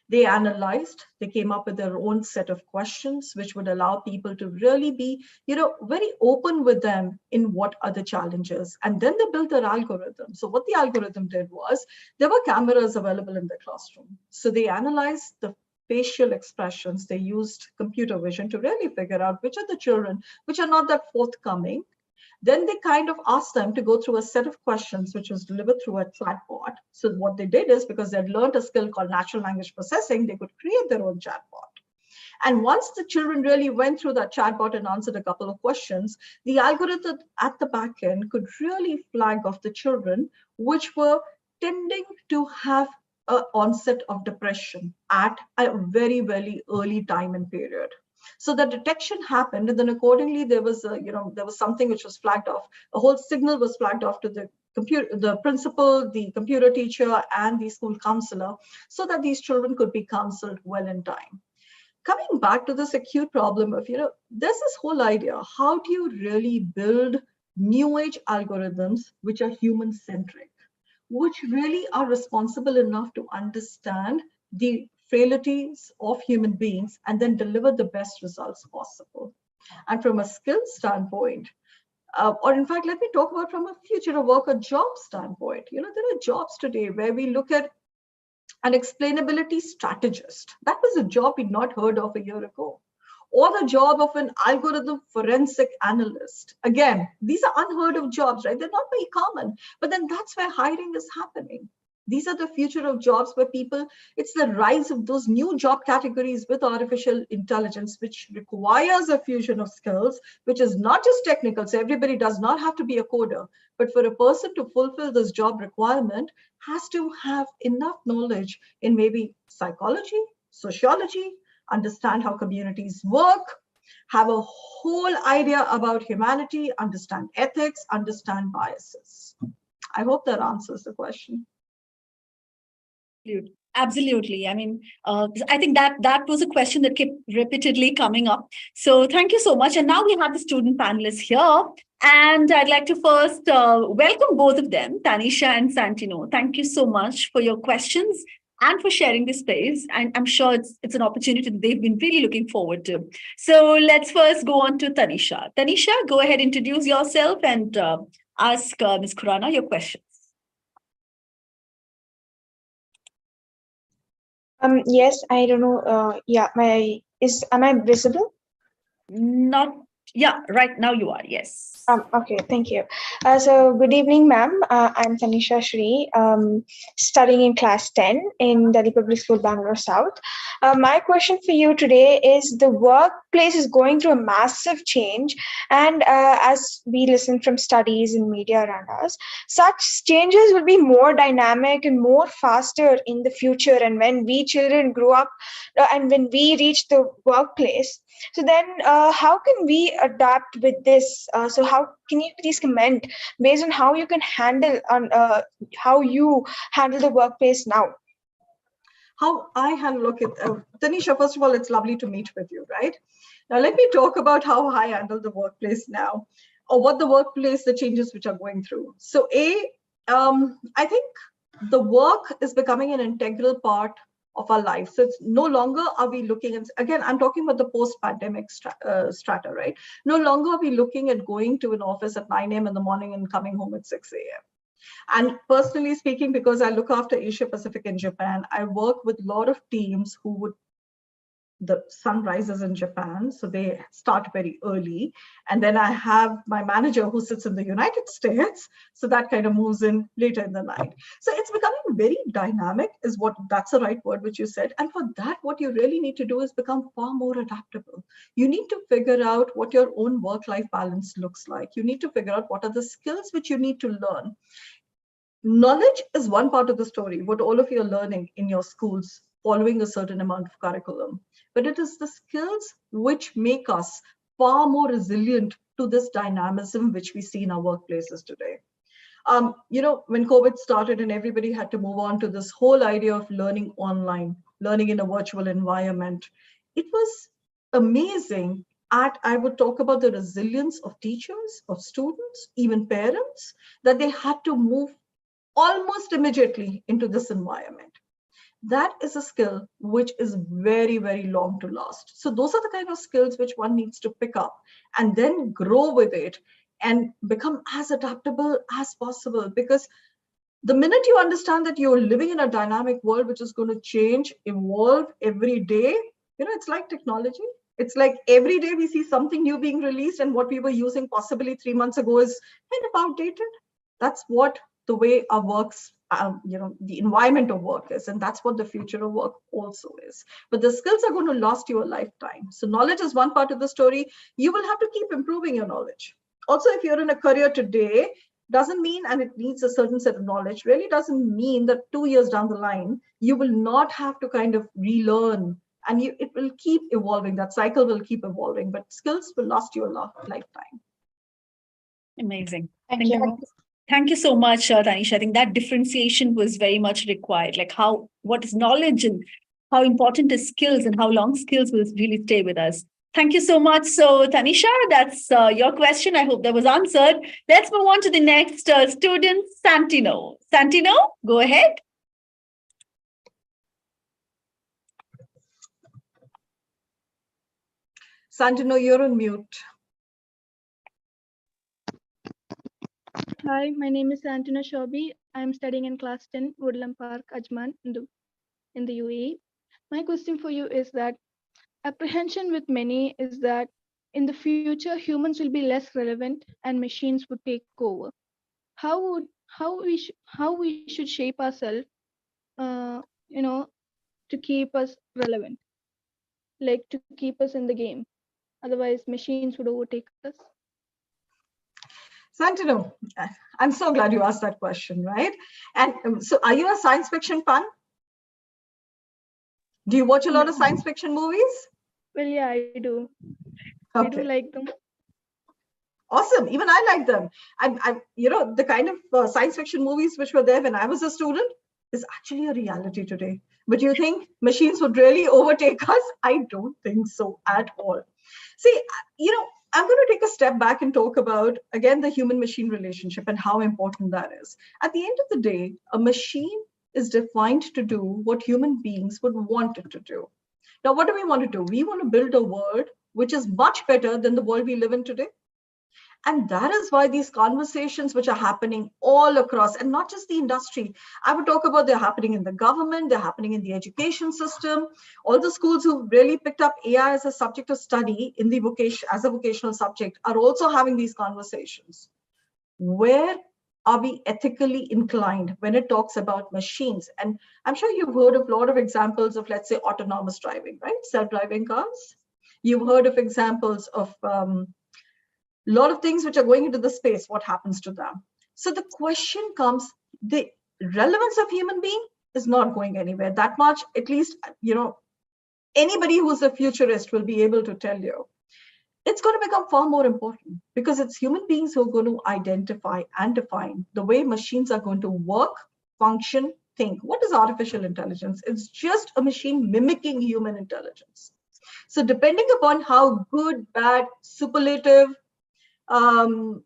They analyzed, they came up with their own set of questions, which would allow people to really be, very open with them in what are the challenges. And then they built their algorithm. So what the algorithm did was, there were cameras available in the classroom. So they analyzed the facial expressions. They used computer vision to really figure out which are the children which are not that forthcoming. Then they kind of asked them to go through a set of questions, which was delivered through a chatbot. So what they did is, because they'd learned a skill called natural language processing, they could create their own chatbot. And once the children really went through that chatbot and answered a couple of questions, the algorithm at the back end could really flag off the children which were tending to have an onset of depression at a very, very early time and period. So the detection happened, and then accordingly there was something which was flagged off. A whole signal was flagged off to the principal, the computer teacher, and the school counselor, so that these children could be counseled well in time. Coming back to this acute problem of, there's this whole idea: how do you really build new age algorithms which are human centric, which really are responsible enough to understand the frailties of human beings and then deliver the best results possible? And from a skill standpoint, or in fact, let me talk about from a future of work or job standpoint. There are jobs today where we look at an explainability strategist. That was a job we'd not heard of a year ago. Or the job of an algorithm forensic analyst. Again, these are unheard of jobs, right? They're not very common, but then that's where hiring is happening. These are the future of jobs where it's the rise of those new job categories with artificial intelligence, which requires a fusion of skills, which is not just technical. So everybody does not have to be a coder, but for a person to fulfill this job requirement has to have enough knowledge in maybe psychology, sociology, understand how communities work, have a whole idea about humanity, understand ethics, understand biases. I hope that answers the question. Absolutely. I mean, I think that was a question that kept repeatedly coming up. So thank you so much. And now we have the student panelists here. And I'd like to first welcome both of them, Tanisha and Santino. Thank you so much for your questions and for sharing this space. And I'm sure it's an opportunity that they've been really looking forward to. So let's first go on to Tanisha. Tanisha, go ahead, introduce yourself and ask Ms. Khurana your questions. Yes, I don't know. Am I visible? Not, yeah, right now you are, yes. Okay, thank you. So good evening, ma'am. I'm Tanisha Shri, studying in class 10 in Delhi Public School, Bangalore South. My question for you today is, the workplace is going through a massive change. And as we listen from studies and media around us, such changes will be more dynamic and more faster in the future. And when we children grow up and when we reach the workplace, so then how can we adapt with this? So how can you please comment based on how you can handle how you handle the workplace now? how I handle, okay, Tanisha, first of all, it's lovely to meet with you, right? Now, let me talk about how I handle the workplace now, or what the workplace, the changes which are going through. So I think the work is becoming an integral part of our life. So it's no longer are we looking at, again, I'm talking about the post-pandemic strata, right? No longer are we looking at going to an office at 9 a.m. in the morning and coming home at 6 a.m. And personally speaking, because I look after Asia Pacific and Japan, I work with a lot of teams who would, the sun rises in Japan, so they start very early. And then I have my manager who sits in the United States, so that kind of moves in later in the night. So it's becoming very dynamic, is what, that's the right word which you said. And for that, what you really need to do is become far more adaptable. You need to figure out what your own work-life balance looks like. You need to figure out what are the skills which you need to learn. Knowledge is one part of the story, what all of you are learning in your schools, following a certain amount of curriculum. But it is the skills which make us far more resilient to this dynamism which we see in our workplaces today. You know, when COVID started and everybody had to move on to this whole idea of learning online, learning in a virtual environment, it was amazing. I would talk about the resilience of teachers, of students, even parents, that they had to move almost immediately into this environment. That is a skill which is very, very long to last. So those are the kind of skills which one needs to pick up and then grow with it and become as adaptable as possible. Because the minute you understand that you're living in a dynamic world which is going to change, evolve every day, you know, it's like technology. It's like every day we see something new being released, and what we were using possibly 3 months ago is kind of outdated. That's what the way our works, you know, the environment of work is, and that's what the future of work also is. But the skills are going to last you a lifetime. So knowledge is one part of the story. You will have to keep improving your knowledge. Also, if you're in a career today, doesn't mean, and it needs a certain set of knowledge, really doesn't mean that 2 years down the line, you will not have to kind of relearn, and it will keep evolving. That cycle will keep evolving, but skills will last you a lifetime. Amazing. Thank you. Thank you so much, Tanisha. I think that differentiation was very much required, like what is knowledge and how important is skills and how long skills will really stay with us. Thank you so much. So Tanisha, that's your question. I hope that was answered. Let's move on to the next student, Santino. Santino, go ahead. Santino, you're on mute. Hi, my name is Santino Shobi. I'm studying in class 10, Woodland Park, Ajman, in the UAE. My question for you is that apprehension with many is that in the future, humans will be less relevant and machines would take over. How we should shape ourselves, you know, to keep us relevant, like to keep us in the game. Otherwise, machines would overtake us. Santino, I'm so glad you asked that question, right? And so are you a science fiction fan? Do you watch a lot of science fiction movies? Well, yeah, I do. Okay. I do like them. Awesome. Even I like them. You know, the kind of science fiction movies which were there when I was a student is actually a reality today. But you think machines would really overtake us? I don't think so at all. See, you know, I'm going to take a step back and talk about, again, the human-machine relationship and how important that is. At the end of the day, a machine is defined to do what human beings would want it to do. Now, what do we want to do? We want to build a world which is much better than the world we live in today. And that is why these conversations which are happening all across, and not just the industry, I would talk about they're happening in the government, they're happening in the education system. All the schools who really picked up AI as a subject of study in the vocation, as a vocational subject, are also having these conversations. Where are we ethically inclined when it talks about machines? And I'm sure you've heard of a lot of examples of, let's say, autonomous driving, right? Self-driving cars. You've heard of examples of a lot of things which are going into the space, what happens to them? So the question comes, the relevance of human being is not going anywhere that much, at least, you know, anybody who's a futurist will be able to tell you. It's going to become far more important because it's human beings who are going to identify and define the way machines are going to work, function, think. What is artificial intelligence? It's just a machine mimicking human intelligence. So depending upon how good, bad, superlative, and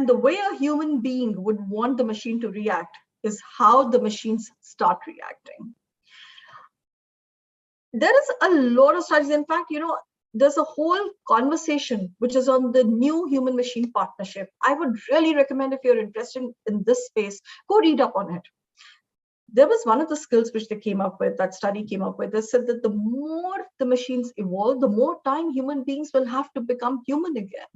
the way a human being would want the machine to react is how the machines start reacting. There is a lot of studies. In fact, there's a whole conversation which is on the new human-machine partnership. I would really recommend, if you're interested in this space, go read up on it. There was one of the skills which they came up with, that study came up with, they said that the more the machines evolve, the more time human beings will have to become human again.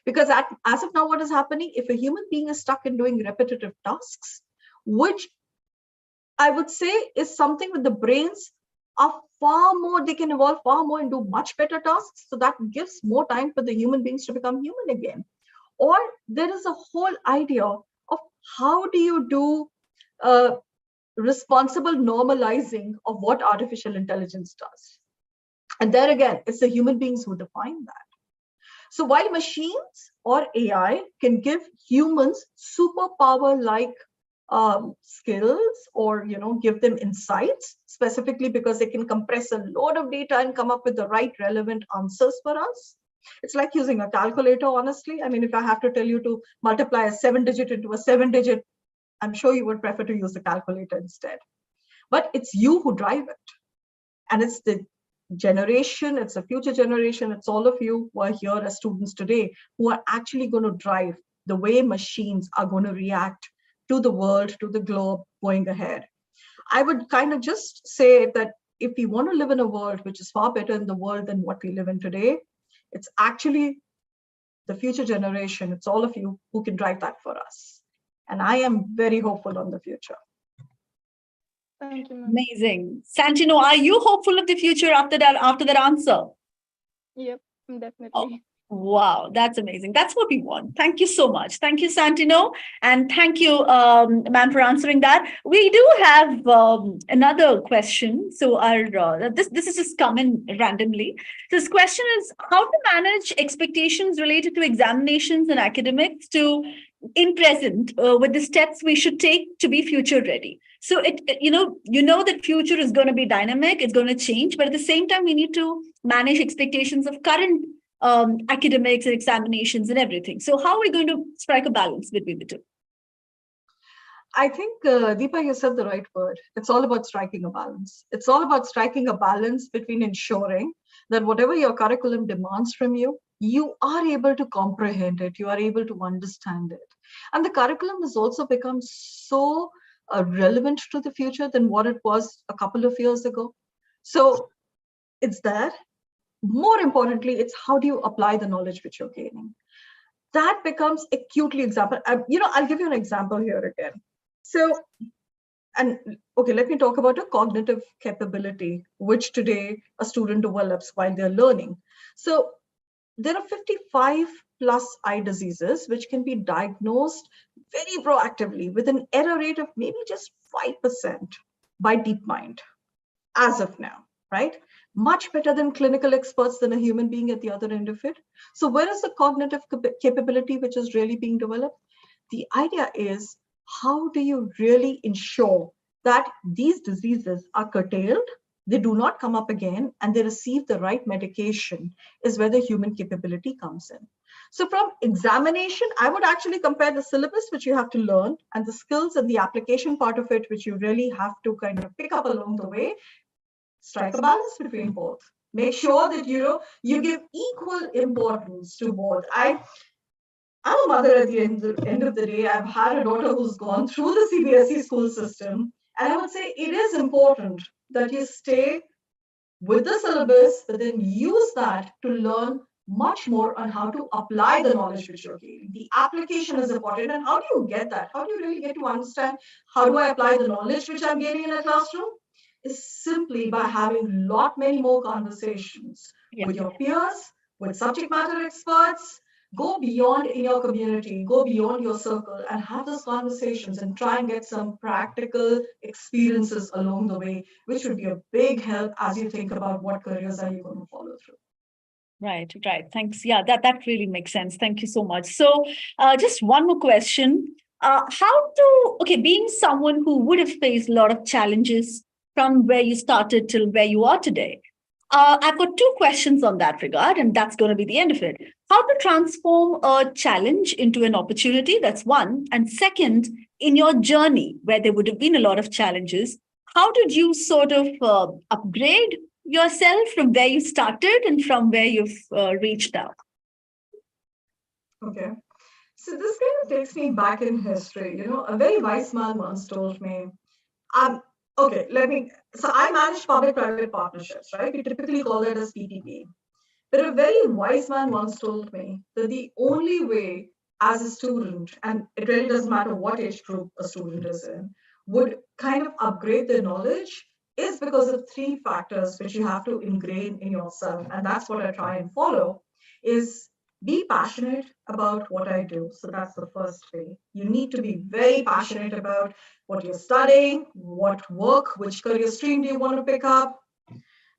Because as of now, what is happening, if a human being is stuck in doing repetitive tasks, which I would say is something with the brains are far more, they can evolve far more and do much better tasks. So that gives more time for the human beings to become human again. Or there is a whole idea of how do you do responsible normalizing of what artificial intelligence does. And there again, it's the human beings who define that. So while machines or AI can give humans superpower-like skills, or give them insights, specifically because they can compress a lot of data and come up with the right relevant answers for us. It's like using a calculator, honestly. I mean, if I have to tell you to multiply a 7-digit into a 7-digit, I'm sure you would prefer to use the calculator instead. But it's you who drive it. And it's the generation, it's a future generation, it's all of you who are here as students today who are actually going to drive the way machines are going to react to the world, to the globe going ahead. I would kind of just say that if we want to live in a world which is far better in the world than what we live in today, it's actually the future generation, it's all of you who can drive that for us. And I am very hopeful on the future. Thank you, ma'am. Amazing. Santino, are you hopeful of the future after that answer? Yep, definitely. Oh, wow, that's amazing. That's what we want. Thank you so much. Thank you, Santino. And thank you, ma'am, for answering that. We do have another question. So this is just coming randomly. This question is how to manage expectations related to examinations and academics in present with the steps we should take to be future ready. So you know that future is going to be dynamic, it's going to change, but at the same time, we need to manage expectations of current academics and examinations and everything. So how are we going to strike a balance between the two? I think, Deepa, you said the right word. It's all about striking a balance. It's all about striking a balance between ensuring that whatever your curriculum demands from you, you are able to comprehend it, you are able to understand it. And the curriculum has also become so relevant to the future than what it was a couple of years ago. So it's there. More importantly, it's how do you apply the knowledge which you're gaining. That becomes acutely example. I'll give you an example here again. So, let me talk about a cognitive capability, which today a student develops while they're learning. So there are 55 plus eye diseases, which can be diagnosed very proactively with an error rate of maybe just 5% by DeepMind as of now, right? Much better than clinical experts than a human being at the other end of it. So where is the cognitive capability which is really being developed? The idea is, how do you really ensure that these diseases are curtailed, they do not come up again, and they receive the right medication is where the human capability comes in. So from examination, I would actually compare the syllabus which you have to learn and the skills and the application part of it, which you really have to kind of pick up along the way. Strike a balance between both. Make sure that you give equal importance to both. I'm a mother at the end of the day. I've had a daughter who's gone through the CBSE school system. And I would say it is important that you stay with the syllabus, but then use that to learn much more on how to apply the knowledge which you're gaining. The application is important. And how do you get that? How do you really get to understand how do I apply the knowledge which I'm gaining in a classroom? Is simply by having many more conversations with your peers, with subject matter experts. Go beyond in your community, go beyond your circle and have those conversations and try and get some practical experiences along the way, which would be a big help as you think about what careers are you going to follow through. Right. Thanks. Yeah, that really makes sense. Thank you so much. So just one more question. Being someone who would have faced a lot of challenges from where you started till where you are today, I've got two questions on that regard, and that's going to be the end of it. How to transform a challenge into an opportunity, that's one. And second, in your journey where there would have been a lot of challenges, how did you sort of upgrade yourself from where you started and from where you've reached now? Okay. So this kind of takes me back in history. A very wise man once told me, so I manage public-private partnerships, right? We typically call it as PPP. But a very wise man once told me that the only way as a student, and it really doesn't matter what age group a student is in, would kind of upgrade their knowledge is because of three factors which you have to ingrain in yourself. And that's what I try and follow is be passionate about what I do. So that's the first way. You need to be very passionate about what you're studying, what work, which career stream do you want to pick up.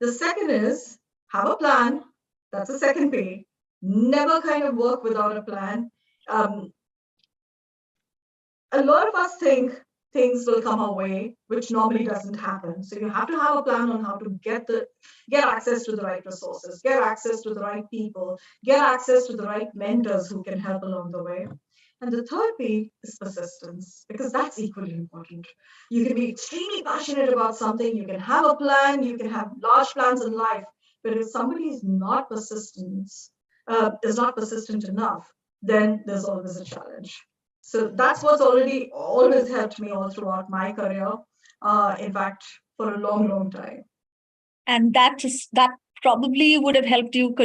The second is have a plan. That's the second P. Never kind of work without a plan. A lot of us think things will come our way, which normally doesn't happen. So you have to have a plan on how to get access to the right resources, get access to the right people, get access to the right mentors who can help along the way. And the third P is persistence, because that's equally important. You can be extremely passionate about something, you can have a plan, you can have large plans in life, but if somebody is not persistent enough, then there's always a challenge. So that's what's always helped me all throughout my career. In fact, for a long, long time. And that probably would have helped you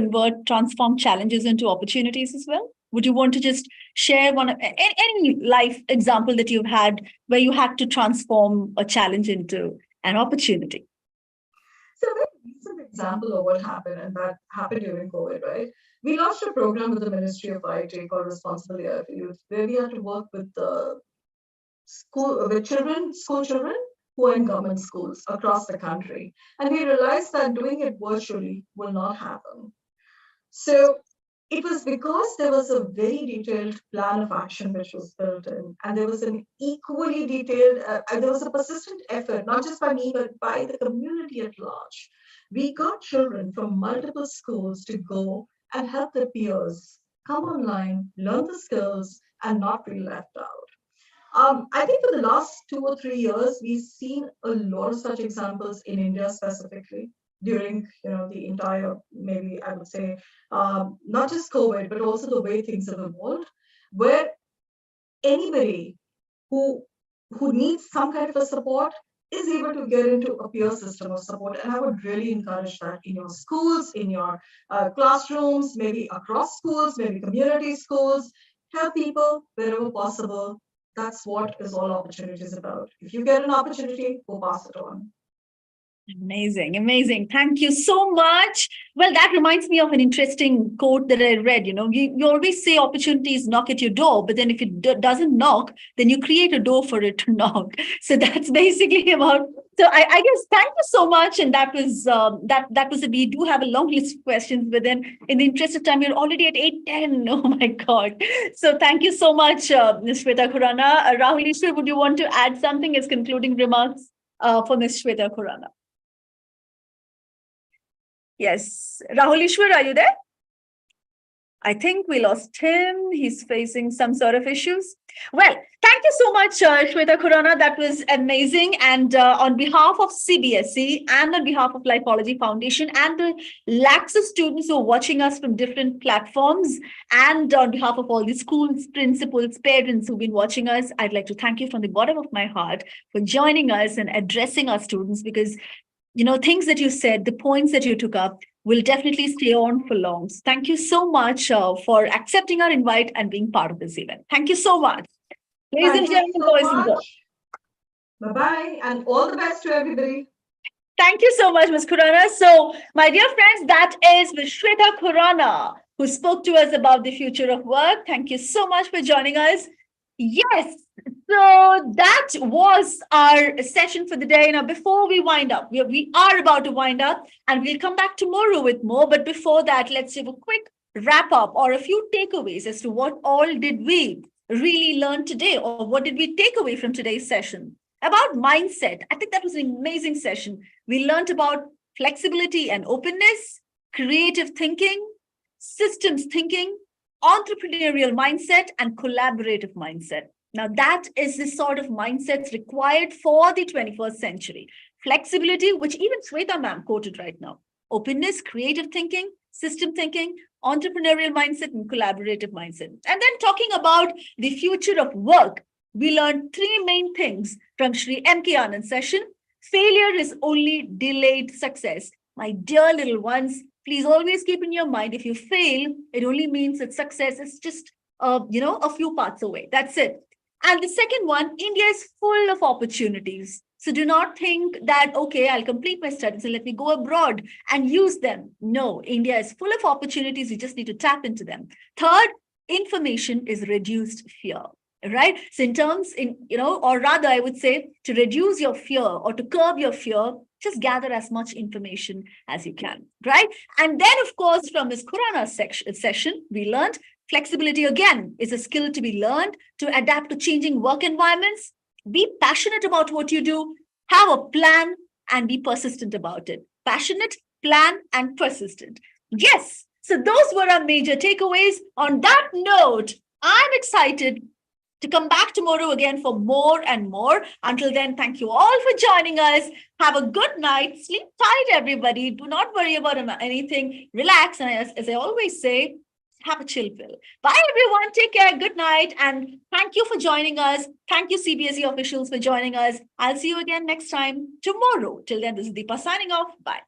transform challenges into opportunities as well. Would you want to just share any life example that you've had where you had to transform a challenge into an opportunity? So a very recent example of what happened, and that happened during COVID, right? We launched a program with the Ministry of IT called Responsible AI for Youth, where we had to work with school children who are in government schools across the country. And we realized that doing it virtually will not happen. So it was because there was a very detailed plan of action which was built in, and there was an equally detailed, there was a persistent effort, not just by me, but by the community at large. We got children from multiple schools to go and help their peers come online, learn the skills, and not be left out. I think for the last 2 or 3 years, we've seen a lot of such examples in India specifically during the entire, maybe I would say, not just COVID, but also the way things have evolved, where anybody who needs some kind of a support is able to get into a peer system of support. And I would really encourage that in your schools, in your classrooms, maybe across schools, maybe community schools, help people wherever possible. That's what is all opportunities about. If you get an opportunity, go pass it on. Amazing, amazing. Thank you so much. Well, that reminds me of an interesting quote that I read. You always say opportunities knock at your door, but then if it doesn't knock, then you create a door for it to knock. So that's basically about. So I guess thank you so much. And that was we do have a long list of questions, but then in the interest of time, we're already at 8:10. Oh my God. So thank you so much, Ms. Shweta Khurana. Rahul Ishwar, would you want to add something as concluding remarks for Ms. Shweta Khurana? Yes. Rahul Ishwar, are you there? I think we lost him. He's facing some sort of issues. Well, thank you so much, Shweta Khurana. That was amazing. And on behalf of CBSE and on behalf of Lifeology Foundation and the lakhs of students who are watching us from different platforms, and on behalf of all the schools, principals, parents who've been watching us, I'd like to thank you from the bottom of my heart for joining us and addressing our students, because things that you said, the points that you took up will definitely stay on for long. So thank you so much for accepting our invite and being part of this event. Thank you so much. Ladies and gentlemen, boys and girls. Bye-bye, and all the best to everybody. Thank you so much, Ms. Khurana. So, my dear friends, that is Ms. Shweta Khurana, who spoke to us about the future of work. Thank you so much for joining us. Yes, so that was our session for the day. Now, before we wind up, we are about to wind up, and we'll come back tomorrow with more. But before that, let's give a quick wrap up or a few takeaways as to what all did we really learn today, or what did we take away from today's session? About mindset, I think that was an amazing session. We learned about flexibility and openness, creative thinking, systems thinking, entrepreneurial mindset, and collaborative mindset. Now, that is the sort of mindsets required for the 21st century. Flexibility, which even Sweta ma'am quoted right now. Openness, creative thinking, system thinking, entrepreneurial mindset, and collaborative mindset. And then talking about the future of work, we learned three main things from Shri M.K. Anand's session. Failure is only delayed success. My dear little ones, please always keep in your mind, if you fail, it only means that success is just, a few parts away. That's it. And the second one, India is full of opportunities. So do not think that, okay, I'll complete my studies and let me go abroad and use them. No, India is full of opportunities. You just need to tap into them. Third, information is reduced fear. Right? So or rather, I would say, to reduce your fear or to curb your fear, just gather as much information as you can, right? And then, of course, from Ms. Khurana's session, we learned flexibility again is a skill to be learned to adapt to changing work environments. Be passionate about what you do, have a plan, and be persistent about it. Passionate, plan, and persistent. Yes. So those were our major takeaways. On that note, I'm excited to come back tomorrow again for more and more. Until then, thank you all for joining us. Have a good night. Sleep tight, everybody. Do not worry about anything. Relax. And as I always say, have a chill pill. Bye, everyone. Take care. Good night. And thank you for joining us. Thank you, CBSE officials, for joining us. I'll see you again next time tomorrow. Till then, this is Deepa signing off. Bye.